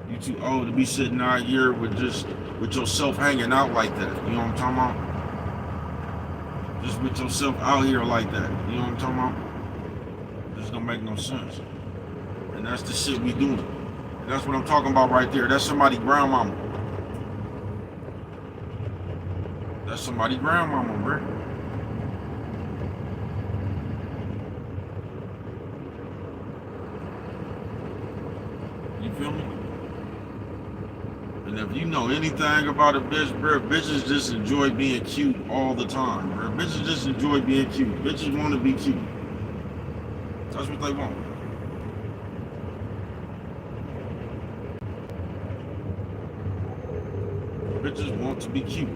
S1: You too old to be sitting out here with yourself hanging out like that. You know what I'm talking about? Just with yourself out here like that. You know what I'm talking about? This don't make no sense. And that's the shit we doing. And that's what I'm talking about right there. That's somebody's grandmama. That's somebody's grandmama, bro. You feel me? And if you know anything about a bitch, bro, bitches just enjoy being cute all the time, bro. Bitches just enjoy being cute. Bitches want to be cute. That's what they want. Bitches want to be cute.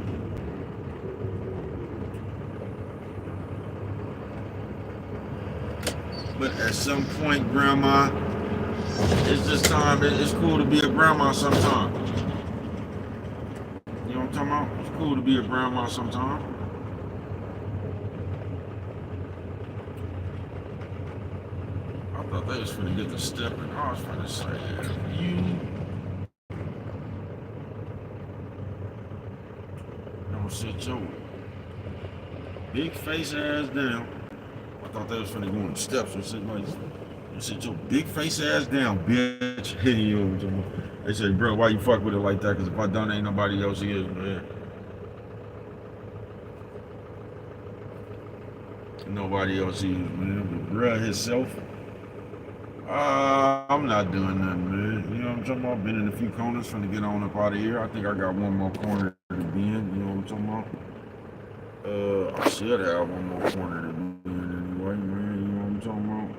S1: But at some point, grandma, it's just time. It's cool to be a grandma sometime. You know what I'm talking about? It's cool to be a grandma sometime. I thought they was finna get the stepping. I was finna say, if you don't sit your big face ass down. I thought they was finna go on the steps and sit like, you sit your big face ass down, bitch. You know what I'm talking about? They say, bro, why you fuck with it like that? Because if I don't, ain't nobody else is, man. Nobody else is, man. But bruh himself, I'm not doing nothing, man. You know what I'm talking about? Been in a few corners, finna get on up out of here. I think I got one more corner to be in. You know what I'm talking about? I should have one more corner to be in anyway, man. You know what I'm talking about?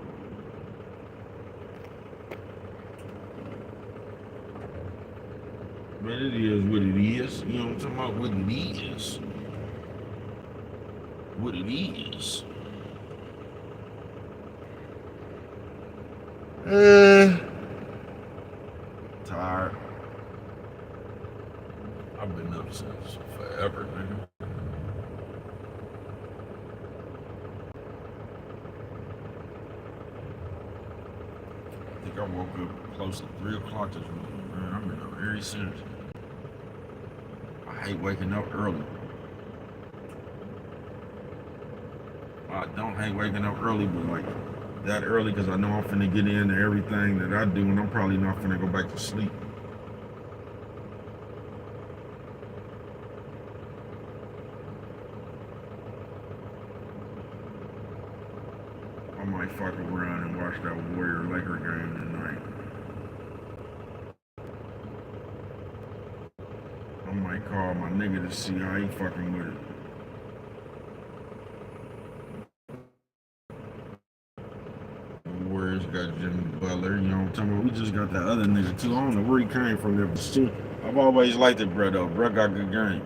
S1: But it is what it is. You know what I'm talking about? What it is. What it is. Tired. I've been up since forever, nigga. I think I woke up close to 3 o'clock this morning, man. I've been up very since. I hate waking up early. I don't hate waking up early, but like that early because I know I'm finna get into everything that I do and I'm probably not finna go back to sleep. I might fuck around and watch that Warrior-Laker game tonight. I might call my nigga to see how he fucking with it. Warriors got Jimmy Butler, you know what I'm talking about? We just got that other nigga too. I don't know where he came from there, but still, I've always liked it, bro, though. Bro got good game.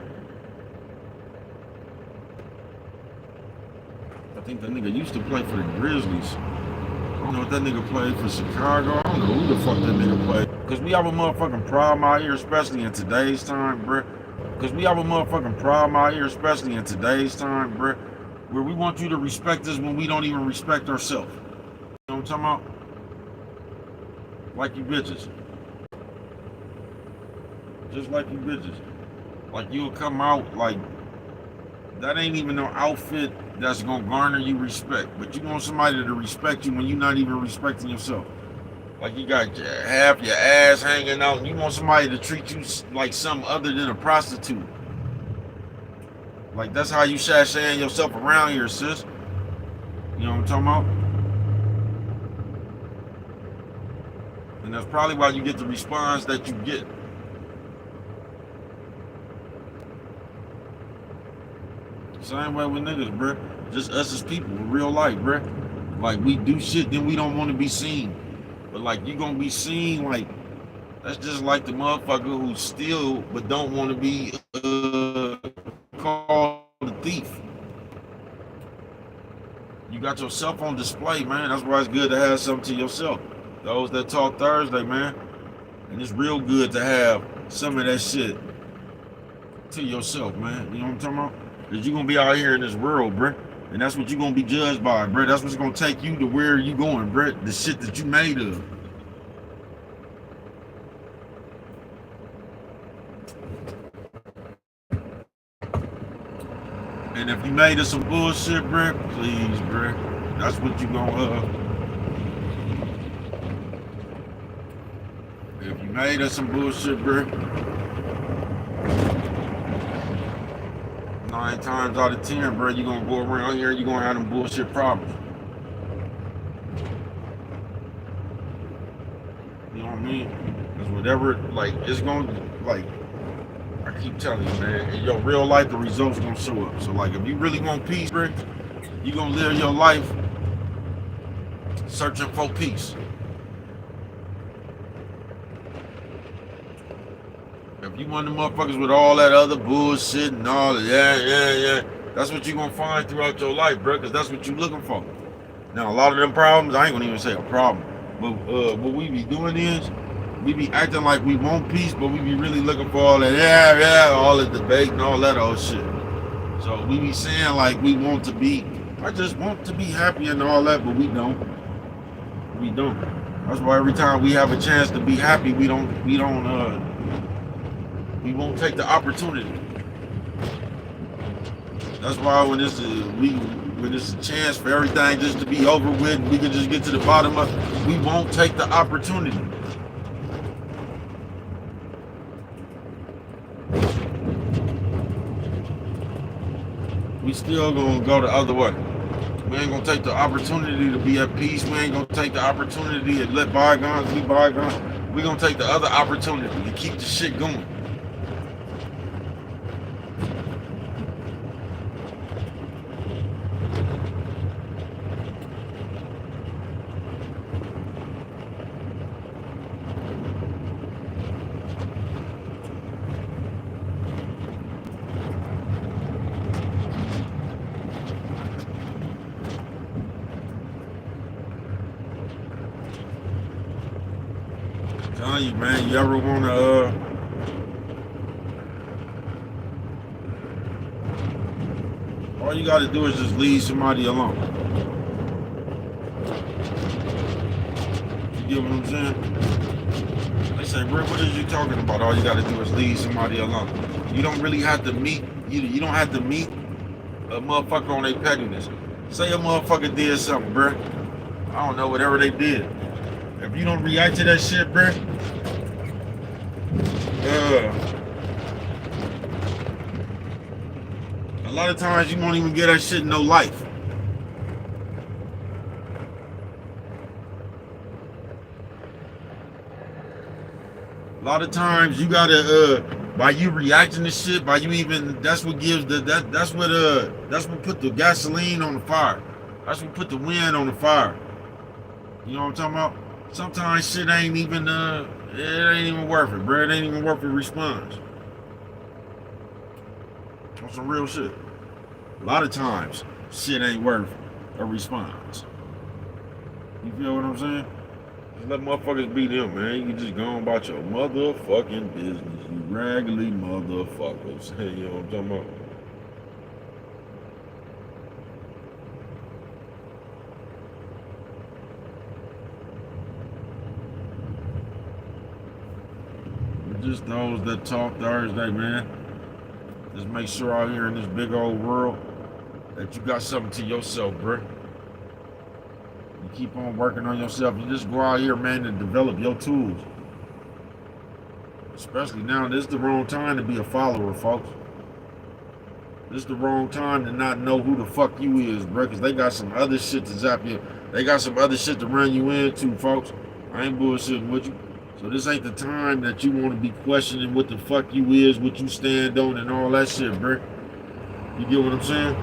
S1: I think that nigga used to play for the Grizzlies. I don't know if that nigga played for Chicago. I don't know who the fuck that nigga played. Because we have a motherfucking problem out here, especially in today's time, bruh. Because we have a motherfucking problem out here, especially in today's time, bruh, where we want you to respect us when we don't even respect ourselves. You know what I'm talking about? Like you bitches. Just like you bitches. Like you'll come out like, that ain't even no outfit that's gonna garner you respect. But you want somebody to respect you when you're not even respecting yourself. Like you got half your ass hanging out and you want somebody to treat you like something other than a prostitute. Like that's how you sashaying yourself around here, sis. You know what I'm talking about? And And that's probably why you get the response that you get. Same way with niggas, bruh. Just us as people in real life, bruh. Like, we do shit, then we don't want to be seen. But, like, you gonna be seen, like, that's just like the motherfucker who steal but don't want to be called a thief. You got yourself on display, man. That's why it's good to have something to yourself. Those that talk Thursday, man. And it's real good to have some of that shit to yourself, man. You know what I'm talking about? Because you're going to be out here in this world, bruh. And that's what you're going to be judged by, bruh. That's what's going to take you to where you going, bruh. The shit that you made of. And if you made of some bullshit, bruh, please, bruh. That's what you gonna, if you made of some bullshit, bruh, 9 times out of 10, bruh, you gonna go around here, you gonna have them bullshit problems. You know what I mean? Because whatever, like, it's gonna, like, I keep telling you, man, in your real life, the results gonna show up. So, like, if you really want peace, bruh, you gonna live your life searching for peace. If you want the motherfuckers with all that other bullshit and all that, yeah, that's what you gonna find throughout your life, bro, because that's what you looking for. Now, a lot of them problems, I ain't gonna even say a problem, but what we be doing is, we be acting like we want peace, but we be really looking for all that, all the debate and all that old shit. So we be saying like we want to be, I just want to be happy and all that, but we don't. We don't. That's why every time we have a chance to be happy, we won't take the opportunity. That's why when it's a chance for everything just to be over with, we can just get to the bottom of it, we won't take the opportunity. We still gonna go the other way. We ain't gonna take the opportunity to be at peace. We ain't gonna take the opportunity to let bygones be bygones. We gonna take the other opportunity to keep the shit going. Telling you, man, you ever wanna all you gotta do is just leave somebody alone. You get what I'm saying? They say, Rick, what is you talking about? All you gotta do is leave somebody alone. You don't really have to meet, you don't have to meet a motherfucker on their pettiness. Say a motherfucker did something, bruh. I don't know, whatever they did. If you don't react to that shit, bruh, a lot of times you won't even get that shit no life. A lot of times you gotta by you reacting to shit, by you even, that's what gives that's what put the gasoline on the fire. That's what put the wind on the fire. You know what I'm talking about? Sometimes shit ain't even it ain't even worth it, bro. It ain't even worth a response. On some real shit. A lot of times shit ain't worth a response. You feel what I'm saying? Just let motherfuckers be them, man. You can just go on about your motherfucking business, you raggedy motherfuckers. You know what I'm talking about? Just those that talk Thursday, man. Just make sure out here in this big old world that you got something to yourself, bruh. You keep on working on yourself. You just go out here, man, and develop your tools. Especially now, this is the wrong time to be a follower, folks. This is the wrong time to not know who the fuck you is, bruh, because they got some other shit to zap you. They got some other shit to run you into, folks. I ain't bullshitting with you. So this ain't the time that you want to be questioning what the fuck you is, what you stand on, and all that shit, bro. You get what I'm saying?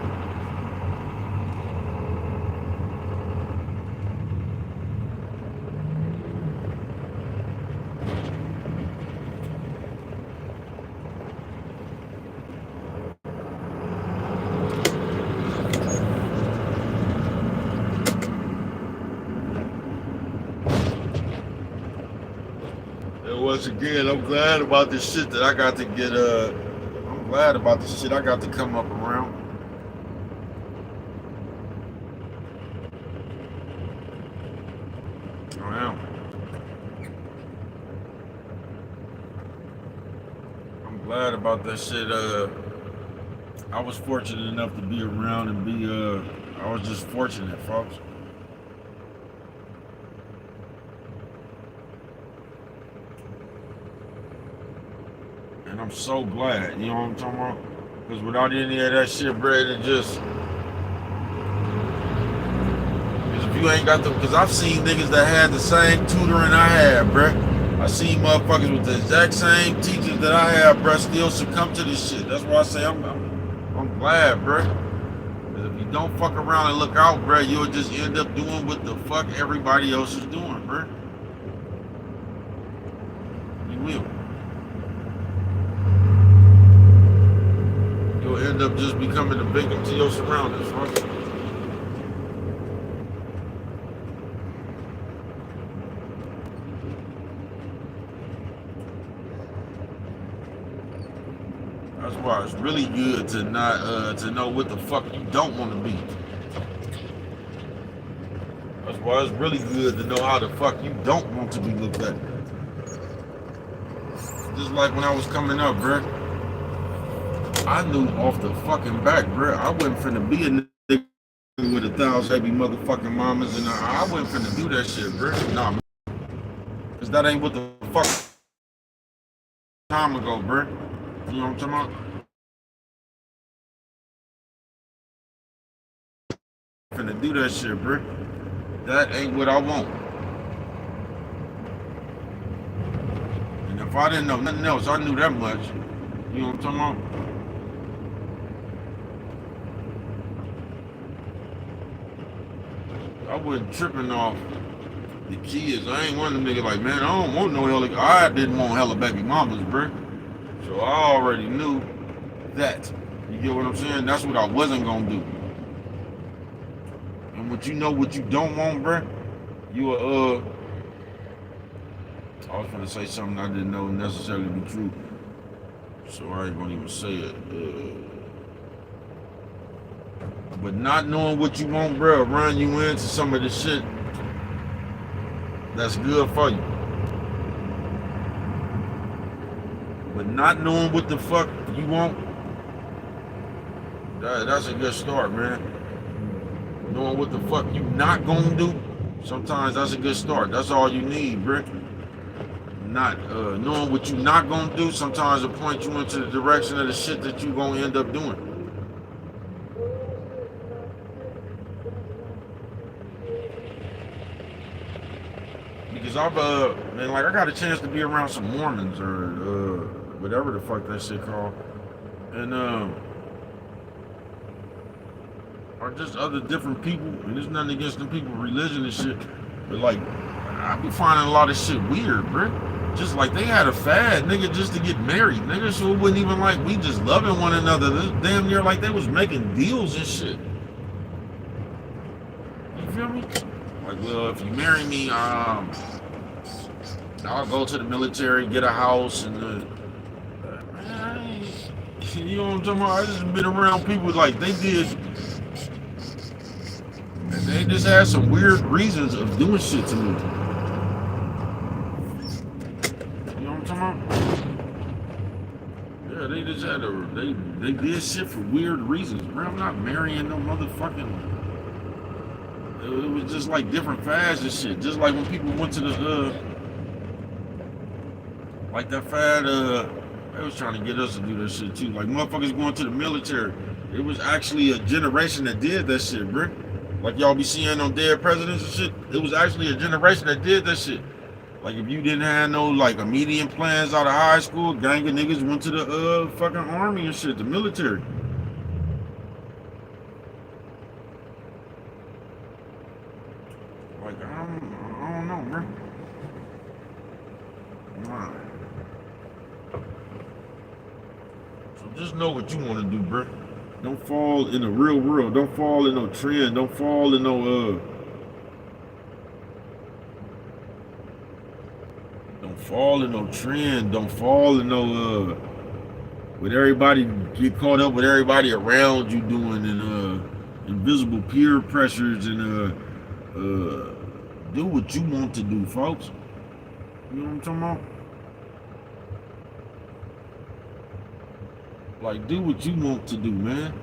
S1: And once again, I'm glad about this shit that I got to get. I'm glad about the shit I got to come up around. I am. I'm glad about that shit. I was fortunate enough to be around and be. I was just fortunate, folks. And I'm so glad, you know what I'm talking about? Because without any of that shit, bro, it just. Because if you ain't got the. Because I've seen niggas that had the same tutoring I had, bruh. I seen motherfuckers with the exact same teachers that I had, bruh, still succumb to this shit. That's why I say I'm glad, bruh. Because if you don't fuck around and look out, bruh, you'll just end up doing what the fuck everybody else is doing, bruh. You will. You'll end up just becoming a victim to your surroundings, right? That's why it's really good to not to know what the fuck you don't want to be. That's why it's really good to know how the fuck you don't want to be looked at. Just like when I was coming up, bruh. I knew off the fucking back, bruh. I wasn't finna be a nigga with 1,000 baby motherfucking mamas, and I wasn't finna do that shit, bruh. Nah, cause that ain't what the fuck time ago, bruh. You know what I'm talking about? Finna do that shit, bruh. That ain't what I want. And if I didn't know nothing else, I knew that much. You know what I'm talking about? I wasn't tripping off the kids. I ain't one of them niggas like, man, I don't want no hella. I didn't want hella baby mamas, bruh. So I already knew that. You get what I'm saying? That's what I wasn't gonna do. And what you know what you don't want, bruh, you I was gonna say something I didn't know necessarily be true. So I ain't gonna even say it. But not knowing what you want, bruh, run you into some of the shit that's good for you. But not knowing what the fuck you want, that's a good start, man. Knowing what the fuck you not gonna do, sometimes that's a good start. That's all you need, bruh. Not knowing what you not gonna do, sometimes it point you into the direction of the shit that you gonna end up doing. Because I've man, like I got a chance to be around some Mormons or whatever the fuck that shit called, and or just other different people. And there's nothing against them people, religion and shit, but like I be finding a lot of shit weird, bruh. Just like they had a fad, nigga, just to get married, nigga. So it wasn't even like we just loving one another. This damn near like they was making deals and shit. You feel me? Like, well, if you marry me, I'll go to the military, get a house, and you know what I'm talking about? I just been around people like they did, and they just had some weird reasons of doing shit to me. Yeah, they just had they did shit for weird reasons. Bro, I'm not marrying no motherfucking. It was just like different fads and shit. Just like when people went to the like that fad they was trying to get us to do that shit too. Like motherfuckers going to the military. It was actually a generation that did that shit, bro. Like y'all be seeing on dead presidents and shit. It was actually a generation that did that shit. Like if you didn't have no like immediate plans out of high school, gang of niggas went to the fucking army and shit, the military. Like I don't know, bro. Nah. So just know what you want to do, bro. Don't fall in the real world. Don't fall in no trend. Don't fall in no Don't fall in no trend. Don't fall in no with everybody get caught up with everybody around you doing and invisible peer pressures and do what you want to do, folks. You know what I'm talking about? Like, do what you want to do, man.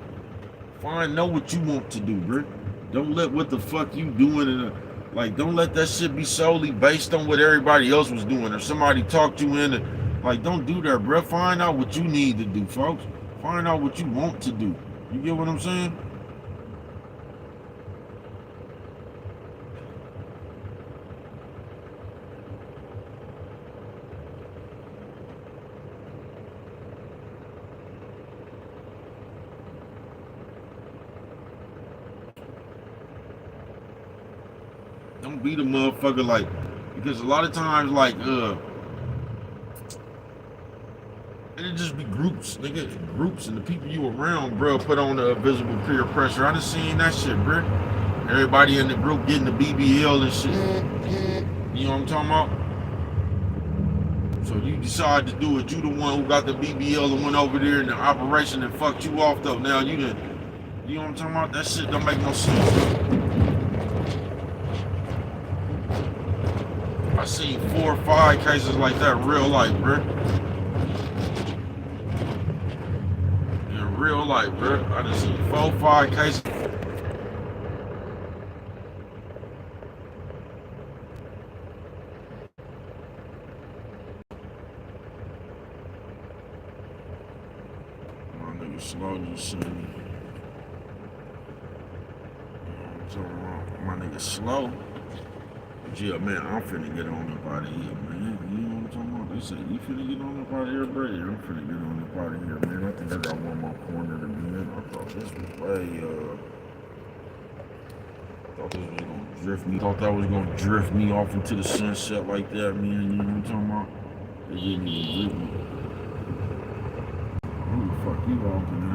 S1: Know what you want to do, bro. Don't let what the fuck you doing and like, don't let that shit be solely based on what everybody else was doing or somebody talked you into. Like, don't do that, bro. Find out what you need to do, folks. Find out what you want to do. You get what I'm saying? Don't be the motherfucker like, because a lot of times like it just be groups, nigga, groups, and the people you around, bro, put on the visible peer pressure. I done seen that shit, bro. Everybody in the group getting the BBL and shit. You know what I'm talking about? So you decide to do it. You the one who got the BBL and went over there in the operation and fucked you off though. Now you done, you know what I'm talking about? That shit don't make no sense. I seen 4 or 5 cases like that in real life, bro. In real life, bro. I done seen 4 or 5 cases. My nigga Slow just seen me. So my nigga Slow. Yeah, man, I'm finna get on up out of here, man. You know what I'm talking about? They say, you finna get on up out of here, bro? Yeah, I'm finna get on up out of here, man. I think I got one more corner to be in. I thought this was way, thought this was gonna drift me. Thought that was gonna drift me off into the sunset like that, man. You know what I'm talking about? It didn't even drift me. Who the fuck you walking in?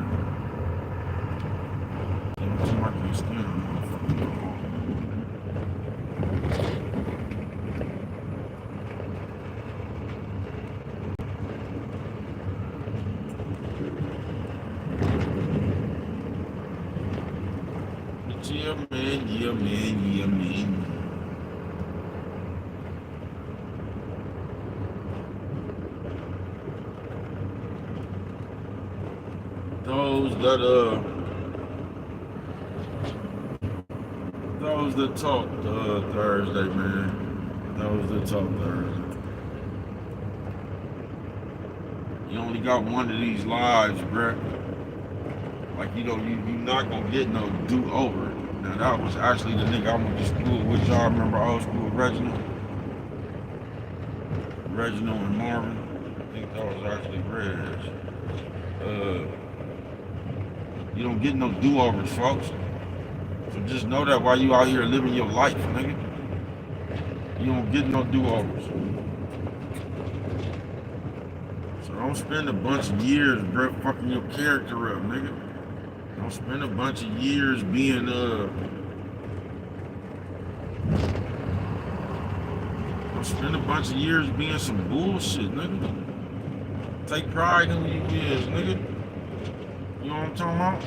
S1: I can't stand it, motherfucker. Yeah, man. Those that talk Thursday, man. Those that talk Thursday. You only got one of these lives, bruh. Like, you know, you're not gonna get no do-over. Now, that was actually the nigga I went to school with. Y'all remember old school Reginald? Reginald and Marvin. I think that was actually Reg. You don't get no do-overs, folks. So just know that while you out here living your life, nigga. You don't get no do-overs. So don't spend a bunch of years, bro, fucking your character up, nigga. Don't spend a bunch of years being don't spend a bunch of years being some bullshit, nigga. Take pride in who you is, nigga. You know what I'm talking about?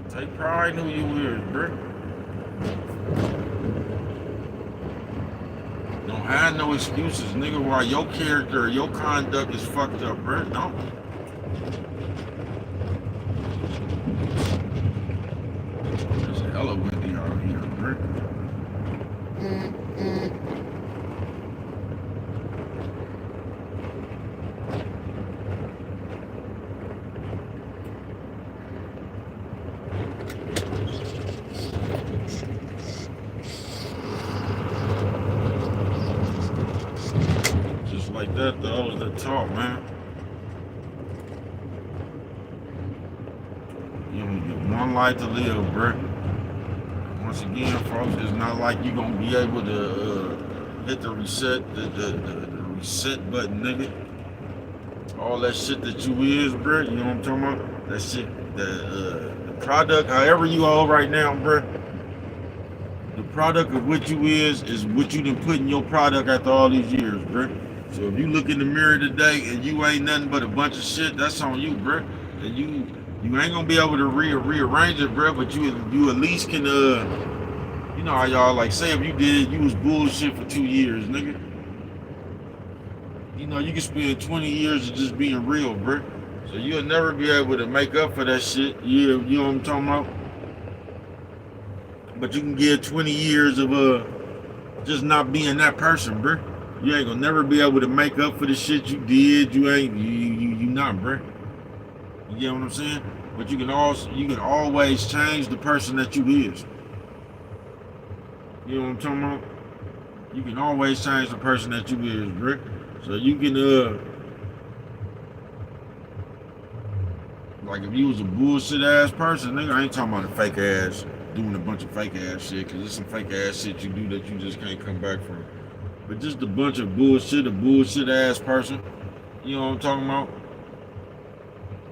S1: Take pride in who you is, bro. Don't have no excuses, nigga, why your character or your conduct is fucked up, bro. Don't. There's hella windy out here, bro. like that, those that talk, man. You only get one life to live, bruh. Once again, folks, it's not like you gonna be able to hit the the reset button, nigga. All that shit that you is, bruh, you know what I'm talking about? That shit, the product, however you are right now, bruh, the product of what you is what you done put in your product after all these years, bruh. So if you look in the mirror today and you ain't nothing but a bunch of shit, that's on you, bruh. And you ain't gonna be able to rearrange it, bruh, but you at least can, you know how y'all like, say if you was bullshit for 2 years, nigga. You know, you can spend 20 years of just being real, bruh. So you'll never be able to make up for that shit. You know what I'm talking about? But you can get 20 years of just not being that person, bruh. You ain't gonna never be able to make up for the shit you did. You not, bruh. You get what I'm saying? But you can always change the person that you is. You know what I'm talking about? You can always change the person that you is, bruh. So you can like if you was a bullshit ass person, nigga, I ain't talking about a fake ass doing a bunch of fake ass shit, cause there's some fake ass shit you do that you just can't come back from. But just a bunch of bullshit, a bullshit ass person, you know what I'm talking about?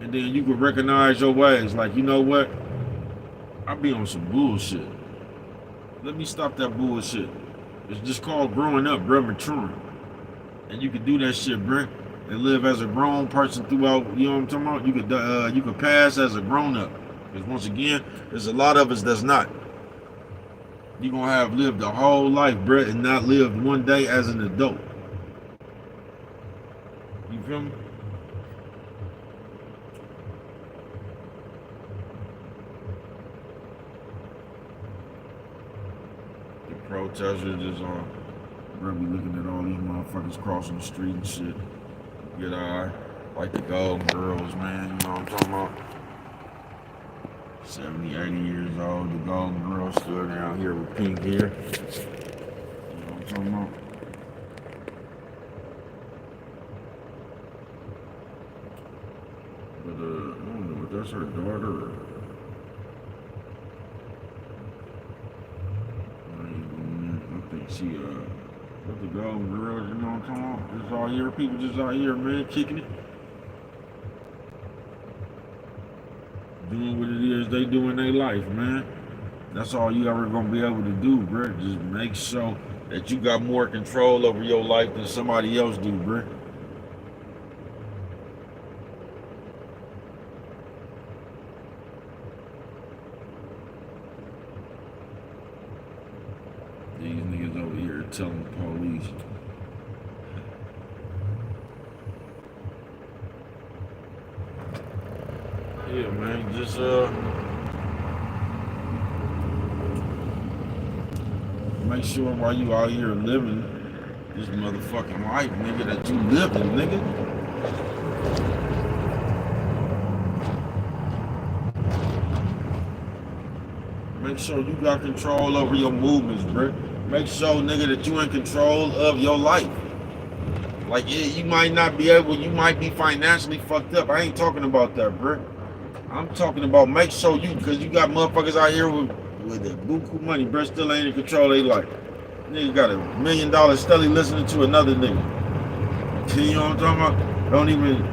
S1: And then you can recognize your ways, like, you know what? I be on some bullshit. Let me stop that bullshit. It's just called growing up, bro, maturing. And you can do that shit, bro, and live as a grown person throughout, you know what I'm talking about? You could pass as a grown up. Because once again, there's a lot of us that's not. You're gonna have lived a whole life, bro, and not lived one day as an adult. You feel me? The protesters is on. Bro, be looking at all these motherfuckers crossing the street and shit. Get eye. Like the Golden Girls, man. You know what I'm talking about? 70, 80 years old. The Golden Girls stood down here with pink hair. You know what I'm talking about? But, I don't know if that's her daughter or... I think she, with the Golden Girls, you know what I'm talking about? Just out here, people just out here, man, kicking it. Doing what it is they do in their life, man. That's all you ever gonna be able to do, bro. Just make sure that you got more control over your life than somebody else do, bro. These niggas over here telling the police. Yeah, man, just make sure while you out here living this motherfucking life, nigga, that you living, nigga. Make sure you got control over your movements, bro. Make sure, nigga, that you in control of your life. Like, yeah, you might not be able, you might be financially fucked up. I ain't talking about that, bro. I'm talking about make sure you, because you got motherfuckers out here with the buku money, bro, still ain't in control of their life. Nigga got $1 million steady listening to another nigga. You know what I'm talking about? Don't even,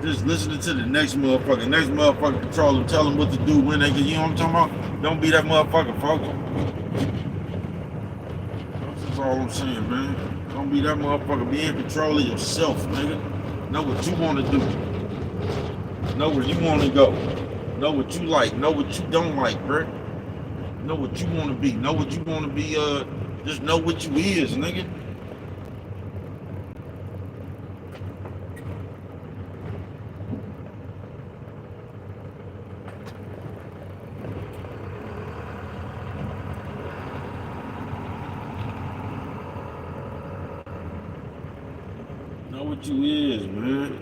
S1: just listening to the next motherfucker. Next motherfucker control them, tell them what to do when they get, you know what I'm talking about? Don't be that motherfucker, folks. That's all I'm saying, man. Don't be that motherfucker. Be in control of yourself, nigga. Know what you want to do. Know where you want to go. Know what you like. Know what you don't like, bro. Know what you want to be. Know what you want to be. Just know what you is, nigga. Know what you is, man.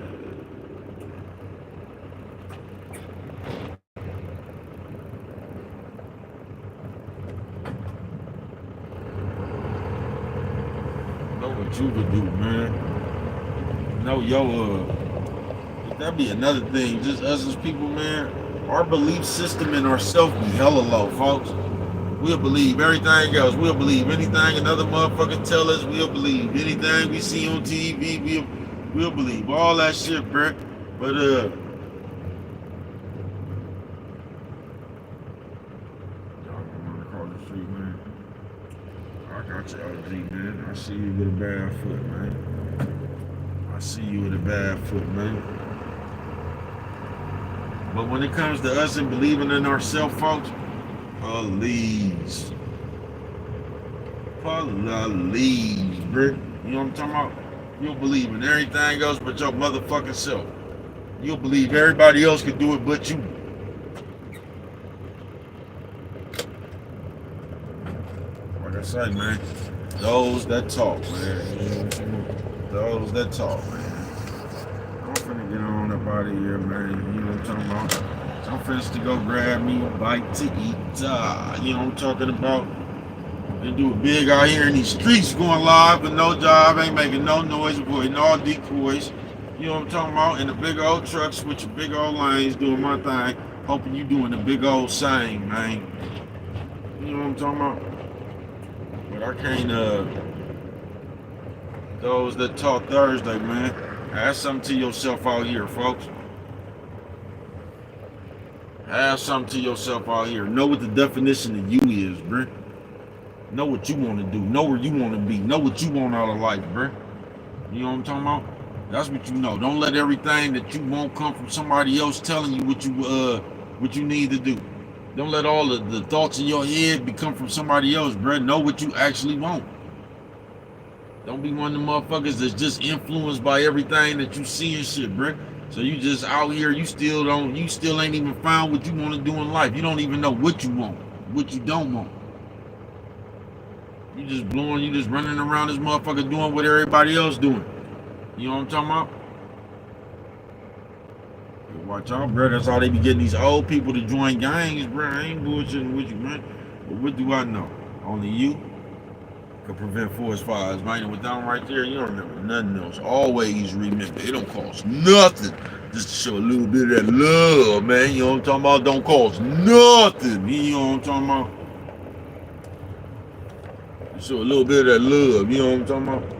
S1: Know what you can do, man. No, that'd be another thing. Just us as people, man. Our belief system in ourselves be hella low, folks. We'll believe everything else. We'll believe anything another motherfucker tell us. We'll believe anything we see on TV. We'll believe all that shit, bruh. But y'all going across the street, man. I got you, OG, man. I see you with a bad foot, man. I see you with a bad foot, man. But when it comes to us and believing in ourselves, folks, please, bro. You know what I'm talking about? You'll believe in everything else but your motherfucking self. You'll believe everybody else can do it but you. Like I say, man, those that talk, man. Those that talk, man. I'm finna get on up out of here, man. You know what I'm talking about? I'm finna to go grab me a bite to eat. You know what I'm talking about? And do it big out here in these streets, going live with no job, ain't making no noise, avoiding all decoys. You know what I'm talking about? In the big old trucks with your big old lanes, doing my thing, hoping you doing the big old same, man. You know what I'm talking about? But I can't, those that talk Thursday, man, have something to yourself out here, folks. Have something to yourself out here. Know what the definition of you is, bruh. Know what you want to do. Know where you want to be. Know what you want out of life, bruh. You know what I'm talking about? That's what you know. Don't let everything that you want come from somebody else telling you what you need to do. Don't let all the thoughts in your head become from somebody else, bruh. Know what you actually want. Don't be one of the motherfuckers that's just influenced by everything that you see and shit, bruh. So you just out here, you still ain't even found what you want to do in life. You don't even know what you want, what you don't want. You just running around this motherfucker doing what everybody else doing. You know what I'm talking about? Watch out, bro. That's how they be getting these old people to join gangs, bro. I ain't bullshitting with you, man. But what do I know? Only you can prevent forest fires, man. And with that one right there, you don't remember nothing else. Always remember, it don't cost nothing just to show a little bit of that love, man. You know what I'm talking about? Don't cost nothing. You know what I'm talking about? Show a little bit of that love. You know what I'm talking about?